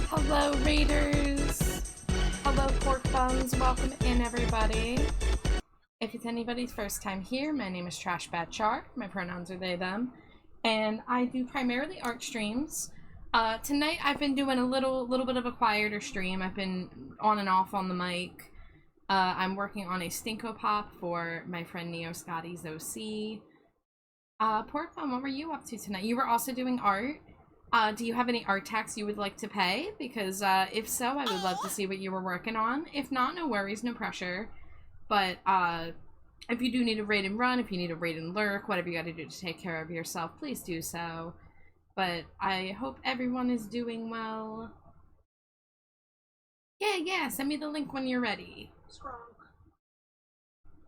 Hello, Raiders! Hello, Pork Buns. Welcome in, everybody. If it's anybody's first time here, my name is Trash Bad Shark. My pronouns are they, them. And I do primarily art streams. Tonight I've been doing a little bit of a quieter stream. I've been on and off on the mic. I'm working on a Stinko Pop for my friend Neo Scotty's OC. Pork Bun, what were you up to tonight? You were also doing art. Do you have any art tax you would like to pay? Because if so, I would love to see what you were working on. If not, no worries, no pressure. But if you do need a raid and run, if you need a raid and lurk, whatever you gotta do to take care of yourself, please do so. But I hope everyone is doing well. Yeah, send me the link when you're ready.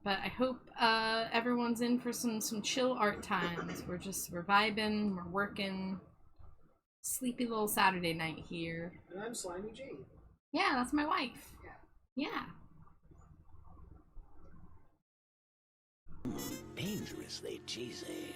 But I hope everyone's in for some chill art times. We're vibing, we're working. Sleepy little Saturday night here. And I'm Slimy G. Yeah, that's my wife. Yeah. Dangerously cheesy.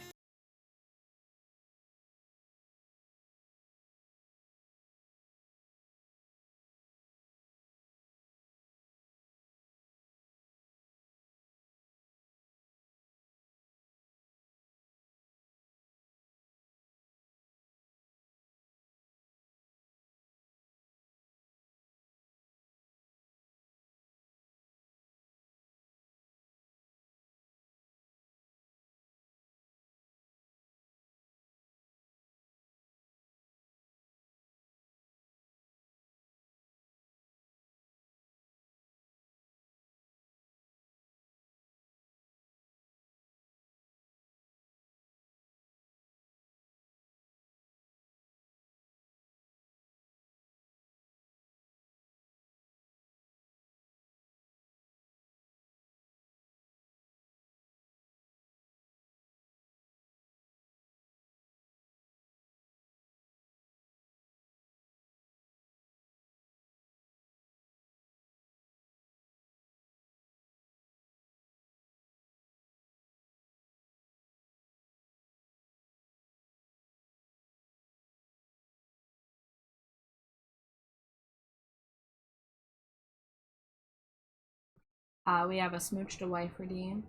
We have a smooched a wife redeem.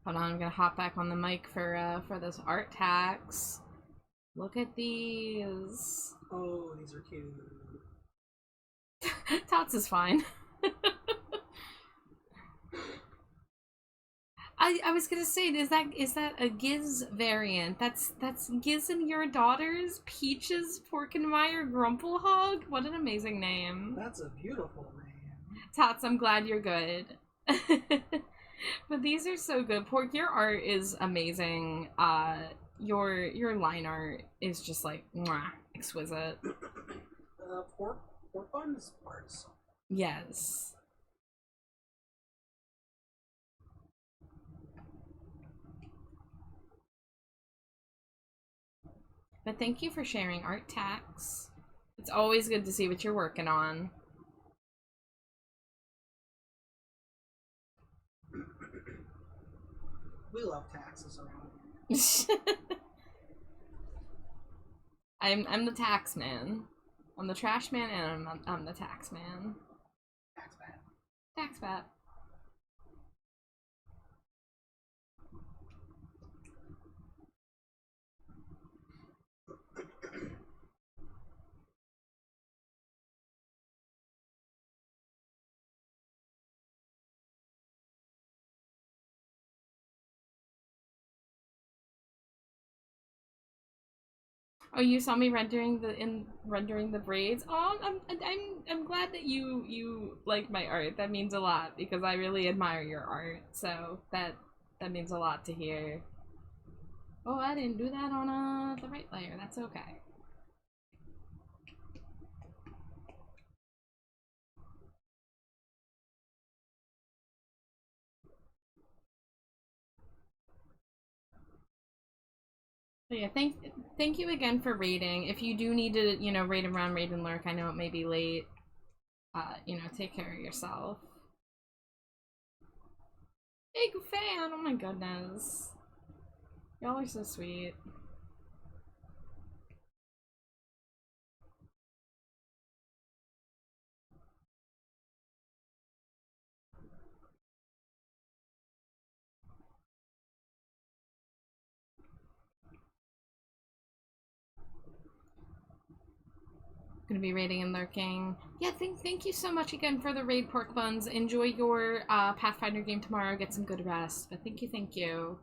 Hold on, I'm gonna hop back on the mic for this art tax. Look at these. Oh, these are cute. Tots is fine. I was gonna say, is that a Giz variant? That's Giz and your daughters, Peaches, Porkenmeyer, Grumpelhog. What an amazing name. That's a beautiful name. Tots, I'm glad you're good. But these are so good. Pork, your art is amazing. Your line art is just like mwah, exquisite. Pork buns are so. Yes. But thank you for sharing, Art Tax. It's always good to see what you're working on. We love taxes around here. I'm the tax man. I'm the trash man, and I'm the tax man. Tax bad. Tax bat. Oh, you saw me rendering the braids. Oh, I'm glad that you like my art. That means a lot because I really admire your art. So that means a lot to hear. Oh, I didn't do that on the right layer. That's okay. So yeah, thank you again for raiding. If you do need to, you know, raid around, raid and lurk, I know it may be late. You know, take care of yourself. Big fan! Oh my goodness. Y'all are so sweet. Gonna be raiding and lurking. Yeah, thank you so much again for the raid, Pork Buns. Enjoy your Pathfinder game tomorrow. Get some good rest. But thank you.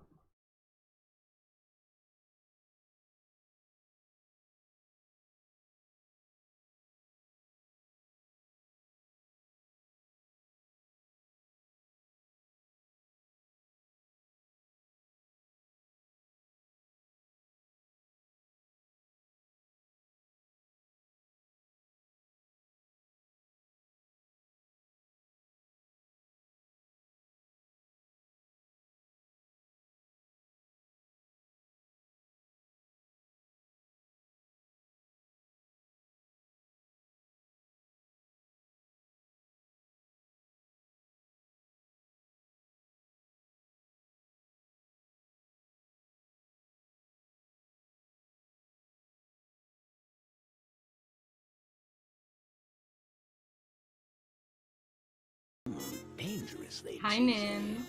Dangerously Hi, cheesy. Nin.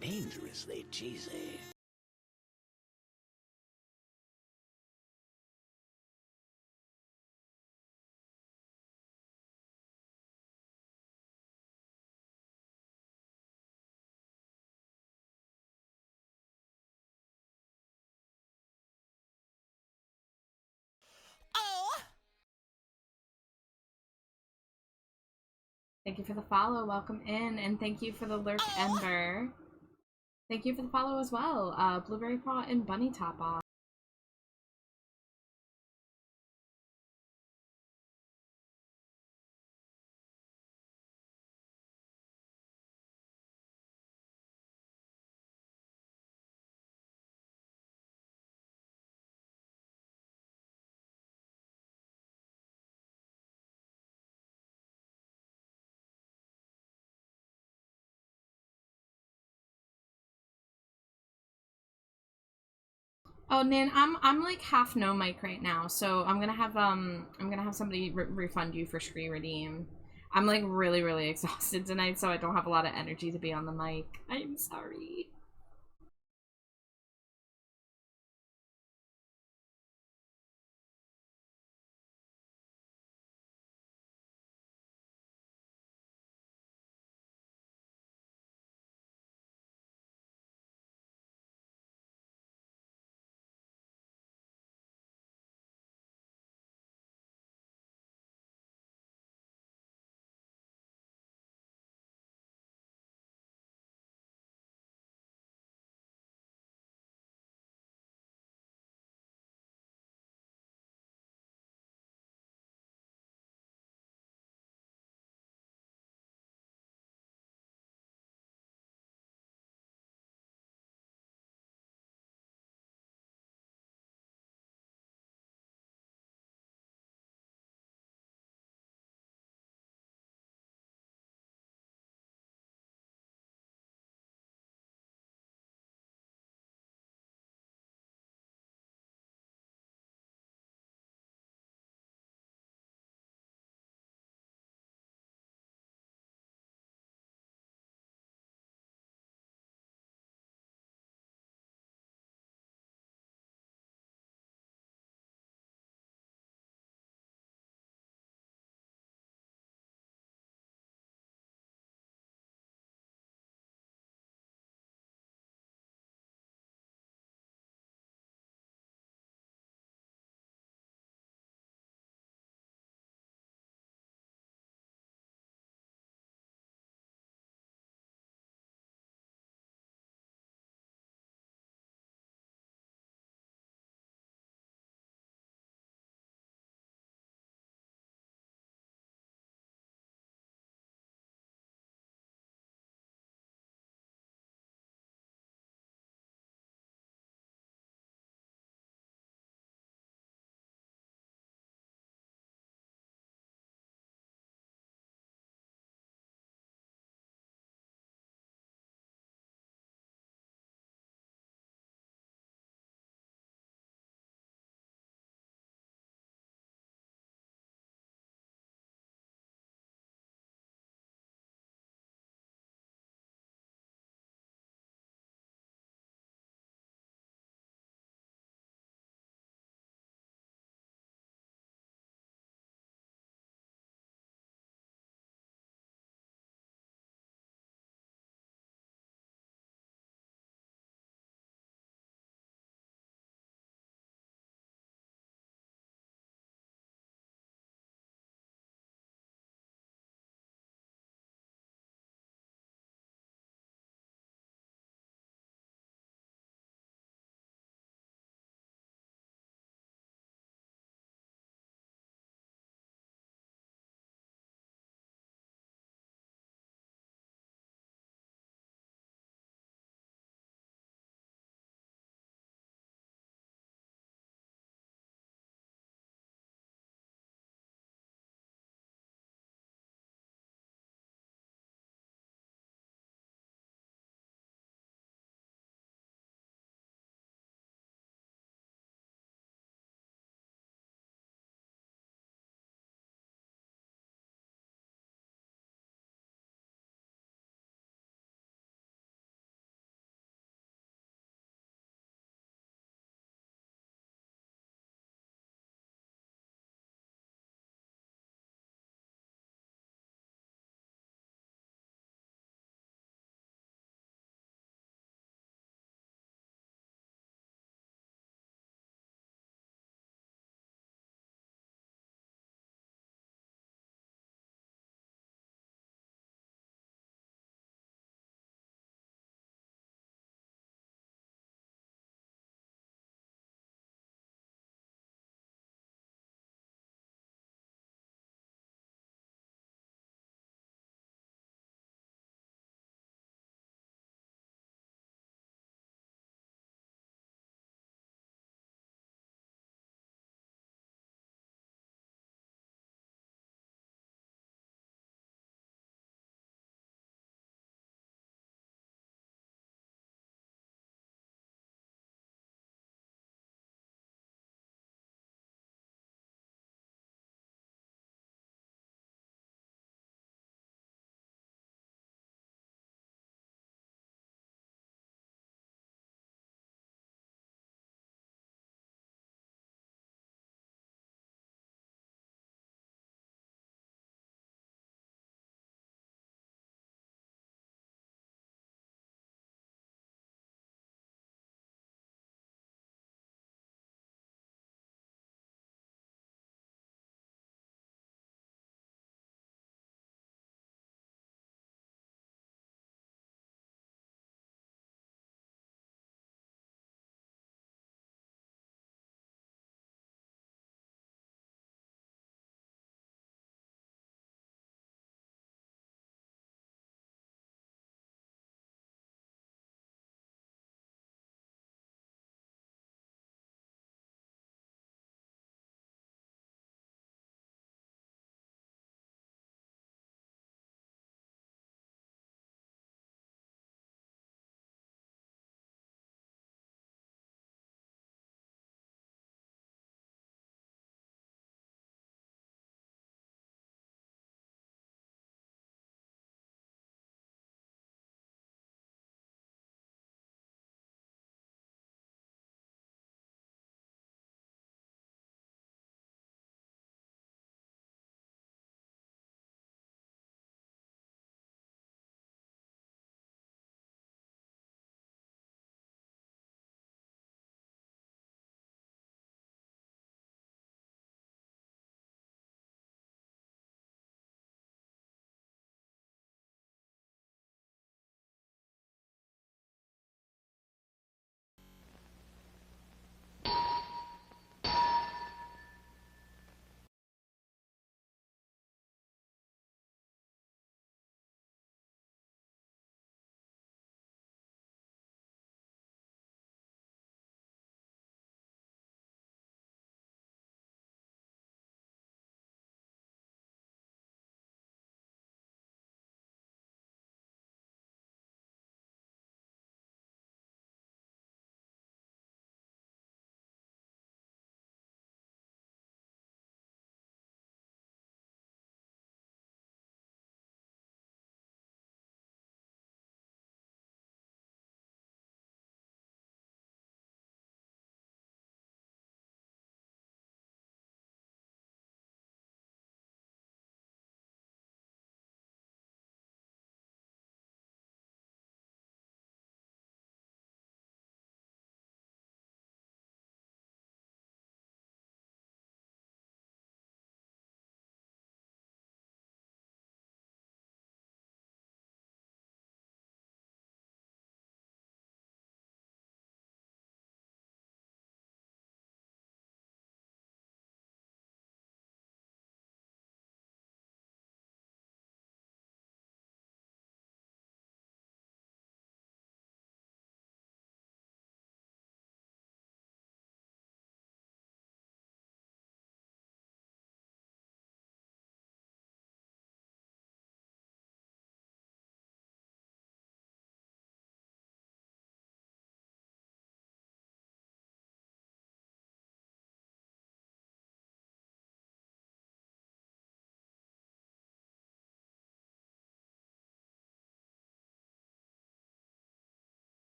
Dangerously cheesy. Thank you for the follow. Welcome in. And thank you for the lurk, Ember. Thank you for the follow as well. Blueberry Paw and Bunny Top Off. Oh, Nin, I'm like half no mic right now, so I'm gonna have somebody refund you for screen redeem. I'm like really, really exhausted tonight, so I don't have a lot of energy to be on the mic. I'm sorry.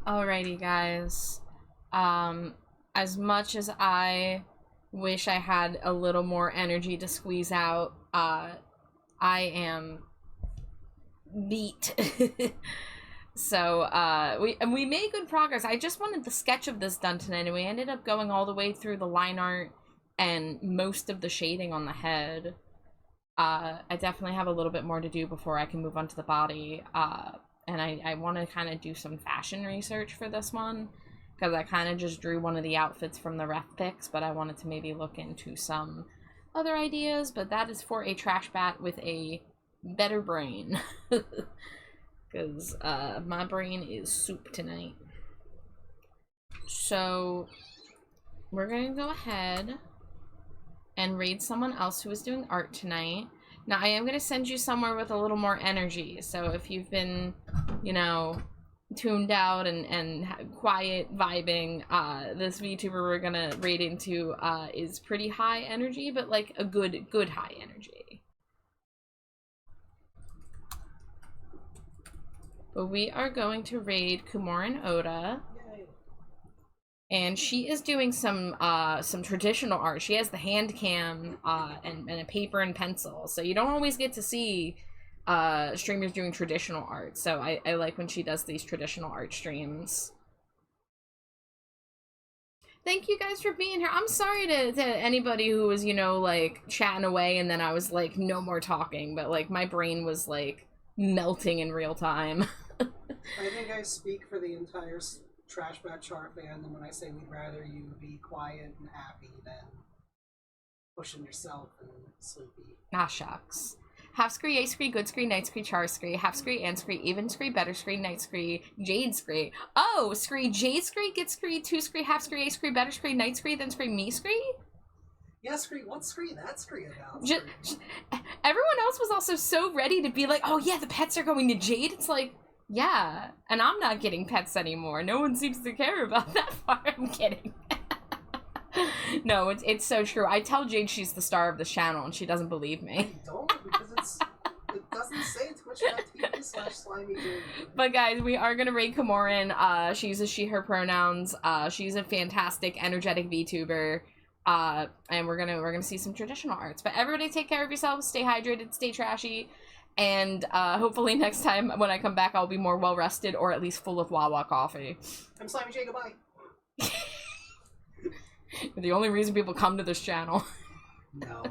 Alrighty, guys. As much as I wish I had a little more energy to squeeze out, I am beat. So, we made good progress. I just wanted the sketch of this done tonight, and we ended up going all the way through the line art and most of the shading on the head. I definitely have a little bit more to do before I can move on to the body. And I want to kind of do some fashion research for this one, because I kind of just drew one of the outfits from the ref pics, but I wanted to maybe look into some other ideas, but that is for a trash bat with a better brain. Because my brain is soup tonight. So we're going to go ahead and raid someone else who is doing art tonight. Now, I am going to send you somewhere with a little more energy. So if you've been, you know, tuned out and quiet vibing, this VTuber we're going to raid into is pretty high energy, but like a good high energy. But we are going to raid Kumorin Oda. And she is doing some traditional art. She has the hand cam and a paper and pencil. So you don't always get to see streamers doing traditional art. So I like when she does these traditional art streams. Thank you guys for being here. I'm sorry to anybody who was, you know, like, chatting away and then I was like, no more talking. But, like, my brain was, like, melting in real time. I think I speak for the entire Trash Bat Char fandom when I say we'd rather you be quiet and happy than pushing yourself and sleepy. Ah, shucks. Half scree, A scree, good scree, night scree, char scree, half scree, and scree, even scree, better scree, night scree, jade scree. Oh, scree, jade scree, get scree, two scree, half scree, A scree, better scree, night scree, then scree, me scree? Yeah, scree, what's scree that scree about? Everyone else was also so ready to be like, oh yeah, the pets are going to Jade. It's like, yeah, and I'm not getting pets anymore. No one seems to care about that part. I'm kidding. No, it's so true. I tell Jade she's the star of the channel, and she doesn't believe me. I don't, because it doesn't say twitch.tv/slimyjade. But guys, we are gonna raid Komorin. She uses she/her pronouns. She's a fantastic, energetic VTuber. And we're gonna see some traditional arts. But everybody take care of yourselves, stay hydrated, stay trashy. And hopefully next time when I come back, I'll be more well-rested or at least full of Wawa coffee. I'm Slimy J, goodbye. The only reason people come to this channel. No.